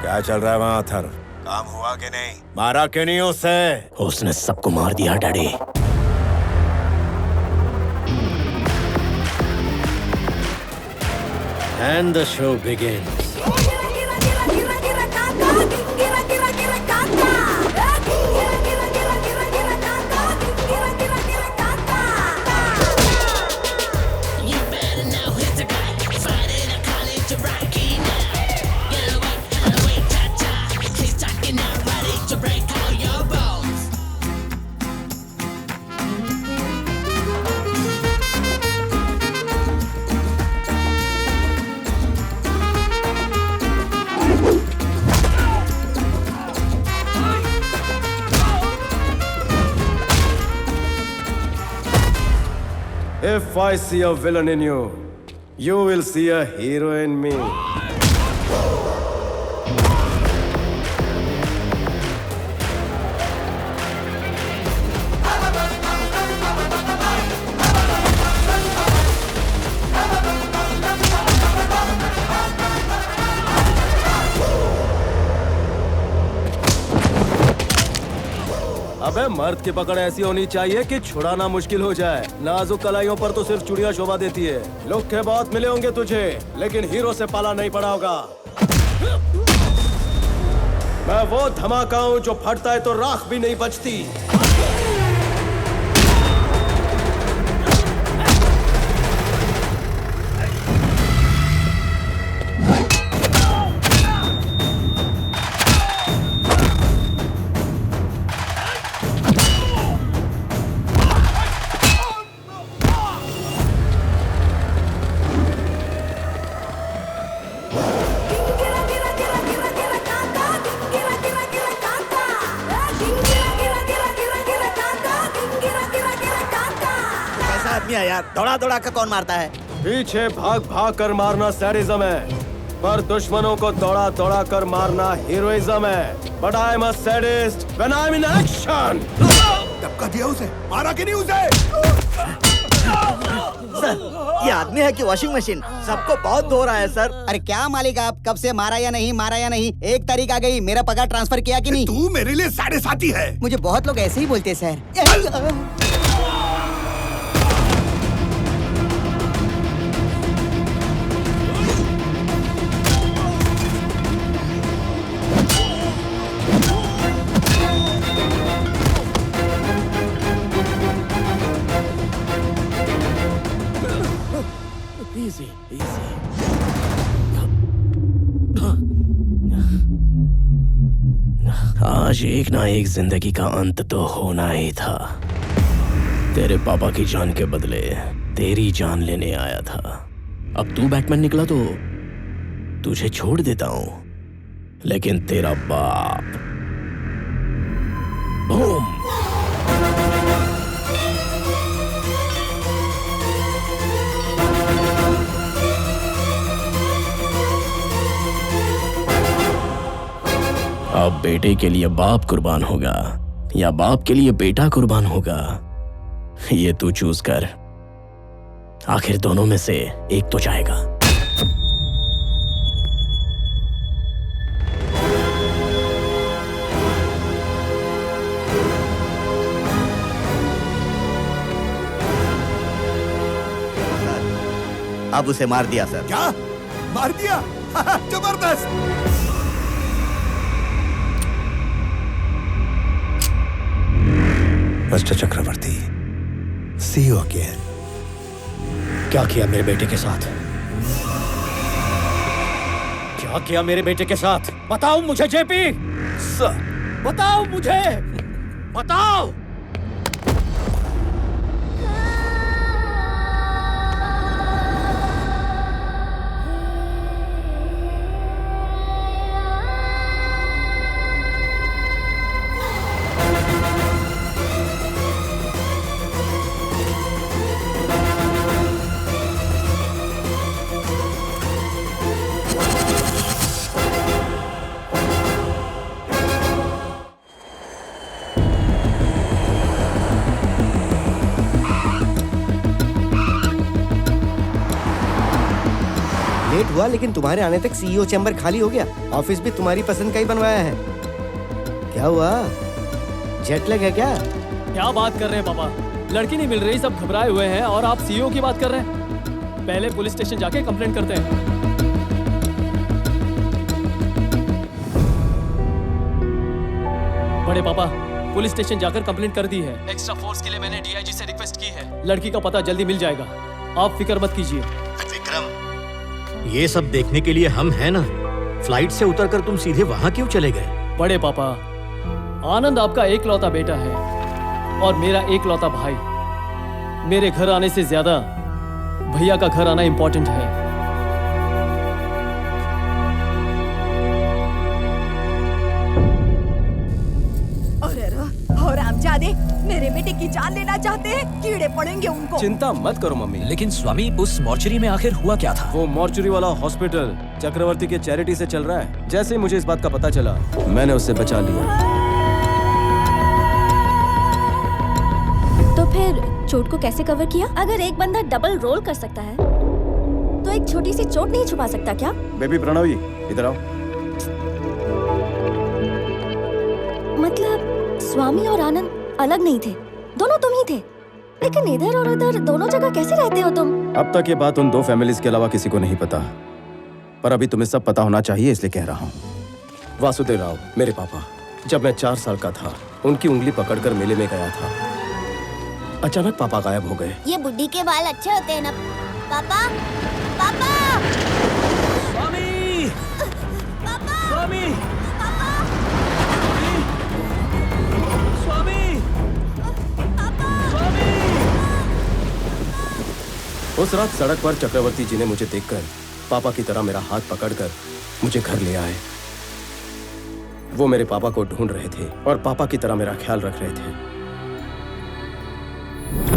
[SPEAKER 5] क्या चल रहा है वहाँ अथर? काम हुआ कि नहीं? मारा क्यों नहीं उसे?
[SPEAKER 4] उसने सबको मार दिया daddy. And the show begins.
[SPEAKER 12] If I see a villain in you, you will see a hero in me. अबे मर्द की पकड़ ऐसी होनी चाहिए कि छुड़ाना मुश्किल हो जाए। नाजुक कलाइयों पर तो सिर्फ चुड़िया शोभा देती है। लोग के बहुत मिले होंगे तुझे, लेकिन हीरो से पाला नहीं पड़ा होगा। मैं वो धमाका हूं जो फटता है तो राख भी नहीं बचती।
[SPEAKER 8] यार दौड़ा दौड़ा कर कौन मारता है?
[SPEAKER 12] पीछे भाग भाग कर मारना सैडिज्म है, पर दुश्मनों को दौड़ा दौड़ा कर मारना हीरोइज्म है। But I'm a sadist when I'm in action.
[SPEAKER 2] धक्का दिया उसे, मारा कि नहीं उसे?
[SPEAKER 8] सर, ये आदमी है कि वॉशिंग मशीन? सबको बहुत धो रहा है सर। अरे क्या मालिक आप, कब से मारा या नहीं? 1 तारीख आ गई, मेरा पगार ट्रांसफर किया कि नहीं?
[SPEAKER 2] तू मेरे लिए 7.5 है।
[SPEAKER 8] मुझे बहुत लोग ऐसे ही बोलते हैं सर।
[SPEAKER 17] आज एक ना एक जिंदगी का अंत तो होना ही था। तेरे पापा की जान के बदले तेरी जान लेने आया था। अब तू बैटमैन निकला तो तुझे छोड़ देता हूं, लेकिन तेरा बाप बूम। अब बेटे के लिए बाप कुर्बान होगा या बाप के लिए बेटा कुर्बान होगा, ये तू चूज कर। आखिर दोनों में से एक तो जाएगा।
[SPEAKER 13] अब उसे मार दिया सर।
[SPEAKER 2] क्या मार दिया? जबरदस्त।
[SPEAKER 5] Mister Chakraborty, see you again.
[SPEAKER 4] क्या किया मेरे बेटे के साथ? क्या किया मेरे बेटे के साथ? बताओ मुझे जेपी, बताओ मुझे, बताओ।
[SPEAKER 3] लेट हुआ लेकिन तुम्हारे आने तक सीईओ चैम्बर खाली हो गया। ऑफिस भी तुम्हारी पसंद का ही बनवाया है। क्या हुआ, जेट लैग है क्या?
[SPEAKER 18] क्या बात कर रहे हैं पापा, लड़की नहीं मिल रही, सब घबराए हुए हैं और आप सीईओ की बात कर रहे हैं। पहले पुलिस स्टेशन जाके कंप्लेंट करते हैं। बड़े पापा, पुलिस स्टेशन जाकर कंप्लेंट कर दी है। एक्स्ट्रा फोर्स के लिए मैंने डीआईजी से रिक्वेस्ट की है। लड़की का पता जल्दी मिल जाएगा, आप फिक्र मत कीजिए।
[SPEAKER 4] विक्रम, ये सब देखने के लिए हम हैं ना। फ्लाइट से उतरकर तुम सीधे वहां क्यों चले गए?
[SPEAKER 18] बड़े पापा, आनंद आपका एकलौता बेटा है और मेरा एकलौता भाई। मेरे घर आने से ज्यादा भैया का घर आना इंपॉर्टेंट है।
[SPEAKER 15] और आमजादे मेरे बेटे की जान लेना चाहते हैं, कीड़े पड़ेंगे उनको।
[SPEAKER 12] चिंता मत करो मम्मी।
[SPEAKER 4] लेकिन स्वामी, उस मॉर्चरी में आखिर हुआ क्या था?
[SPEAKER 12] वो मॉर्चरी वाला हॉस्पिटल चक्रवर्ती के चैरिटी से चल रहा है। जैसे ही मुझे इस बात का पता चला, मैंने उससे बचा लिया।
[SPEAKER 14] तो फिर चोट को कैसे कवर किया? अगर एक बंदा डबल रोल कर सकता है तो एक छोटी सी चोट नहीं छुपा सकता क्या?
[SPEAKER 12] बेबी प्रणवी, इधर आओ।
[SPEAKER 14] मतलब स्वामी और आनंद अलग नहीं थे, दोनों तुम ही थे। लेकिन इधर और उधर दोनों जगह कैसे रहते हो तुम?
[SPEAKER 12] अब तक ये बात उन दो फैमिलीज के अलावा किसी को नहीं पता, पर अभी तुम्हें सब पता होना चाहिए, इसलिए कह रहा हूँ। वासुदेव राव, मेरे पापा, जब मैं 4 साल का था, उनकी उंगली पकड़कर मेले में गया था। अचानक पापा गायब हो गए।
[SPEAKER 19] ये बुड्ढी के बाल अच्छे होते हैं ना पापा? पापा!
[SPEAKER 4] स्वामी!
[SPEAKER 19] पापा!
[SPEAKER 4] स्वामी!
[SPEAKER 19] पापा!
[SPEAKER 4] स्वामी!
[SPEAKER 19] स्वामी!
[SPEAKER 12] उस रात सड़क पर चक्रवर्ती जी ने मुझे देखकर पापा की तरह मेरा हाथ पकड़कर मुझे घर ले आए। वो मेरे पापा को ढूंढ रहे थे और पापा की तरह मेरा ख्याल रख रहे थे।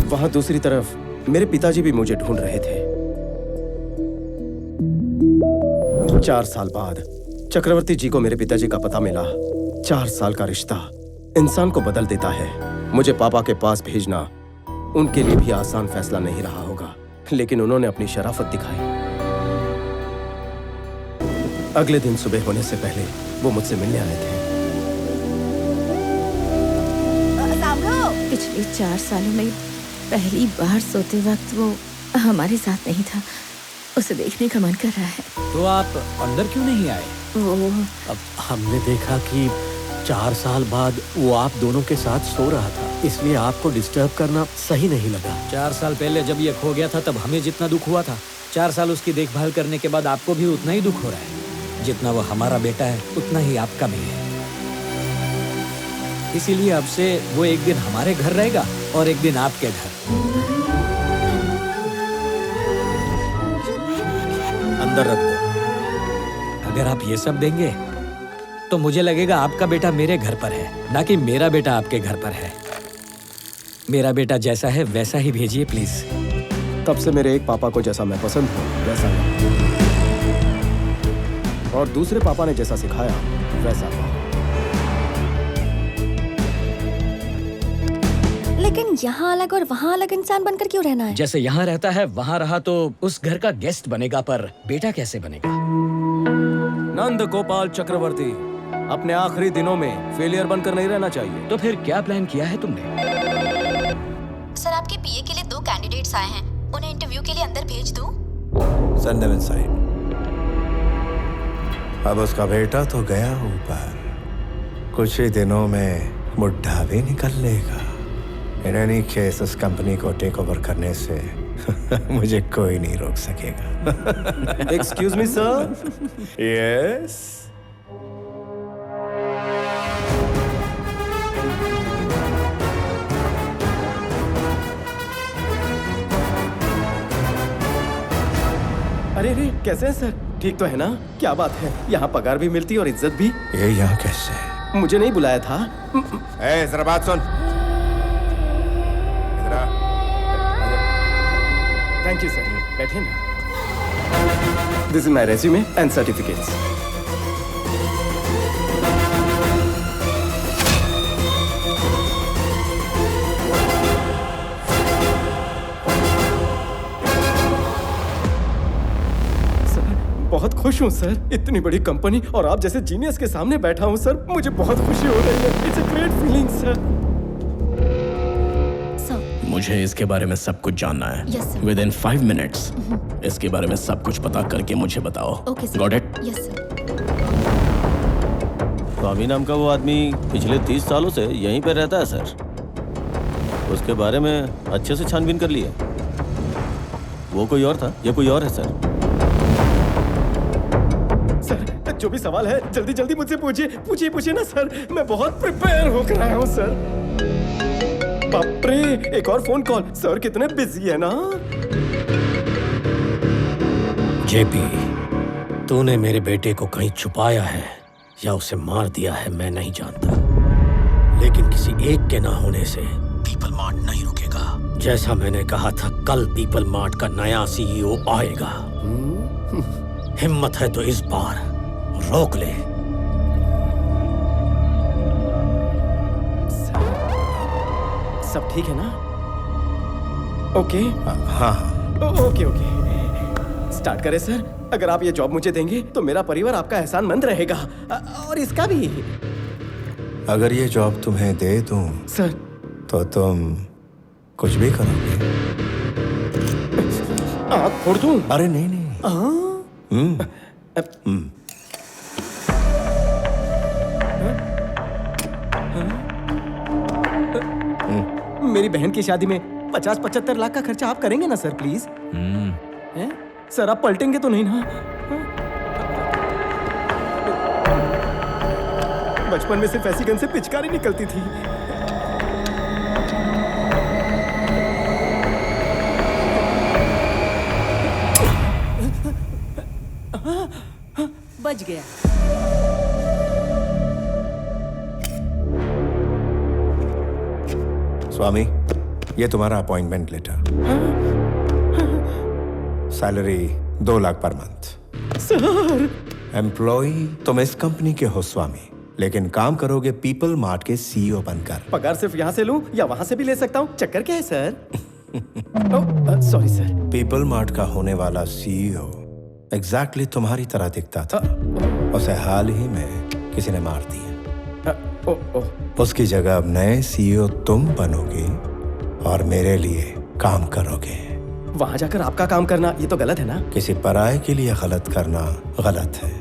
[SPEAKER 12] वहां दूसरी तरफ मेरे पिताजी भी मुझे ढूंढ रहे थे। 4 साल बाद चक्रवर्ती जी को मेरे पिताजी का पता मिला। 4 साल का रिश्ता इंसान को बदल देता है। मुझे पापा के पास भेजना उनके लिए भी आसान फैसला नहीं रहा होगा, लेकिन उन्होंने अपनी शराफत दिखाई। अगले दिन सुबह होने से पहले वो मुझसे मिलने आए थे।
[SPEAKER 11] पिछले 4 सालों में पहली बार सोते वक्त वो हमारे साथ नहीं था। उसे देखने का मन कर रहा है।
[SPEAKER 10] तो आप अंदर क्यों नहीं आए?
[SPEAKER 11] वो
[SPEAKER 4] अब हमने देखा कि 4 साल बाद वो आप दोनों के साथ सो रहा था, इसलिए आपको डिस्टर्ब करना सही नहीं लगा।
[SPEAKER 10] 4 साल पहले जब ये खो गया था तब हमें जितना दुख हुआ था, 4 साल उसकी देखभाल करने के बाद आपको भी उतना ही दुख हो रहा है। जितना वो हमारा बेटा है उतना ही आपका भी है। इसीलिए अब से वो एक दिन हमारे घर रहेगा और एक दिन आपके घर। अंदर रख दो। अगर आप ये सब देंगे तो मुझे लगेगा आपका बेटा मेरे घर पर है, ना कि मेरा बेटा आपके घर पर है। मेरा बेटा जैसा है वैसा ही भेजिए प्लीज।
[SPEAKER 12] तब से मेरे एक पापा को जैसा मैं पसंद हूँ वैसा नहीं, और दूसरे पापा ने जैसा सिखाया वैसा।
[SPEAKER 14] लेकिन यहाँ अलग और वहाँ अलग इंसान बनकर क्यों रहना है?
[SPEAKER 10] जैसे यहाँ रहता है वहाँ रहा तो उस घर का गेस्ट बनेगा, पर बेटा कैसे बनेगा?
[SPEAKER 17] नंद गोपाल चक्रवर्ती, अपने आखिरी दिनों में फेलियर बनकर नहीं रहना चाहिए।
[SPEAKER 10] तो फिर क्या प्लान किया है तुमने?
[SPEAKER 20] सर, आपके पीए के लिए 2 कैंडिडेट्स आए हैं, उन्हें इंटरव्यू के लिए अंदर भेज दूं?
[SPEAKER 5] Send them inside. अब उसका बेटा तो गया ऊपर, कुछ ही दिनों में बुढ़ा भी निकल लेगा। इन एनी केस उस कंपनी को टेक ओवर करने से मुझे कोई नहीं रोक सकेगा।
[SPEAKER 12] Excuse me sir.
[SPEAKER 5] यस।
[SPEAKER 12] अरे रे, कैसे हैं सर? ठीक तो है ना? क्या बात है, यहाँ पगार भी मिलती और इज्जत भी।
[SPEAKER 5] ये यहाँ कैसे?
[SPEAKER 12] मुझे नहीं बुलाया था।
[SPEAKER 5] जरा बात सुन।
[SPEAKER 12] थैंक यू सर, बैठे ना। This is my resume and certificates. बहुत खुश हूँ सर, इतनी बड़ी कंपनी और आप जैसे जीनियस के सामने बैठा हूँ सर, मुझे बहुत खुशी हो रही है। It's a great feeling sir.
[SPEAKER 17] मुझे इसके बारे में सब कुछ जानना है।
[SPEAKER 20] Yes, sir.
[SPEAKER 17] Within 5 minutes इसके बारे में सब कुछ पता करके मुझे बताओ।
[SPEAKER 20] Okay, sir.
[SPEAKER 17] Got it?
[SPEAKER 20] Yes, sir.
[SPEAKER 21] स्वामी नाम का वो आदमी पिछले 30 सालों से यहीं पे रहता है सर। उसके बारे में अच्छे से छानबीन कर लिए। वो कोई और था, ये कोई और है सर।
[SPEAKER 12] सर, जो भी सवाल है जल्दी जल्दी मुझसे पूछिए ना सर, मैं बहुत प्रिपेयर होकर आया हूँ सर। बाप रे, एक और फोन कॉल। सर कितने बिजी है ना।
[SPEAKER 4] जेपी, तूने मेरे बेटे को कहीं छुपाया है या उसे मार दिया है मैं नहीं जानता, लेकिन किसी एक के ना होने से पीपल मार्ट नहीं रुकेगा। जैसा मैंने कहा था, कल पीपल मार्ट का नया सीईओ आएगा। हिम्मत है तो इस बार रोक ले।
[SPEAKER 12] सब ठीक है ना? ओके।
[SPEAKER 5] हाँ।
[SPEAKER 12] ओके। स्टार्ट करें सर। अगर आप ये जॉब मुझे देंगे तो मेरा परिवार आपका एहसानमंद रहेगा, और इसका भी।
[SPEAKER 5] अगर ये जॉब तुम्हें दे दूं
[SPEAKER 12] सर,
[SPEAKER 5] तो तुम कुछ भी करोगे?
[SPEAKER 12] आँख फोड़ दूं?
[SPEAKER 5] अरे नहीं।
[SPEAKER 12] मेरी बहन की शादी में 50-75 लाख का खर्चा आप करेंगे ना सर, प्लीज? सर, आप पलटेंगे तो नहीं ना? बचपन में सिर्फ ऐसी गन से पिचकारी निकलती थी।
[SPEAKER 15] बच गया।
[SPEAKER 5] स्वामी, ये तुम्हारा appointment letter. Salary 2 lakh per month.
[SPEAKER 12] Sir,
[SPEAKER 5] employ तुम इस कंपनी के हो स्वामी, लेकिन काम करोगे पीपल मार्ट के सीईओ बनकर।
[SPEAKER 12] पगार सिर्फ यहाँ से लूं या वहाँ से भी ले सकता हूँ? चक्कर क्या है sir? Sorry sir.
[SPEAKER 5] People mart का होने वाला सीईओ एग्जैक्टली तुम्हारी तरह दिखता था। उसे हाल ही में किसी ने मार दिया। उसकी जगह अब नए सीईओ तुम बनोगे और मेरे लिए काम करोगे।
[SPEAKER 12] वहाँ जाकर आपका काम करना ये तो गलत है ना?
[SPEAKER 5] किसी पराये के लिए गलत करना गलत है,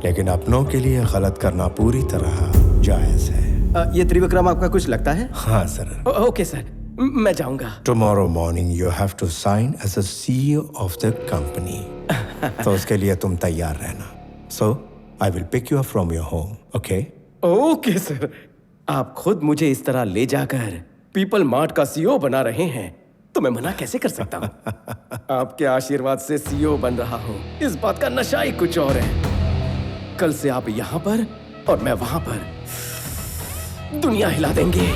[SPEAKER 5] लेकिन अपनों के लिए गलत करना पूरी तरह जायज है।
[SPEAKER 12] ये त्रिविक्रम आपका कुछ लगता है?
[SPEAKER 5] हाँ सर।
[SPEAKER 12] ओके सर, मैं जाऊंगा।
[SPEAKER 5] Tomorrow morning you have to sign as a CEO of the company. तो उसके लिए तुम तैयार रहना। So I will pick you up from your home, okay?
[SPEAKER 12] Okay sir. आप खुद मुझे इस तरह ले जाकर पीपल मार्ट का सीईओ बना रहे हैं तो मैं मना कैसे कर सकता हूँ? आपके आशीर्वाद से सीईओ बन रहा हूँ, इस बात का नशा ही कुछ और है। कल से आप यहाँ पर और मैं वहां पर दुनिया हिला देंगे।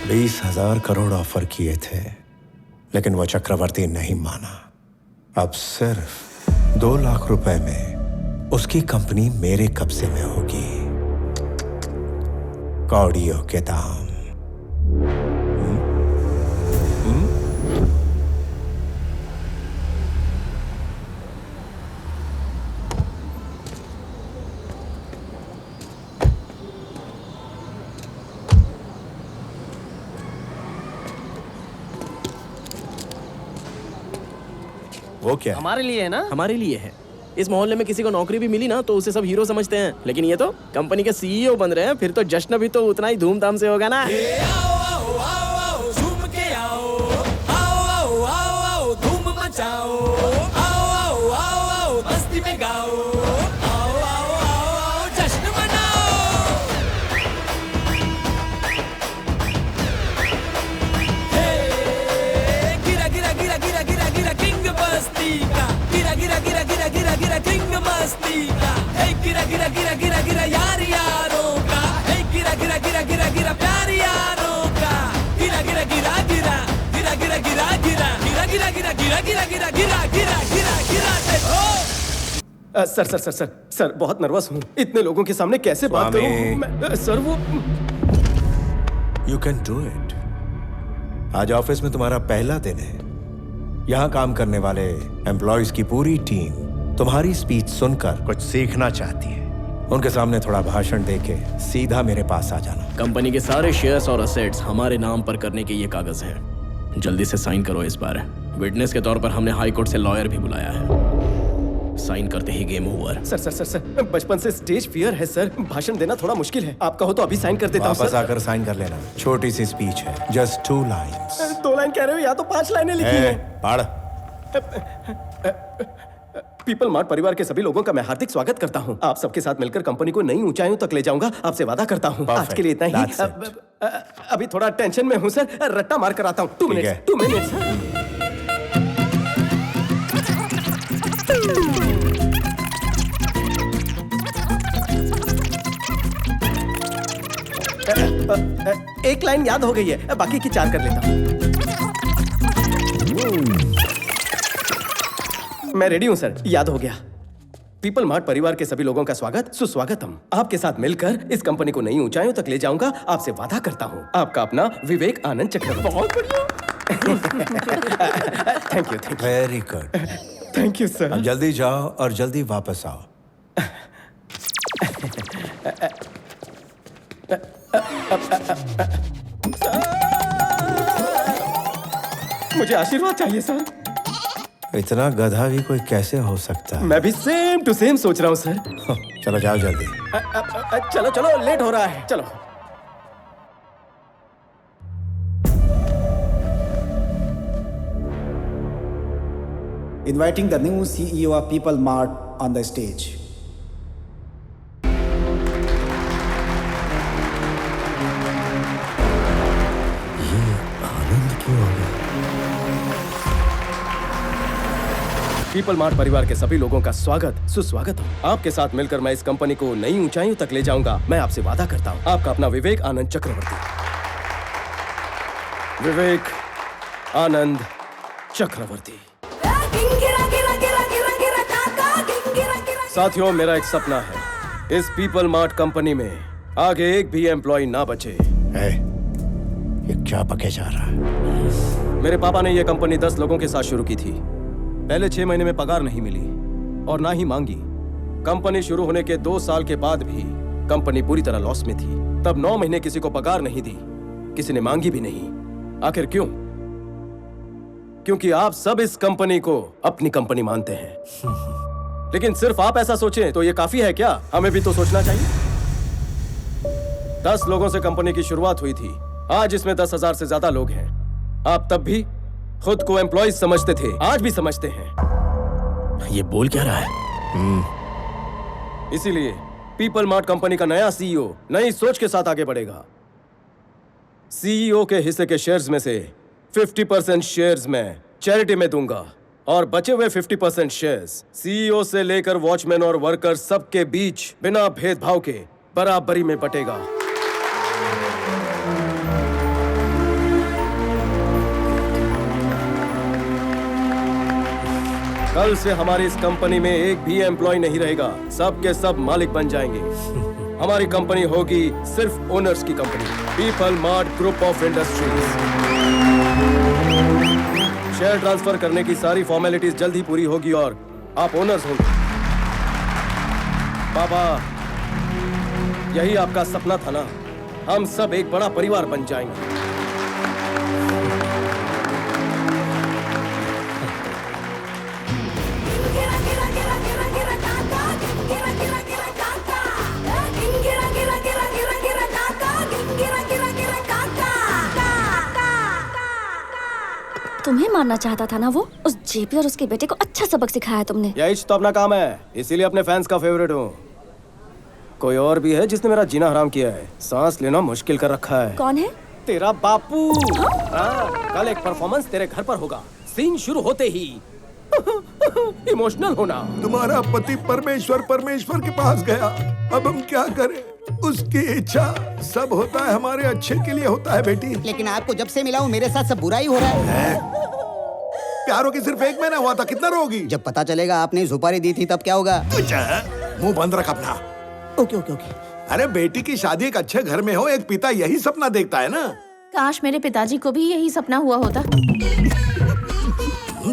[SPEAKER 5] 20,000 करोड़ ऑफर किए थे, लेकिन वो चक्रवर्ती नहीं माना। अब सिर्फ 2 लाख रुपए में उसकी कंपनी मेरे कब्जे में होगी। कौड़ियों के दाम। वो क्या?
[SPEAKER 17] हमारे लिए है ना? हमारे लिए है। इस मोहल्ले में किसी को नौकरी भी मिली ना तो उसे सब हीरो समझते हैं, लेकिन ये तो कंपनी के सीईओ बन रहे हैं, फिर तो जश्न भी तो उतना ही धूमधाम से होगा ना।
[SPEAKER 1] धूम मचाओ, आओ आओ आओ आओ मस्ती में गाओ, आओ आओ आओ जश्न मनाओ। हे गिरा गिरा गिरा गिरा गिरा गिरा किंग बस्ती का, गिरा गिरा गिरा गिरा गिरा गिरा किंग मस्ती का। हे गिरा गिरा गिरा गिरा गिरा यार यारों का, हे गिरा गिरा गिरा गिरा गिरा प्यार यारों का। गिरा गिरा गिरा गिरा गिरा गिरा गिरा गिरा गिरा गिरा गिरा गिरा गिरा गिरा गिरा गिरा गिरा गिरा देखो।
[SPEAKER 12] सर बहुत नर्वस हूँ। इतने लोगों के सामने कैसे बात करूँ? सर वो
[SPEAKER 5] यू कैन डू इट। आज ऑफिस में तुम्हारा पहला दिन है। यहाँ काम करने वाले एम्प्लॉयज की पूरी टीम तुम्हारी स्पीच सुनकर कुछ सीखना चाहती है। उनके सामने थोड़ा भाषण देके सीधा मेरे पास आ जाना।
[SPEAKER 17] कंपनी के सारे शेयर्स और असेट्स हमारे नाम पर करने के ये कागज हैं। जल्दी से साइन करो इस बार। विटनेस के तौर पर हमने हाई कोर्ट से लॉयर भी बुलाया है। साइन करते ही गेम ओवर।
[SPEAKER 12] सर बचपन से स्टेज फियर है सर। भाषण देना थोड़ा मुश्किल है। आप कहो तो अभी साइन कर देता हूँ।
[SPEAKER 5] वापस आकर साइन कर लेना। छोटी सी स्पीच है, जस्ट 2 लाइन्स।
[SPEAKER 12] 2 लाइन कह रहे हो या तो 5 लाइनें लिखी हैं।
[SPEAKER 5] पढ़।
[SPEAKER 12] पीपल मार्ट परिवार के सभी लोगों का मैं हार्दिक स्वागत करता हूँ। आप सबके साथ मिलकर कंपनी को नई ऊंचाइयों तक ले जाऊंगा, आपसे वादा करता हूँ। आज के लिए इतना ही। अभी थोड़ा टेंशन में हूँ सर, रट्टा मार कर आता हूँ। 2 मिनट्स। एक लाइन याद हो गई है, बाकी की 4 कर लेता हूँ। मैं रेडी हूं सर, याद हो गया। पीपल मार्ट परिवार के सभी लोगों का स्वागत सुस्वागतम। आपके साथ मिलकर इस कंपनी को नई ऊंचाइयों तक ले जाऊंगा, आपसे वादा करता हूं। आपका अपना विवेक आनंद चक्रवर्ती। बहुत बढ़िया। Thank you.
[SPEAKER 5] Very good.
[SPEAKER 12] Thank you sir.
[SPEAKER 5] अब जल्दी जाओ और जल्दी वापस आओ।
[SPEAKER 12] मुझे आशीर्वाद चाहिए सर।
[SPEAKER 5] इतना गधा भी कोई कैसे हो सकता है?
[SPEAKER 12] मैं भी सेम टू सेम सोच रहा हूँ सर।
[SPEAKER 5] चलो जाओ जल्दी।
[SPEAKER 12] चलो चलो, लेट हो रहा है। चलो।
[SPEAKER 16] Inviting the new CEO of People Mart on the stage.
[SPEAKER 12] People mart परिवार के सभी लोगों का स्वागत सुस्वागत हूँ। आपके साथ मिलकर मैं इस कंपनी को नई ऊंचाइयों तक ले जाऊंगा, मैं आपसे वादा करता हूँ। आपका अपना विवेक आनंद चक्रवर्ती। विवेक आनंद चक्रवर्ती। साथियों, मेरा एक सपना है, इस पीपल मार्ट कंपनी में आगे एक भी एम्प्लॉय ना बचे।
[SPEAKER 5] ये क्या पके जा रहा है?
[SPEAKER 12] मेरे पापा ने यह कंपनी 10 लोगों के साथ शुरू की थी। पहले 6 महीने में पगार नहीं मिली और ना ही मांगी। कंपनी शुरू होने के 2 साल के बाद भी कंपनी पूरी तरह लॉस में थी। तब 9 महीने किसी को पगार नहीं दी, किसी ने मांगी भी नहीं। आखिर क्यों? क्योंकि आप सब इस कंपनी को अपनी कंपनी मानते हैं। लेकिन सिर्फ आप ऐसा सोचें तो ये काफी है क्या? हमें भी तो सोचना चाहिए। 10 लोगों से कंपनी की शुरुआत हुई थी, आज इसमें 10,000 से ज्यादा लोग हैं। आप तब भी खुद को एम्प्लॉइज समझते थे, आज भी समझते हैं।
[SPEAKER 17] ये बोल क्या रहा है?
[SPEAKER 12] इसीलिए पीपल मार्ट कंपनी का नया सीईओ नई सोच के साथ आगे बढ़ेगा। सीईओ के हिस्से के शेयर्स में से 50% शेयर्स मैं चैरिटी में दूंगा और बचे हुए 50% शेयर्स सीईओ से लेकर वॉचमैन और वर्कर सबके बीच बिना भेदभाव के बराबरी में बटेगा। कल से हमारी इस कंपनी में एक भी एम्प्लॉय नहीं रहेगा, सब के सब मालिक बन जाएंगे। हमारी कंपनी होगी सिर्फ ओनर्स की company, people mart group of industries. Share transfer करने की सारी फॉर्मेलिटीज जल्द ही पूरी होगी और आप ओनर्स होंगे। पापा, यही आपका सपना था ना? हम सब एक बड़ा परिवार बन जाएंगे।
[SPEAKER 14] तुम्हें मारना चाहता था ना वो? उस जेपी और उसके बेटे को अच्छा सबक सिखाया तुमने।
[SPEAKER 12] यही तो अपना काम है, इसीलिए अपने फैंस का फेवरेट हूँ। कोई और भी है जिसने मेरा जीना हराम किया है, सांस लेना मुश्किल कर रखा है।
[SPEAKER 14] कौन है?
[SPEAKER 12] तेरा बापू। हाँ, कल एक परफॉर्मेंस तेरे घर पर होगा। सीन शुरू होते ही इमोशनल होना।
[SPEAKER 2] तुम्हारा पति परमेश्वर परमेश्वर के पास गया, अब हम क्या करें? उसकी इच्छा सब होता है हमारे अच्छे के लिए होता है बेटी।
[SPEAKER 6] लेकिन आपको जब से मिला हूँ मेरे साथ सब बुरा ही हो रहा है।
[SPEAKER 2] प्यारों की सिर्फ 1 महीना हुआ था, कितना रोगी?
[SPEAKER 6] जब पता चलेगा आपने सुपारी दी थी तब क्या होगा?
[SPEAKER 2] मुंह बंद रख अपना।
[SPEAKER 6] Okay okay okay.
[SPEAKER 2] अरे बेटी की शादी एक अच्छे घर में हो, एक पिता यही सपना देखता है ना।
[SPEAKER 11] काश मेरे पिताजी को भी यही सपना हुआ होता।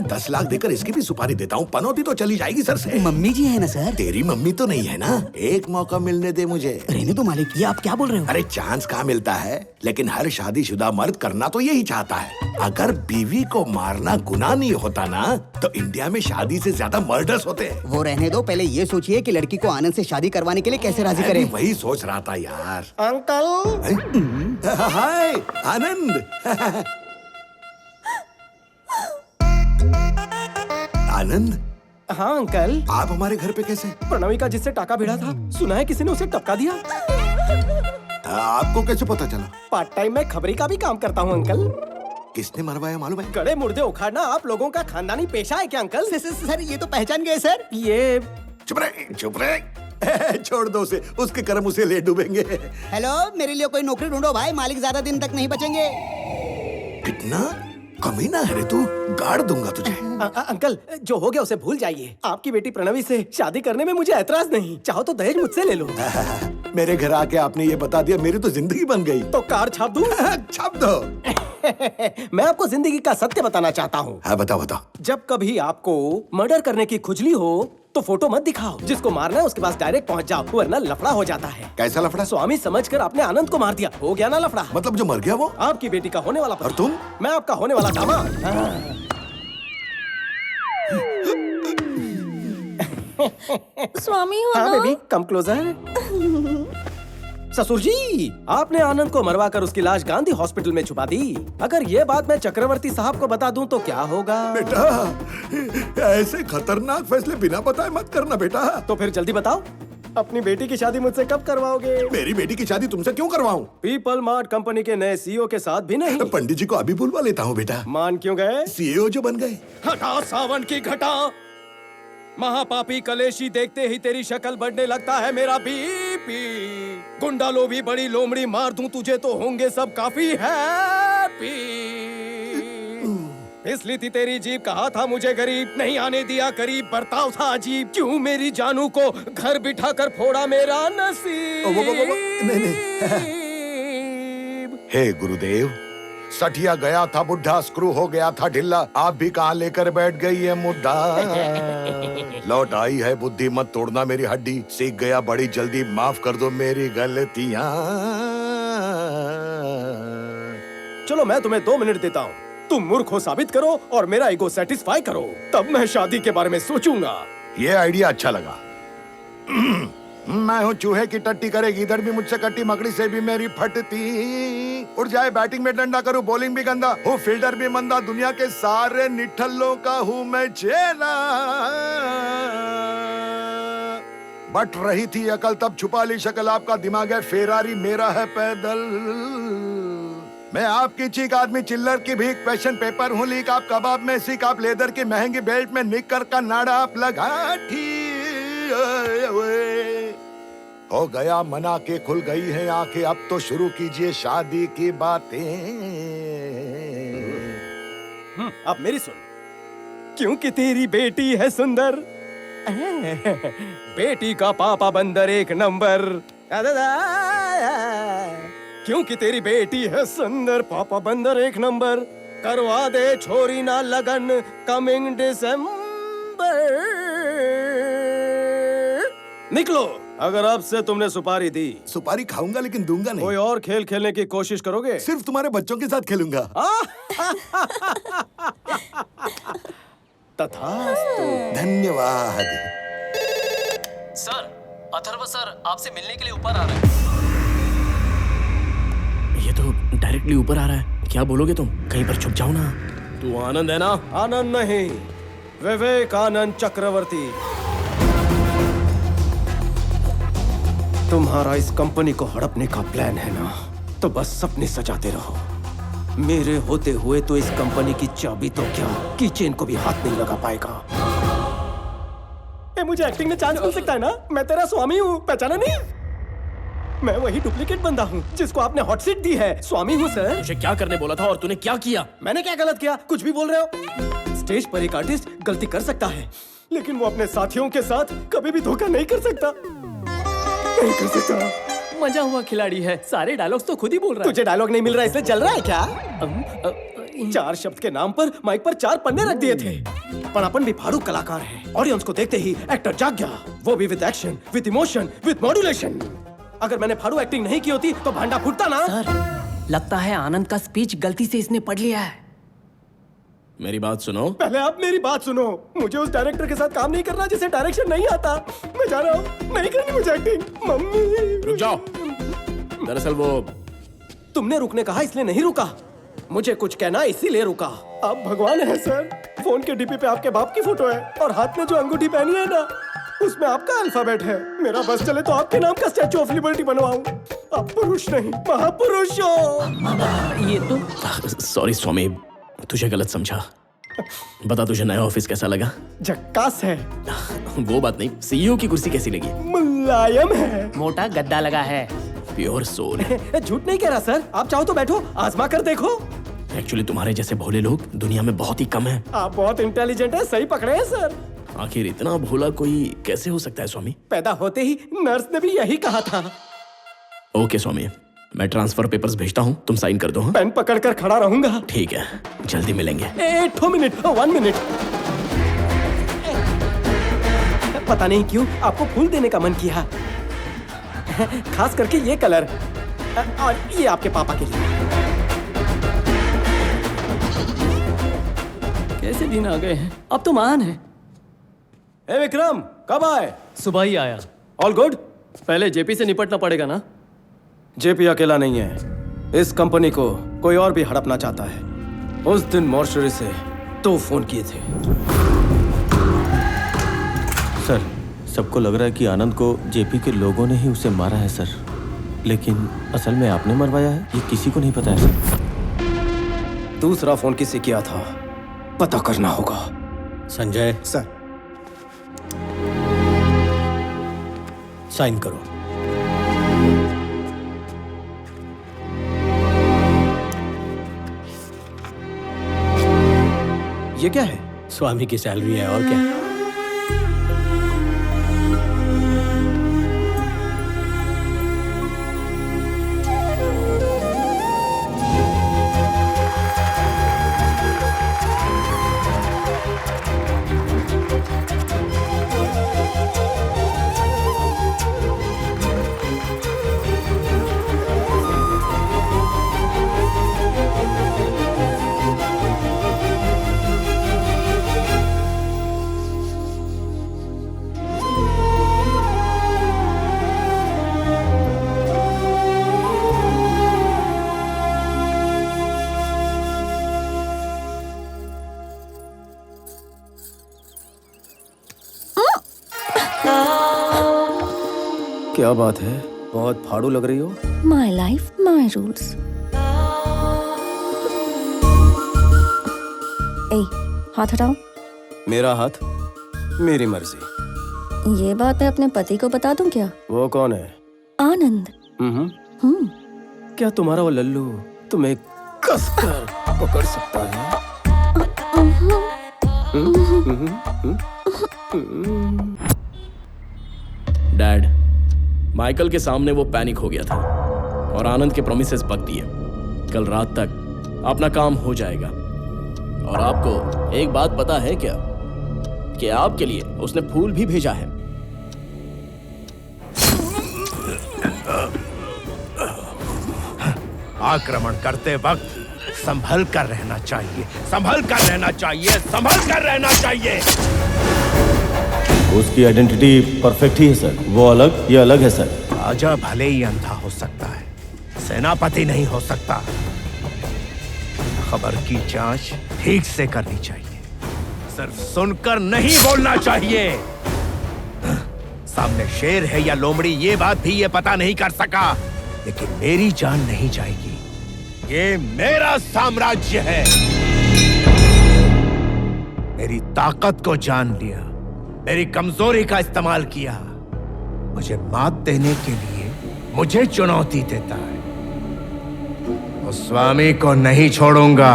[SPEAKER 2] 10 लाख देकर इसकी भी सुपारी देता हूँ, पनौती तो चली जाएगी सर से।
[SPEAKER 6] मम्मी जी है ना सर?
[SPEAKER 2] तेरी मम्मी तो नहीं है ना? एक मौका मिलने दे मुझे।
[SPEAKER 6] रहने दो मालिक, ये आप क्या बोल रहे हो?
[SPEAKER 2] अरे चांस कहाँ मिलता है, लेकिन हर शादीशुदा मर्द करना तो यही चाहता है। अगर बीवी को मारना गुनाह नहीं होता ना, तो इंडिया में शादी से ज्यादा मर्डर्स होते हैं।
[SPEAKER 6] वो रहने दो, पहले ये सोचिए कि लड़की को आनंद से शादी करवाने के लिए कैसे राजी करें।
[SPEAKER 2] वही सोच रहा था यार।
[SPEAKER 12] अंकल।
[SPEAKER 2] हाय आनंद। आनंद।
[SPEAKER 12] हाँ अंकल।
[SPEAKER 2] आप हमारे घर पे कैसे?
[SPEAKER 12] प्रणवी का जिससे टाका भिड़ा था, सुना है किसी ने उसे टपका दिया।
[SPEAKER 2] आपको कैसे पता चला?
[SPEAKER 12] पार्ट टाइम में खबरी का भी काम करता हूँ अंकल।
[SPEAKER 2] किसने मरवाया मालूम है?
[SPEAKER 12] गड़े मुर्दे उखाड़ना आप लोगों का खानदानी पेशा है क्या अंकल?
[SPEAKER 6] सर ये तो पहचान गए सर।
[SPEAKER 12] ये
[SPEAKER 2] चुप रहे, चुप रहे। छोड़ दो उसे, उसके कर्म उसे ले डूबेंगे।
[SPEAKER 6] हेलो, मेरे लिए कोई नौकरी ढूंढो भाई, मालिक ज्यादा दिन तक नहीं बचेंगे।
[SPEAKER 2] कितना कमीना है रे तू, गाड़ दूंगा तुझे।
[SPEAKER 12] अंकल, जो हो गया उसे भूल जाइए। आपकी बेटी प्रणवी से शादी करने में मुझे ऐतराज नहीं, चाहो तो दहेज मुझसे ले लो।
[SPEAKER 2] मेरे घर आके आपने ये बता दिया, मेरी तो जिंदगी बन गई।
[SPEAKER 12] तो कार छाप दूं?
[SPEAKER 2] छाप दो।
[SPEAKER 12] मैं आपको जिंदगी का सत्य बताना चाहता हूँ।
[SPEAKER 2] हाँ बताओ बताओ।
[SPEAKER 12] जब कभी आपको मर्डर करने की खुजली हो तो फोटो मत दिखाओ, जिसको मारना है उसके पास डायरेक्ट पहुंच जाओ, वरना लफड़ा हो जाता है।
[SPEAKER 2] कैसा लफड़ा?
[SPEAKER 12] स्वामी समझकर आपने आनंद को मार दिया, हो गया ना लफड़ा।
[SPEAKER 2] मतलब जो मर गया वो?
[SPEAKER 12] आपकी बेटी का होने वाला पति।
[SPEAKER 2] और तुम?
[SPEAKER 12] मैं आपका होने वाला दामाद।
[SPEAKER 14] स्वामी हो
[SPEAKER 12] हाँ
[SPEAKER 14] ना?
[SPEAKER 12] Baby, come closer. ससुर जी, आपने आनंद को मरवा कर उसकी लाश गांधी हॉस्पिटल में छुपा दी। अगर ये बात मैं चक्रवर्ती साहब को बता दूं तो क्या होगा?
[SPEAKER 2] बेटा, ऐसे खतरनाक फैसले बिना बताए मत करना बेटा।
[SPEAKER 12] तो फिर जल्दी बताओ, अपनी बेटी की शादी मुझसे कब करवाओगे?
[SPEAKER 2] मेरी बेटी की शादी तुमसे क्यों करवाऊं?
[SPEAKER 12] पीपल मार्ट कंपनी के नए सीईओ के साथ भी नहीं।
[SPEAKER 2] पंडित जी को अभी बुलवा लेता हूँ बेटा।
[SPEAKER 12] मान क्यों गए?
[SPEAKER 2] सीईओ जो बन गए।
[SPEAKER 12] हटा सावन की घटा, महापापी कलेशी, देखते ही तेरी शक्ल बढ़ने लगता है मेरा बीपी। गुंडा लो भी बड़ी लोमड़ी मार दूं तुझे तो होंगे सब काफी हैप्पी। इसलिए थी तेरी जीप, कहा था मुझे गरीब, नहीं आने दिया करीब, बर्ताव था अजीब। क्यों मेरी जानू को घर बिठा कर फोड़ा मेरा नसीब।
[SPEAKER 2] नहीं। हे गुरुदेव, सठिया गया था बुढ़ा, स्क्रू हो गया था ढिल्ला, आप भी कहाँ लेकर बैठ गई है मुद्दा। लौट आई है बुद्धि, मत तोड़ना मेरी हड्डी, सीख गया बड़ी जल्दी, माफ कर दो मेरी गलतियाँ।
[SPEAKER 12] चलो मैं तुम्हें 2 मिनट देता हूँ, तुम मूर्ख हो साबित करो और मेरा ईगो सेटिस्फाई करो, तब मैं शादी के बारे में सोचूंगा।
[SPEAKER 2] ये आइडिया अच्छा लगा। मैं हूँ चूहे की टट्टी, करेगी इधर भी मुझसे कट्टी, मकड़ी से भी मेरी फटती। उड़ जाए बैटिंग में डंडा, करूँ बॉलिंग भी गंदा, हूँ फील्डर भी मंदा, दुनिया के सारे निठल्लों का हूँ मैं चेला। बट रही थी अकल तब छुपा ली शक्ल, आपका दिमाग है फेरारी, मेरा है पैदल। मैं आपकी चीक आदमी चिल्लर की भीख, क्वेश्चन पेपर हूँ लीक, आप कबाब में सीख, आप लेदर की महंगी बेल्ट में निक्कर का नाड़ा आप लगा ठीक। हो गया मना के खुल गई है आंखें, अब तो शुरू कीजिए शादी की बातें।
[SPEAKER 12] अब मेरी सुन, क्योंकि तेरी बेटी है सुंदर। बेटी का पापा बंदर एक नंबर। क्योंकि तेरी बेटी है सुंदर, पापा बंदर एक नंबर। करवा दे छोरी ना लगन कमिंग दिसंबर। निकलो। अगर आपसे तुमने सुपारी दी,
[SPEAKER 2] सुपारी खाऊंगा लेकिन दूंगा नहीं।
[SPEAKER 12] कोई और खेल खेलने की कोशिश करोगे?
[SPEAKER 2] सिर्फ तुम्हारे बच्चों के साथ खेलूंगा।
[SPEAKER 12] तथास्तु।
[SPEAKER 2] धन्यवाद।
[SPEAKER 18] सर, अथर्व सर आपसे मिलने के लिए ऊपर आ रहे हैं।
[SPEAKER 17] ये तो डायरेक्टली ऊपर आ रहा है। क्या बोलोगे तुम? कहीं पर छुप जाओ ना। तू आनंद है ना?
[SPEAKER 12] आनंद नहीं, विवेकानंद चक्रवर्ती। तुम्हारा इस कंपनी को हड़पने का प्लान है ना, तो बस सपने सजाते रहो। मेरे होते हुए तो इस कंपनी की चाबी तो क्या, की चेन को भी हाथ नहीं लगा पाएगा। मुझे एक्टिंग में चांस मिल सकता है ना? मैं तेरा स्वामी हूँ, पहचाना नहीं? मैं वही डुप्लीकेट बंदा हूँ जिसको आपने हॉट सीट दी है। स्वामी हूँ सर।
[SPEAKER 17] तुझे क्या करने बोला था और तूने क्या किया?
[SPEAKER 12] मैंने क्या गलत किया? कुछ भी बोल रहे हो। स्टेज पर एक आर्टिस्ट गलती कर सकता है, लेकिन वो अपने साथियों के साथ कभी भी धोखा नहीं कर सकता। नहीं कर सकता।
[SPEAKER 18] मजा हुआ खिलाड़ी है, सारे डायलॉग्स तो खुद ही बोल रहा है।
[SPEAKER 12] तुझे डायलॉग नहीं मिल रहा इसलिए जल रहा है क्या? 4 शब्द के नाम पर माइक पर 4 पन्ने रख दिए थे। पर अपन भी फाड़ू कलाकार है। ऑडियंस को देखते ही एक्टर जाग गया, वो भी with action, with emotion, with modulation. अगर मैंने फाड़ू एक्टिंग नहीं की होती तो भांडा फूटता ना।
[SPEAKER 18] सर, लगता है आनंद का स्पीच गलती से इसने पढ़ लिया है।
[SPEAKER 17] मेरी बात सुनो।
[SPEAKER 12] पहले आप मेरी बात सुनो। मुझे उस डायरेक्टर के साथ काम नहीं करना जिसे डायरेक्शन नहीं आता। मैं जा रहा हूँ, नहीं करनी मुझे एक्टिंग। मम्मी
[SPEAKER 17] रुक जाओ। दरअसल वो
[SPEAKER 12] तुमने रुकने कहा इसलिए नहीं रुका। मुझे कुछ कहना इसीलिए रुका। आप भगवान हैं सर। फोन के डीपी पे आपके बाप की फोटो है और हाथ में जो अंगूठी पहनी है ना, उसमें आपका अल्फाबेट है। मेरा बस चले तो आपके नाम का स्टैचू ऑफ लिबर्टी बनवाऊं। आप पुरुष नहीं महापुरुष हो।
[SPEAKER 18] ये तो
[SPEAKER 17] सॉरी स्वामी, तुझे गलत समझा। बता तुझे नया ऑफिस कैसा लगा?
[SPEAKER 12] झक्कास है।
[SPEAKER 17] वो बात नहीं, सीईओ की कुर्सी कैसी लगी?
[SPEAKER 12] मुलायम है।
[SPEAKER 18] मोटा गद्दा लगा है।
[SPEAKER 17] Pure soul.
[SPEAKER 12] झूठ नहीं कह रहा सर, आप चाहो तो बैठो, आजमा कर देखो।
[SPEAKER 17] एक्चुअली तुम्हारे जैसे भोले लोग दुनिया में बहुत ही कम हैं।
[SPEAKER 12] आप बहुत इंटेलिजेंट हैं, सही पकड़े हैं सर।
[SPEAKER 17] आखिर इतना भोला कोई कैसे हो सकता है स्वामी?
[SPEAKER 12] पैदा होते ही नर्स ने भी यही कहा था।
[SPEAKER 17] ओके स्वामी, मैं ट्रांसफर पेपर्स भेजता हूँ, तुम साइन कर दो। हाँ?
[SPEAKER 12] पेन पकड़ कर खड़ा रहूंगा।
[SPEAKER 17] ठीक है, जल्दी मिलेंगे।
[SPEAKER 12] 1 मिनट। पता नहीं क्यों आपको फूल देने का मन किया, खास करके ये कलर, और ये आपके पापा के लिए।
[SPEAKER 18] कैसे दिन आ गए हैं, अब तो मान है।
[SPEAKER 12] ए विक्रम, कब आए?
[SPEAKER 18] सुबह ही आया।
[SPEAKER 12] All good?
[SPEAKER 18] पहले जेपी से निपटना पड़ेगा ना।
[SPEAKER 12] जेपी अकेला नहीं है, इस कंपनी को कोई और भी हड़पना चाहता है। उस दिन मॉर्चरी से 2 फोन किए थे।
[SPEAKER 21] सर, सबको लग रहा है कि आनंद को जेपी के लोगों ने ही उसे मारा है सर, लेकिन असल में आपने मरवाया है, ये किसी को नहीं पता है सर।
[SPEAKER 12] दूसरा फोन किसे किया था पता करना होगा।
[SPEAKER 4] संजय
[SPEAKER 16] सर,
[SPEAKER 4] साइन करो।
[SPEAKER 12] ये क्या है?
[SPEAKER 4] स्वामी की सैलरी है और क्या।
[SPEAKER 12] क्या बात है, बहुत फाड़ू लग रही हो।
[SPEAKER 14] My life my rules. ए, हाथ हटाओ।
[SPEAKER 12] मेरा हाथ, मेरी मर्जी।
[SPEAKER 14] ये बात मैं अपने पति को बता दूं क्या?
[SPEAKER 12] वो कौन है?
[SPEAKER 14] आनंद।
[SPEAKER 12] क्या तुम्हारा वो लल्लू तुम्हें कसकर पकड़ सकता है?
[SPEAKER 17] डैड, माइकल के सामने वो पैनिक हो गया था और आनंद के प्रोमिसेस बक दिए। कल रात तक अपना काम हो जाएगा। और आपको एक बात पता है क्या कि आपके लिए उसने फूल भी भेजा है।
[SPEAKER 5] आक्रमण करते वक्त संभल कर रहना चाहिए, संभल कर रहना चाहिए, संभल कर रहना चाहिए।
[SPEAKER 21] उसकी आइडेंटिटी परफेक्ट ही है सर। वो अलग, ये अलग है सर।
[SPEAKER 5] राजा भले ही अंधा हो सकता है, सेनापति नहीं हो सकता। खबर की जांच ठीक से करनी चाहिए, सिर्फ सुनकर नहीं बोलना चाहिए। सामने शेर है या लोमड़ी ये बात भी ये पता नहीं कर सका, लेकिन मेरी जान नहीं जाएगी। ये मेरा साम्राज्य है। मेरी ताकत को जान लिया, मेरी कमजोरी का इस्तेमाल किया, मुझे मात देने के लिए मुझे चुनौती देता है। उस स्वामी को नहीं छोड़ूंगा।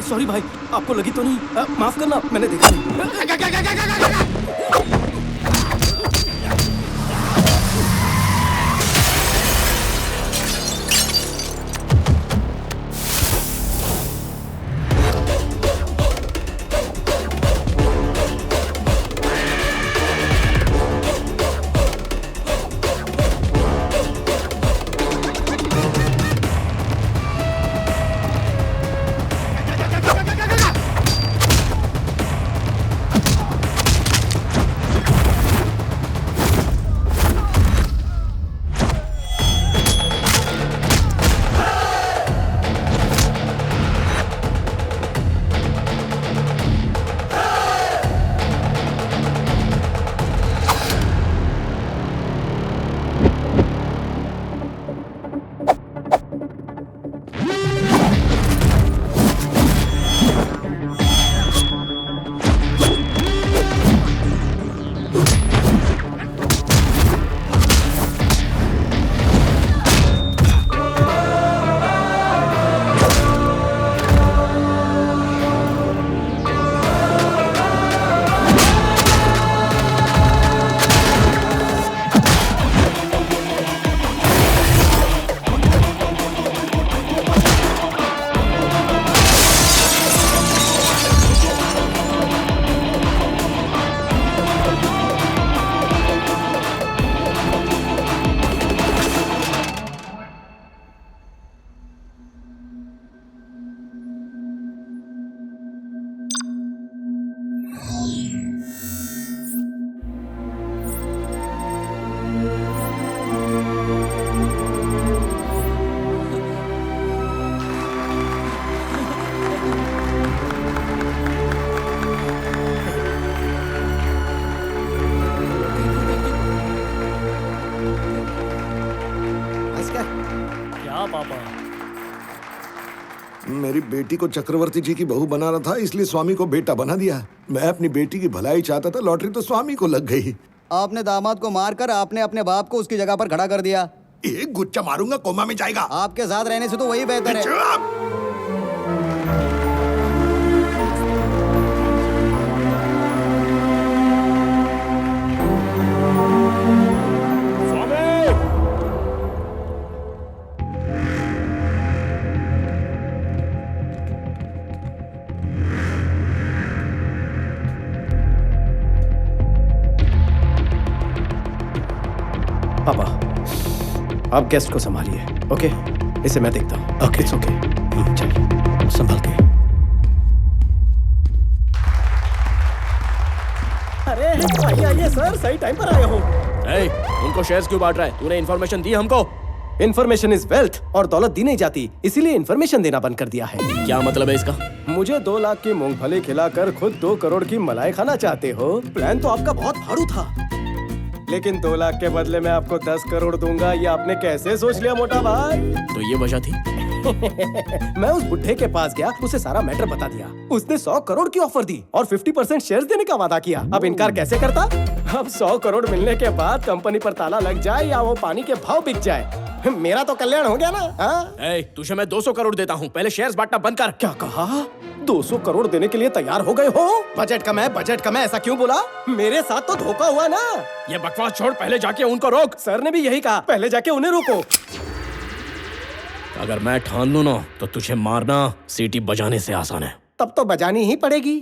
[SPEAKER 12] सॉरी भाई, आपको लगी तो नहीं? माफ करना, मैंने देखा नहीं।
[SPEAKER 2] मेरी बेटी को चक्रवर्ती जी की बहू बना रहा था, इसलिए स्वामी को बेटा बना दिया। मैं अपनी बेटी की भलाई चाहता था, लॉटरी तो स्वामी को लग गई।
[SPEAKER 6] आपने दामाद को मारकर आपने अपने बाप को उसकी जगह पर खड़ा कर दिया।
[SPEAKER 2] एक गुच्चा मारूंगा कोमा में जाएगा।
[SPEAKER 6] आपके साथ रहने से तो वही बेहतर है।
[SPEAKER 12] आप गेस्ट को संभालिए, ओके? इसे मैं देखता हूँ। Okay, it's okay. चलिए,
[SPEAKER 4] संभाल के।
[SPEAKER 12] अरे आइए सर, सही टाइम पर आया हूँ।
[SPEAKER 17] उनको शेयर्स क्यों बांट रहा है? तूने इन्फॉर्मेशन दी हमको?
[SPEAKER 12] इन्फॉर्मेशन इज वेल्थ, और दौलत दी नहीं जाती, इसीलिए इन्फॉर्मेशन देना बंद कर दिया है।
[SPEAKER 17] क्या मतलब है इसका?
[SPEAKER 12] मुझे 2 लाख की मूंगफली खिलाकर खुद 2 करोड़ की मलाई खाना चाहते हो? प्लान तो आपका बहुत भारू था, लेकिन 2 लाख के बदले में आपको 10 करोड़ दूंगा, ये आपने कैसे सोच लिया मोटा भाई?
[SPEAKER 17] तो ये वजह थी?
[SPEAKER 12] मैं उस बुढ़े के पास गया, उसे सारा मैटर बता दिया। उसने 100 करोड़ की ऑफर दी और 50% शेयर्स देने का वादा किया। अब इनकार कैसे करता? अब 100 करोड़ मिलने के बाद कंपनी पर ताला लग जाए या वो पानी के भाव बिक जाए, मेरा तो कल्याण हो गया ना।
[SPEAKER 17] तुझे मैं 200 करोड़ देता हूँ, पहले शेयर्स बांटना बंद कर।
[SPEAKER 12] क्या कहा? 200 करोड़ देने के लिए तैयार हो गए हो? बजट कम है, ऐसा क्यों बोला? मेरे साथ तो धोखा हुआ ना।
[SPEAKER 17] ये बकवास छोड़, पहले जाके उनको रोक।
[SPEAKER 12] सर ने भी यही कहा, पहले जाके उन्हें रोको।
[SPEAKER 17] अगर मैं ठान लूं ना तो तुझे मारना सीटी बजाने से आसान है।
[SPEAKER 12] तब तो बजानी ही पड़ेगी।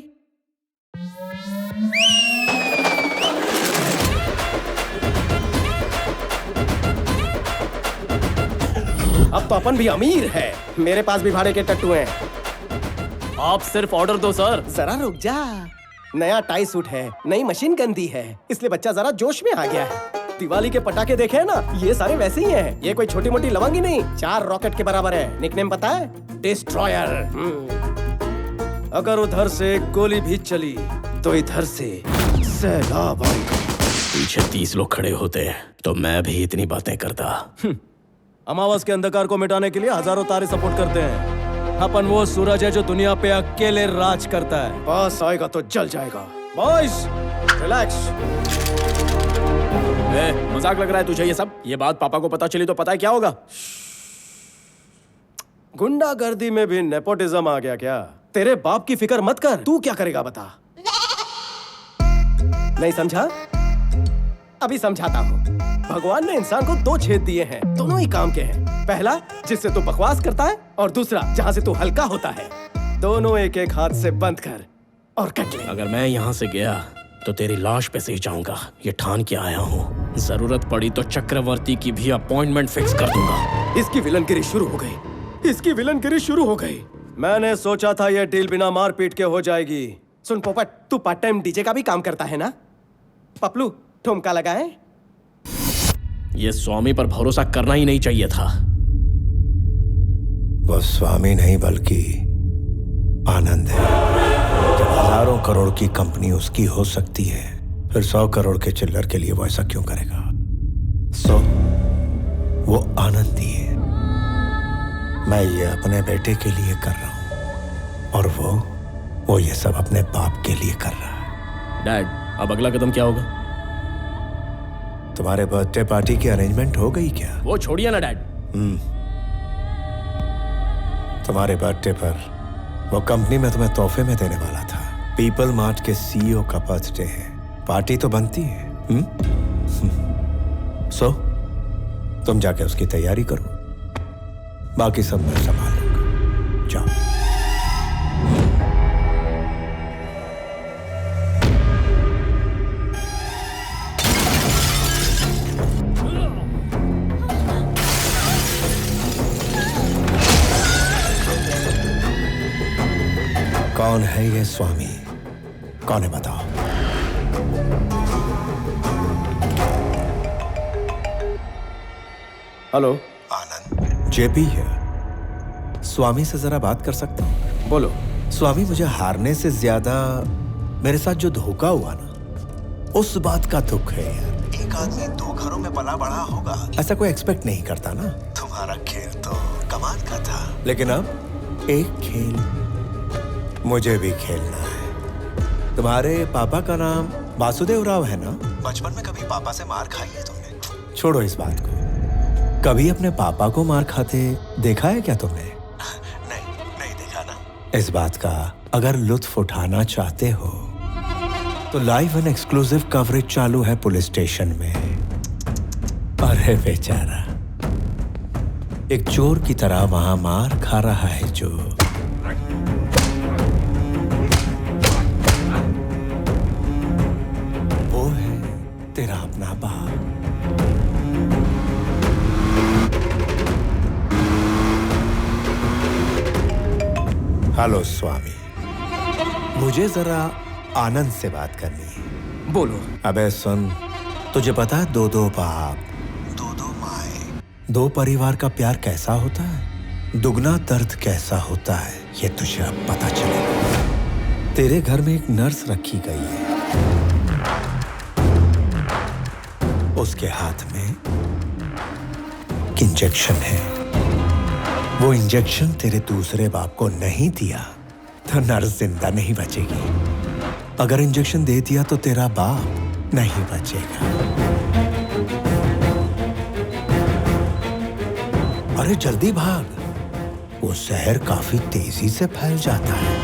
[SPEAKER 12] अब तो अपन भी अमीर है, मेरे पास भी भाड़े के टट्टू हैं।
[SPEAKER 18] आप सिर्फ ऑर्डर दो सर।
[SPEAKER 12] जरा रुक जा, नया टाई सूट है, नई मशीन गन दी है, इसलिए बच्चा जरा जोश में आ गया है। दिवाली के पटाखे देखे हैं ना, ये सारे वैसे ही हैं। ये कोई छोटी मोटी लवंगी नहीं, 4 रॉकेट के बराबर है। निकनेम पता है? डिस्ट्रॉयर। अगर उधर से गोली भी चली तो इधर से सैलाब आएगा।
[SPEAKER 17] पीछे 30 लोग खड़े होते तो मैं भी इतनी बातें करता।
[SPEAKER 12] अमावस के अंधकार को मिटाने के लिए हजारों तारे सपोर्ट करते हैं। अपन वो सूरज है जो दुनिया पे अकेले राज करता है। पास आएगा तो जल जाएगा। Boys, relax.
[SPEAKER 17] मजाक लग रहा है तुझे ये सब? ये बात पापा को पता चली तो पता है क्या होगा?
[SPEAKER 12] गुंडागर्दी में भी नेपोटिज्म आ गया क्या? तेरे बाप की फिक्र मत कर, तू क्या करेगा बता? नहीं समझा? अभी समझाता हूँ। भगवान ने इंसान को 2 छेद दिए हैं, दोनों ही काम के हैं। पहला जिससे तू बकवास करता है, और दूसरा जहाँ से तू हल्का होता है। दोनों एक एक हाथ से बंद कर और कट ले।
[SPEAKER 17] अगर मैं यहाँ से गया तो तेरी लाश पे से ही जाऊंगा, ये ठान के आया हूँ। जरूरत पड़ी तो चक्रवर्ती की भी अपॉइंटमेंट फिक्स कर दूंगा।
[SPEAKER 12] इसकी विलनगिरी शुरू हो गई। मैंने सोचा था यह डील बिना मारपीट के हो जाएगी। सुन पोपट, तू पार्ट टाइम डीजे का भी काम करता है ना? पपलू, ठुमका लगाए।
[SPEAKER 17] ये स्वामी पर भरोसा करना ही नहीं चाहिए था।
[SPEAKER 5] वो स्वामी नहीं बल्कि आनंद है। जब हजारों करोड़ की कंपनी उसकी हो सकती है, फिर 100 करोड़ के चिल्लर के लिए वो ऐसा क्यों करेगा? वो आनंद ही है। मैं ये अपने बेटे के लिए कर रहा हूं, और वो ये सब अपने बाप के लिए कर रहा है।
[SPEAKER 17] डैड, अब अगला कदम क्या होगा?
[SPEAKER 5] तुम्हारे बर्थडे पार्टी की अरेंजमेंट हो गई क्या?
[SPEAKER 17] वो छोड़िए ना डैड।
[SPEAKER 5] तुम्हारे बर्थडे पर वो कंपनी में तुम्हें तोहफे में देने वाला था। पीपल मार्ट के सीईओ का बर्थडे है, पार्टी तो बनती है। सो तुम जाके उसकी तैयारी करो, बाकी सब मैं संभाल लूंगा। जाओ। कौन है ये स्वामी? कौन है बताओ?
[SPEAKER 12] हेलो,
[SPEAKER 5] आनंद। जेपी है। स्वामी से जरा बात कर सकता हूँ?
[SPEAKER 12] बोलो।
[SPEAKER 5] स्वामी, मुझे हारने से ज्यादा मेरे साथ जो धोखा हुआ ना, उस बात का दुख है यार। एक आदमी 2 घरों में पला बड़ा होगा, ऐसा कोई एक्सपेक्ट नहीं करता ना। तुम्हारा खेल तो कमाल का था, लेकिन अब एक खेल मुझे भी खेलना है। तुम्हारे पापा का नाम वासुदेव राव है ना? बचपन में कभी पापा से मार खाई है तुमने? छोड़ो इस बात को। कभी अपने पापा को मार खाते देखा है क्या तुमने? नहीं देखा ना। इस बात का अगर लुत्फ उठाना चाहते हो तो लाइव एंड एक्सक्लूसिव कवरेज चालू है पुलिस स्टेशन में। अरे बेचारा, एक चोर की तरह वहां मार खा रहा है जो। वो है तेरा अपना बाप। हेलो स्वामी, मुझे जरा आनंद से बात करनी है।
[SPEAKER 12] बोलो।
[SPEAKER 5] अबे सुन, तुझे पता है दो बाप, दो माए, दो परिवार का प्यार कैसा होता है, दुगना दर्द कैसा होता है, ये तुझे अब पता चलेगा। तेरे घर में एक नर्स रखी गई है, उसके हाथ में इंजेक्शन है। वो इंजेक्शन तेरे दूसरे बाप को नहीं दिया तो नर्स जिंदा नहीं बचेगी। अगर इंजेक्शन दे दिया तो तेरा बाप नहीं बचेगा। अरे जल्दी भाग, वो जहर काफी तेजी से फैल जाता है।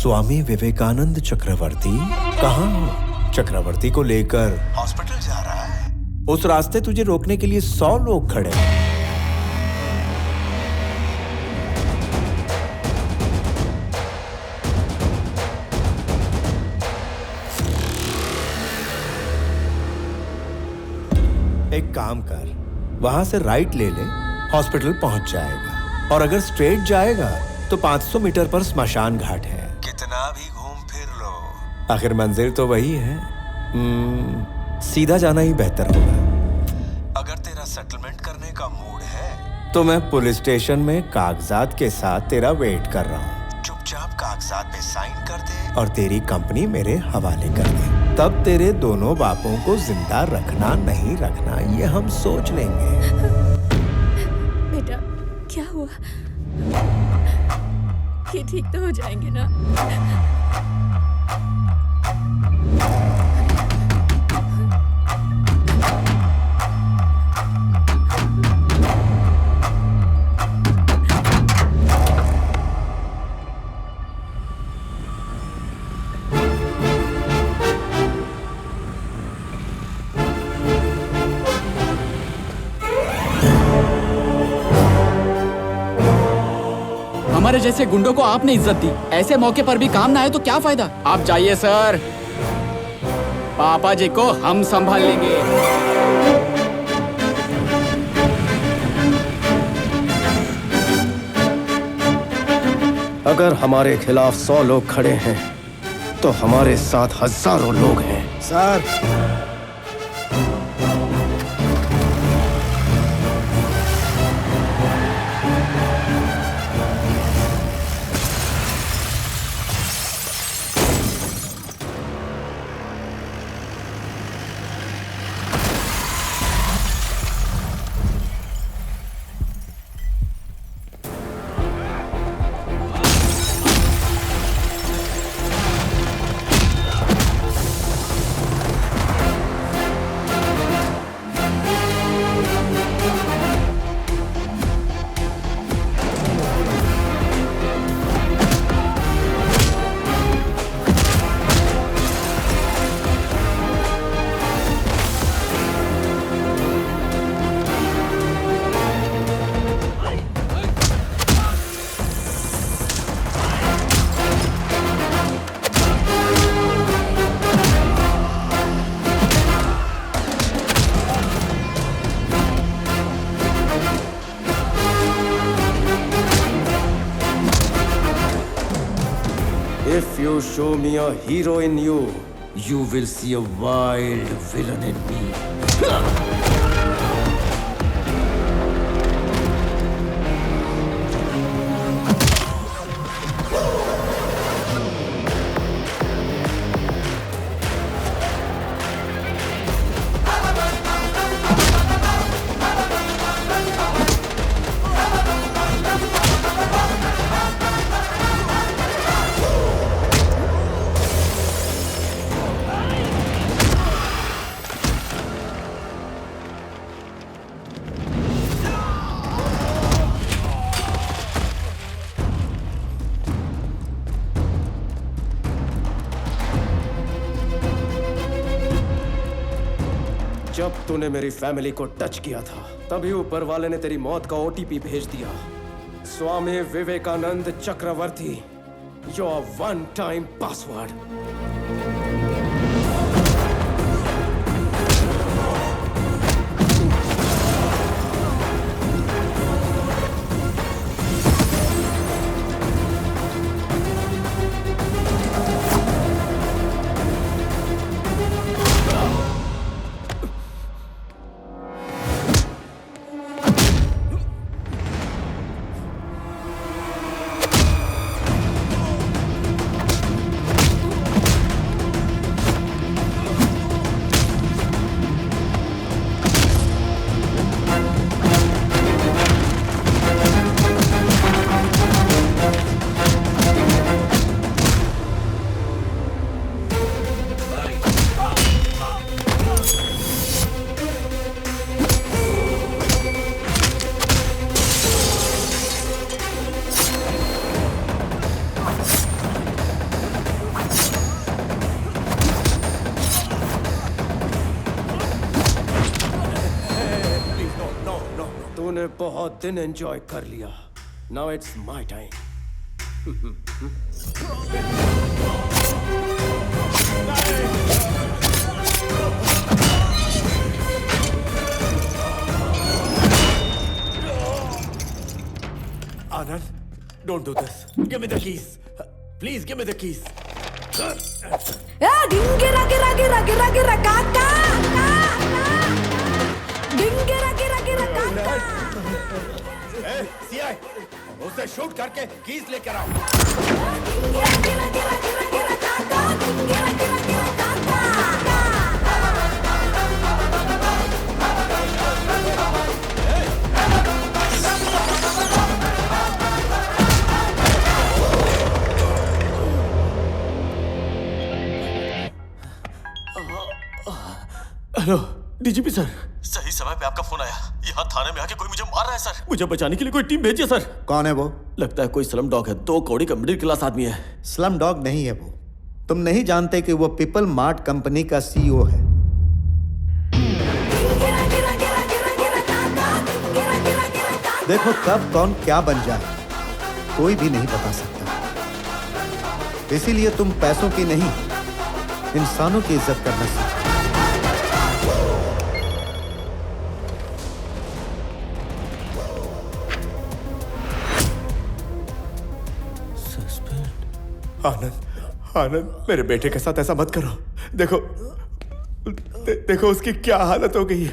[SPEAKER 5] स्वामी विवेकानंद चक्रवर्ती कहाँ हो? चक्रवर्ती को लेकर हॉस्पिटल जा रहा है। उस रास्ते तुझे रोकने के लिए 100 लोग खड़े हैं। एक काम कर, वहां से राइट ले ले, हॉस्पिटल पहुंच जाएगा। और अगर स्ट्रेट जाएगा तो 500 मीटर पर स्मशान घाट है। कितना भी घूम फिर लो, आखिर मंजिल तो वही है। सीधा जाना ही बेहतर होगा। अगर तेरा सेटलमेंट करने का मूड है तो मैं पुलिस स्टेशन में कागजात के साथ तेरा वेट कर रहा हूँ। चुपचाप कागजात पे साइन कर दे और तेरी कंपनी मेरे हवाले कर दे। तब तेरे दोनों बापों को जिंदा रखना नहीं रखना ये हम सोच लेंगे।
[SPEAKER 11] बेटा क्या हुआ? ये ठीक तो हो जाएंगे ना?
[SPEAKER 9] हमारे जैसे गुंडों को आपने इज्जत दी, ऐसे मौके पर भी काम ना आए तो क्या फायदा? आप जाइए सर, पापा जी को हम संभाल लेंगे।
[SPEAKER 12] अगर हमारे खिलाफ 100 लोग खड़े हैं तो हमारे साथ हजारों लोग हैं।
[SPEAKER 13] Sir,
[SPEAKER 12] If you show me a hero in you, you will see a wild villain in me. तूने मेरी फैमिली को टच किया था, तभी ऊपर वाले ने तेरी मौत का ओटीपी भेज दिया। स्वामी विवेकानंद चक्रवर्ती, योर वन टाइम पासवर्ड। तूने बहुत दिन एंजॉय कर लिया, now it's my time.
[SPEAKER 5] Anand, don't do this. Give me the keys. Please give me the keys.
[SPEAKER 7] गिरा गिरा गिरा गिरा गिरा काका, गिरा गिरा गिरा काका।
[SPEAKER 5] सीआई, उसे शूट करके कीज लेकर आओ।
[SPEAKER 7] गिरा गिरा गिरा गिरा गिरा काका, गिरा गिरा गिरा काका।
[SPEAKER 21] हेलो डीजीपी सर, सही समय पे आपका फोन आया। यहाँ थाने में आके कोई मुझे मार रहा है सर। मुझे बचाने के लिए कोई टीम भेजिए सर।
[SPEAKER 13] कौन है वो?
[SPEAKER 21] लगता है कोई स्लम डॉग है, 2 कौड़ी का मिडिल क्लास आदमी है।
[SPEAKER 13] स्लम डॉग नहीं है वो। तुम नहीं जानते कि वो पीपल मार्ट कंपनी का सीईओ है। देखो कब कौन क्या बन जाए कोई भी नहीं बता सकता, इसीलिए तुम पैसों की नहीं इंसानों की इज्जत करना सीखो।
[SPEAKER 5] आनंद, आनंद, मेरे बेटे के साथ ऐसा मत करो। देखो, देखो उसकी क्या हालत हो गई है।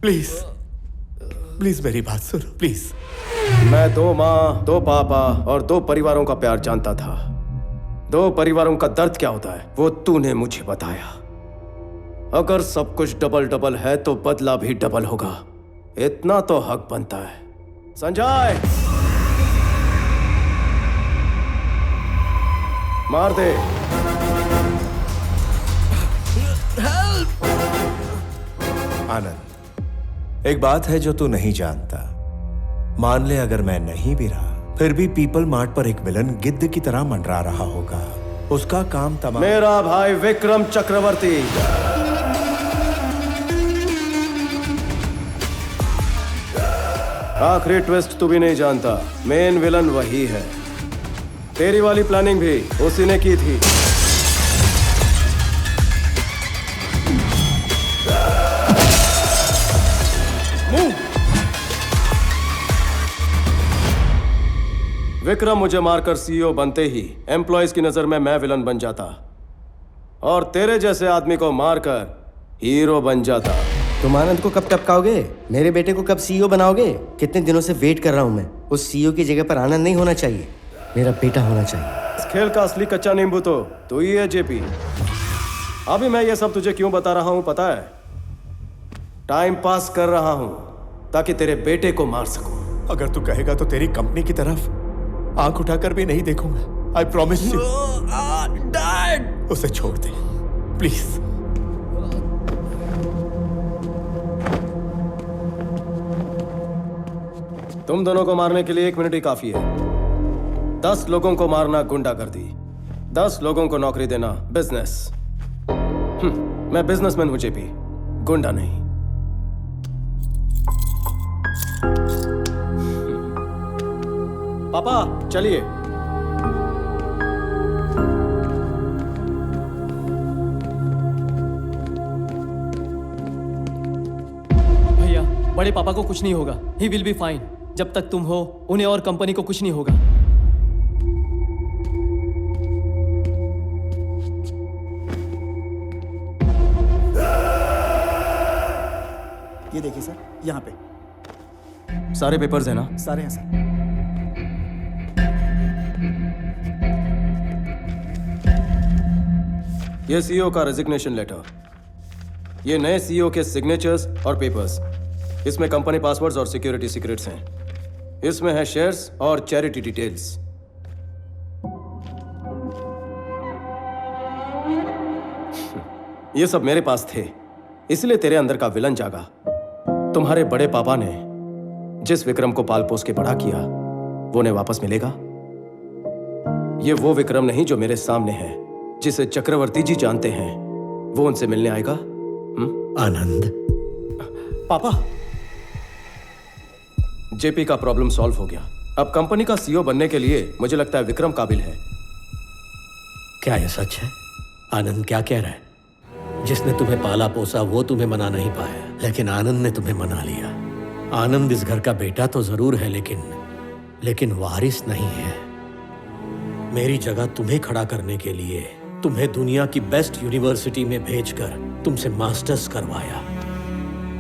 [SPEAKER 5] प्लीज, प्लीज मेरी बात सुनो, प्लीज।
[SPEAKER 12] मैं 2 माँ, 2 पापा और 2 परिवारों का प्यार जानता था। 2 परिवारों का दर्द क्या होता है वो तूने मुझे बताया। अगर सब कुछ डबल डबल है तो बदला भी डबल होगा, इतना तो हक बनता है। संजय, मार दे।
[SPEAKER 5] आनंद, एक बात है जो तू नहीं जानता। मान ले अगर मैं नहीं भी रहा, फिर भी पीपल मार्ट पर एक विलन गिद्ध की तरह मंडरा रहा होगा। उसका काम तमाम।
[SPEAKER 12] मेरा भाई विक्रम चक्रवर्ती। आखिरी ट्विस्ट तू भी नहीं जानता, मेन विलन वही है। तेरी वाली प्लानिंग भी उसी ने की थी। विक्रम मुझे मारकर सीईओ बनते ही एम्प्लॉयज की नजर में मैं विलन बन जाता और तेरे जैसे आदमी को मारकर हीरो बन जाता।
[SPEAKER 3] तुम आनंद को कब टपकाओगे? मेरे बेटे को कब सीईओ बनाओगे? कितने दिनों से वेट कर रहा हूं मैं। उस सीईओ की जगह पर आनंद नहीं होना चाहिए, मेरा बेटा होना चाहिए।
[SPEAKER 12] इस खेल का असली कच्चा नींबू तो तू ही है जेपी। अभी मैं ये सब तुझे क्यों बता रहा हूं पता है? टाइम पास कर रहा हूं ताकि तेरे बेटे को मार सकूं।
[SPEAKER 5] अगर तू कहेगा तो तेरी कंपनी की तरफ आंख उठाकर भी नहीं देखूंगा। I promise you. डैड, उसे छोड़ दे प्लीज।
[SPEAKER 12] तुम दोनों को मारने के लिए 1 मिनट ही काफी है। 10 लोगों को मारना गुंडागर्दी, 10 लोगों को नौकरी देना बिजनेस। मैं बिजनेसमैन हूं जेपी, गुंडा नहीं। पापा चलिए।
[SPEAKER 18] भैया बड़े पापा को कुछ नहीं होगा, ही विल बी फाइन। जब तक तुम हो उन्हें और कंपनी को कुछ नहीं होगा।
[SPEAKER 16] ये देखिए सर, यहाँ पे
[SPEAKER 12] सारे पेपर्स हैं ना?
[SPEAKER 16] सारे हैं सर।
[SPEAKER 12] ये सीईओ का रेजिग्नेशन लेटर, ये नए सीईओ के सिग्नेचर्स और पेपर्स। इसमें कंपनी पासवर्ड्स और सिक्योरिटी सीक्रेट्स हैं। इसमें है शेयर्स और चैरिटी डिटेल्स। ये सब मेरे पास थे, इसलिए तेरे अंदर का विलन जागा। तुम्हारे बड़े पापा ने जिस विक्रम को पाल पोस के बड़ा किया, वो उन्हें वापस मिलेगा? ये वो विक्रम नहीं जो मेरे सामने है, जिसे चक्रवर्ती जी जानते हैं। वो उनसे मिलने आएगा?
[SPEAKER 4] आनंद।
[SPEAKER 12] पापा, जेपी का प्रॉब्लम सॉल्व हो गया। अब कंपनी का सीईओ बनने के लिए मुझे लगता है विक्रम काबिल है।
[SPEAKER 4] क्या ये सच है? आनंद क्या कह रहा है? जिसने तुम्हें पाला पोसा वो तुम्हें मना नहीं पाया, लेकिन आनंद ने तुम्हें मना लिया। आनंद इस घर का बेटा तो जरूर है, लेकिन वारिस नहीं है। मेरी जगह तुम्हें खड़ा करने के लिए तुम्हें दुनिया की बेस्ट यूनिवर्सिटी में भेजकर तुमसे मास्टर्स करवाया।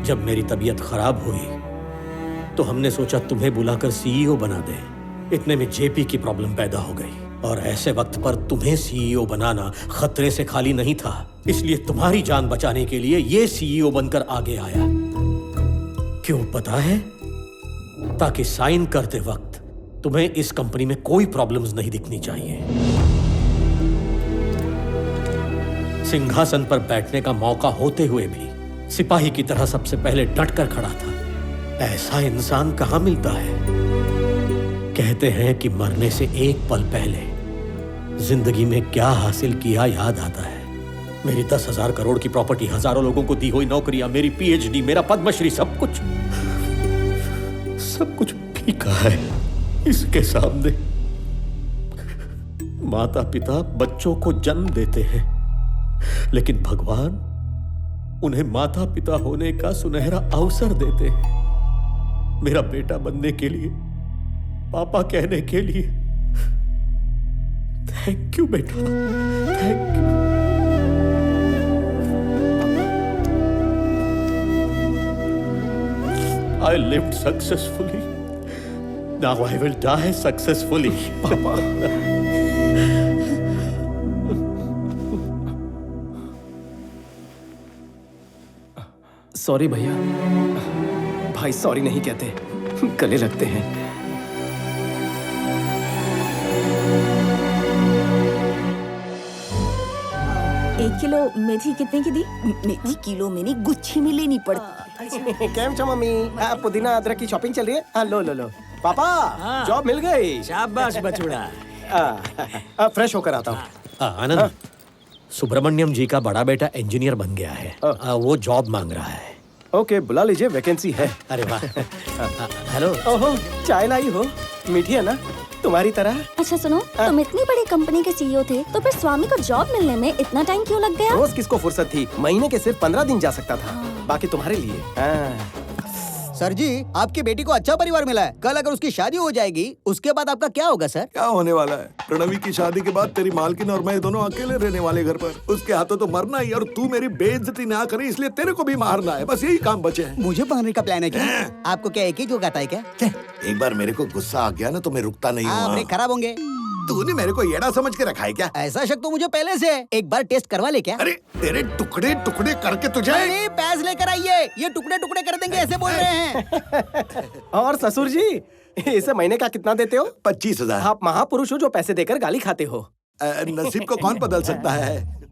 [SPEAKER 4] जब मेरी तबीयत खराब हुई तो हमने सोचा तुम्हें बुलाकर सीईओ बना दे। इतने में जेपी की प्रॉब्लम पैदा हो गई, और ऐसे वक्त पर तुम्हें सीईओ बनाना खतरे से खाली नहीं था। इसलिए तुम्हारी जान बचाने के लिए ये सीईओ बनकर आगे आया। क्यों पता है? ताकि साइन करते वक्त तुम्हें इस कंपनी में कोई प्रॉब्लम्स नहीं दिखनी चाहिए। सिंहासन पर बैठने का मौका होते हुए भी सिपाही की तरह सबसे पहले डट कर खड़ा था। ऐसा इंसान कहां मिलता है? कहते हैं कि मरने से एक पल पहले जिंदगी में क्या हासिल किया याद आता है। मेरी 10,000 करोड़ की प्रॉपर्टी, हजारों लोगों को दी हुई नौकरियां, मेरी पीएचडी, मेरा पद्मश्री, सब कुछ फीका है इसके सामने। माता पिता बच्चों को जन्म देते हैं, लेकिन भगवान उन्हें माता पिता होने का सुनहरा अवसर देते हैं। मेरा बेटा बनने के लिए, पापा कहने के लिए थैंक यू बेटा, thank you. I lived successfully. Now I will die successfully. पापा।
[SPEAKER 12] सॉरी भैया। भाई सॉरी नहीं कहते, गले लगते हैं।
[SPEAKER 11] 1 किलो मेथी कितने की दी?
[SPEAKER 15] मेथी किलो में नहीं, गुच्छी में लेनी पड़ती।
[SPEAKER 12] केम छो मम्मी? पुदीना अदरक की शॉपिंग चल रही है? हाँ, लो। पापा, जॉब मिल गई।
[SPEAKER 10] शाबाश बचुड़ा।
[SPEAKER 12] फ्रेश होकर आता हूँ।
[SPEAKER 4] आनंद, सुब्रमण्यम जी का बड़ा बेटा इंजीनियर बन गया है। वो जॉब मांग रहा है।
[SPEAKER 12] ओके, बुला लीजिए, वैकेंसी है।
[SPEAKER 4] अरे वाह। हेलो।
[SPEAKER 12] ओहो, चाय लाई हो? मीठी है ना, तुम्हारी तरह।
[SPEAKER 14] अच्छा सुनो, तुम इतनी बड़ी कंपनी के सीईओ थे, तो फिर स्वामी को जॉब मिलने में इतना टाइम क्यों लग गया?
[SPEAKER 12] रोज किसको फुर्सत थी? महीने के सिर्फ 15 दिन जा सकता था, बाकी तुम्हारे लिए।
[SPEAKER 6] सर जी, आपकी बेटी को अच्छा परिवार मिला है। कल अगर उसकी शादी हो जाएगी, उसके बाद आपका क्या होगा सर?
[SPEAKER 2] क्या होने वाला है? प्रणवी की शादी के बाद तेरी मालकिन और मैं दोनों अकेले रहने वाले घर पर। उसके हाथों तो मरना ही, और तू मेरी बेइज्जती ना करे इसलिए तेरे को भी मारना है। बस यही काम बचे हैं।
[SPEAKER 6] मुझे मारने का प्लान है क्या? आपको क्या एक ही जो गाता है क्या?
[SPEAKER 2] एक बार मेरे को गुस्सा आ गया ना तो मैं रुकता नहीं हूँ।
[SPEAKER 6] ब्रेक खराब होंगे।
[SPEAKER 2] तूने मेरे को येड़ा समझ के रखा है क्या?
[SPEAKER 6] ऐसा शक तो मुझे पहले से है। एक बार टेस्ट करवा ले क्या?
[SPEAKER 2] अरे तेरे टुकड़े टुकड़े करके तुझे।
[SPEAKER 6] अरे पैस लेकर आइए, ये टुकड़े टुकड़े कर देंगे, ऐसे बोल रहे हैं।
[SPEAKER 12] और ससुर जी, इसे महीने का कितना देते हो?
[SPEAKER 2] 25,000।
[SPEAKER 12] आप महापुरुष हो जो पैसे देकर गाली खाते हो।
[SPEAKER 2] नसीब को कौन बदल सकता है?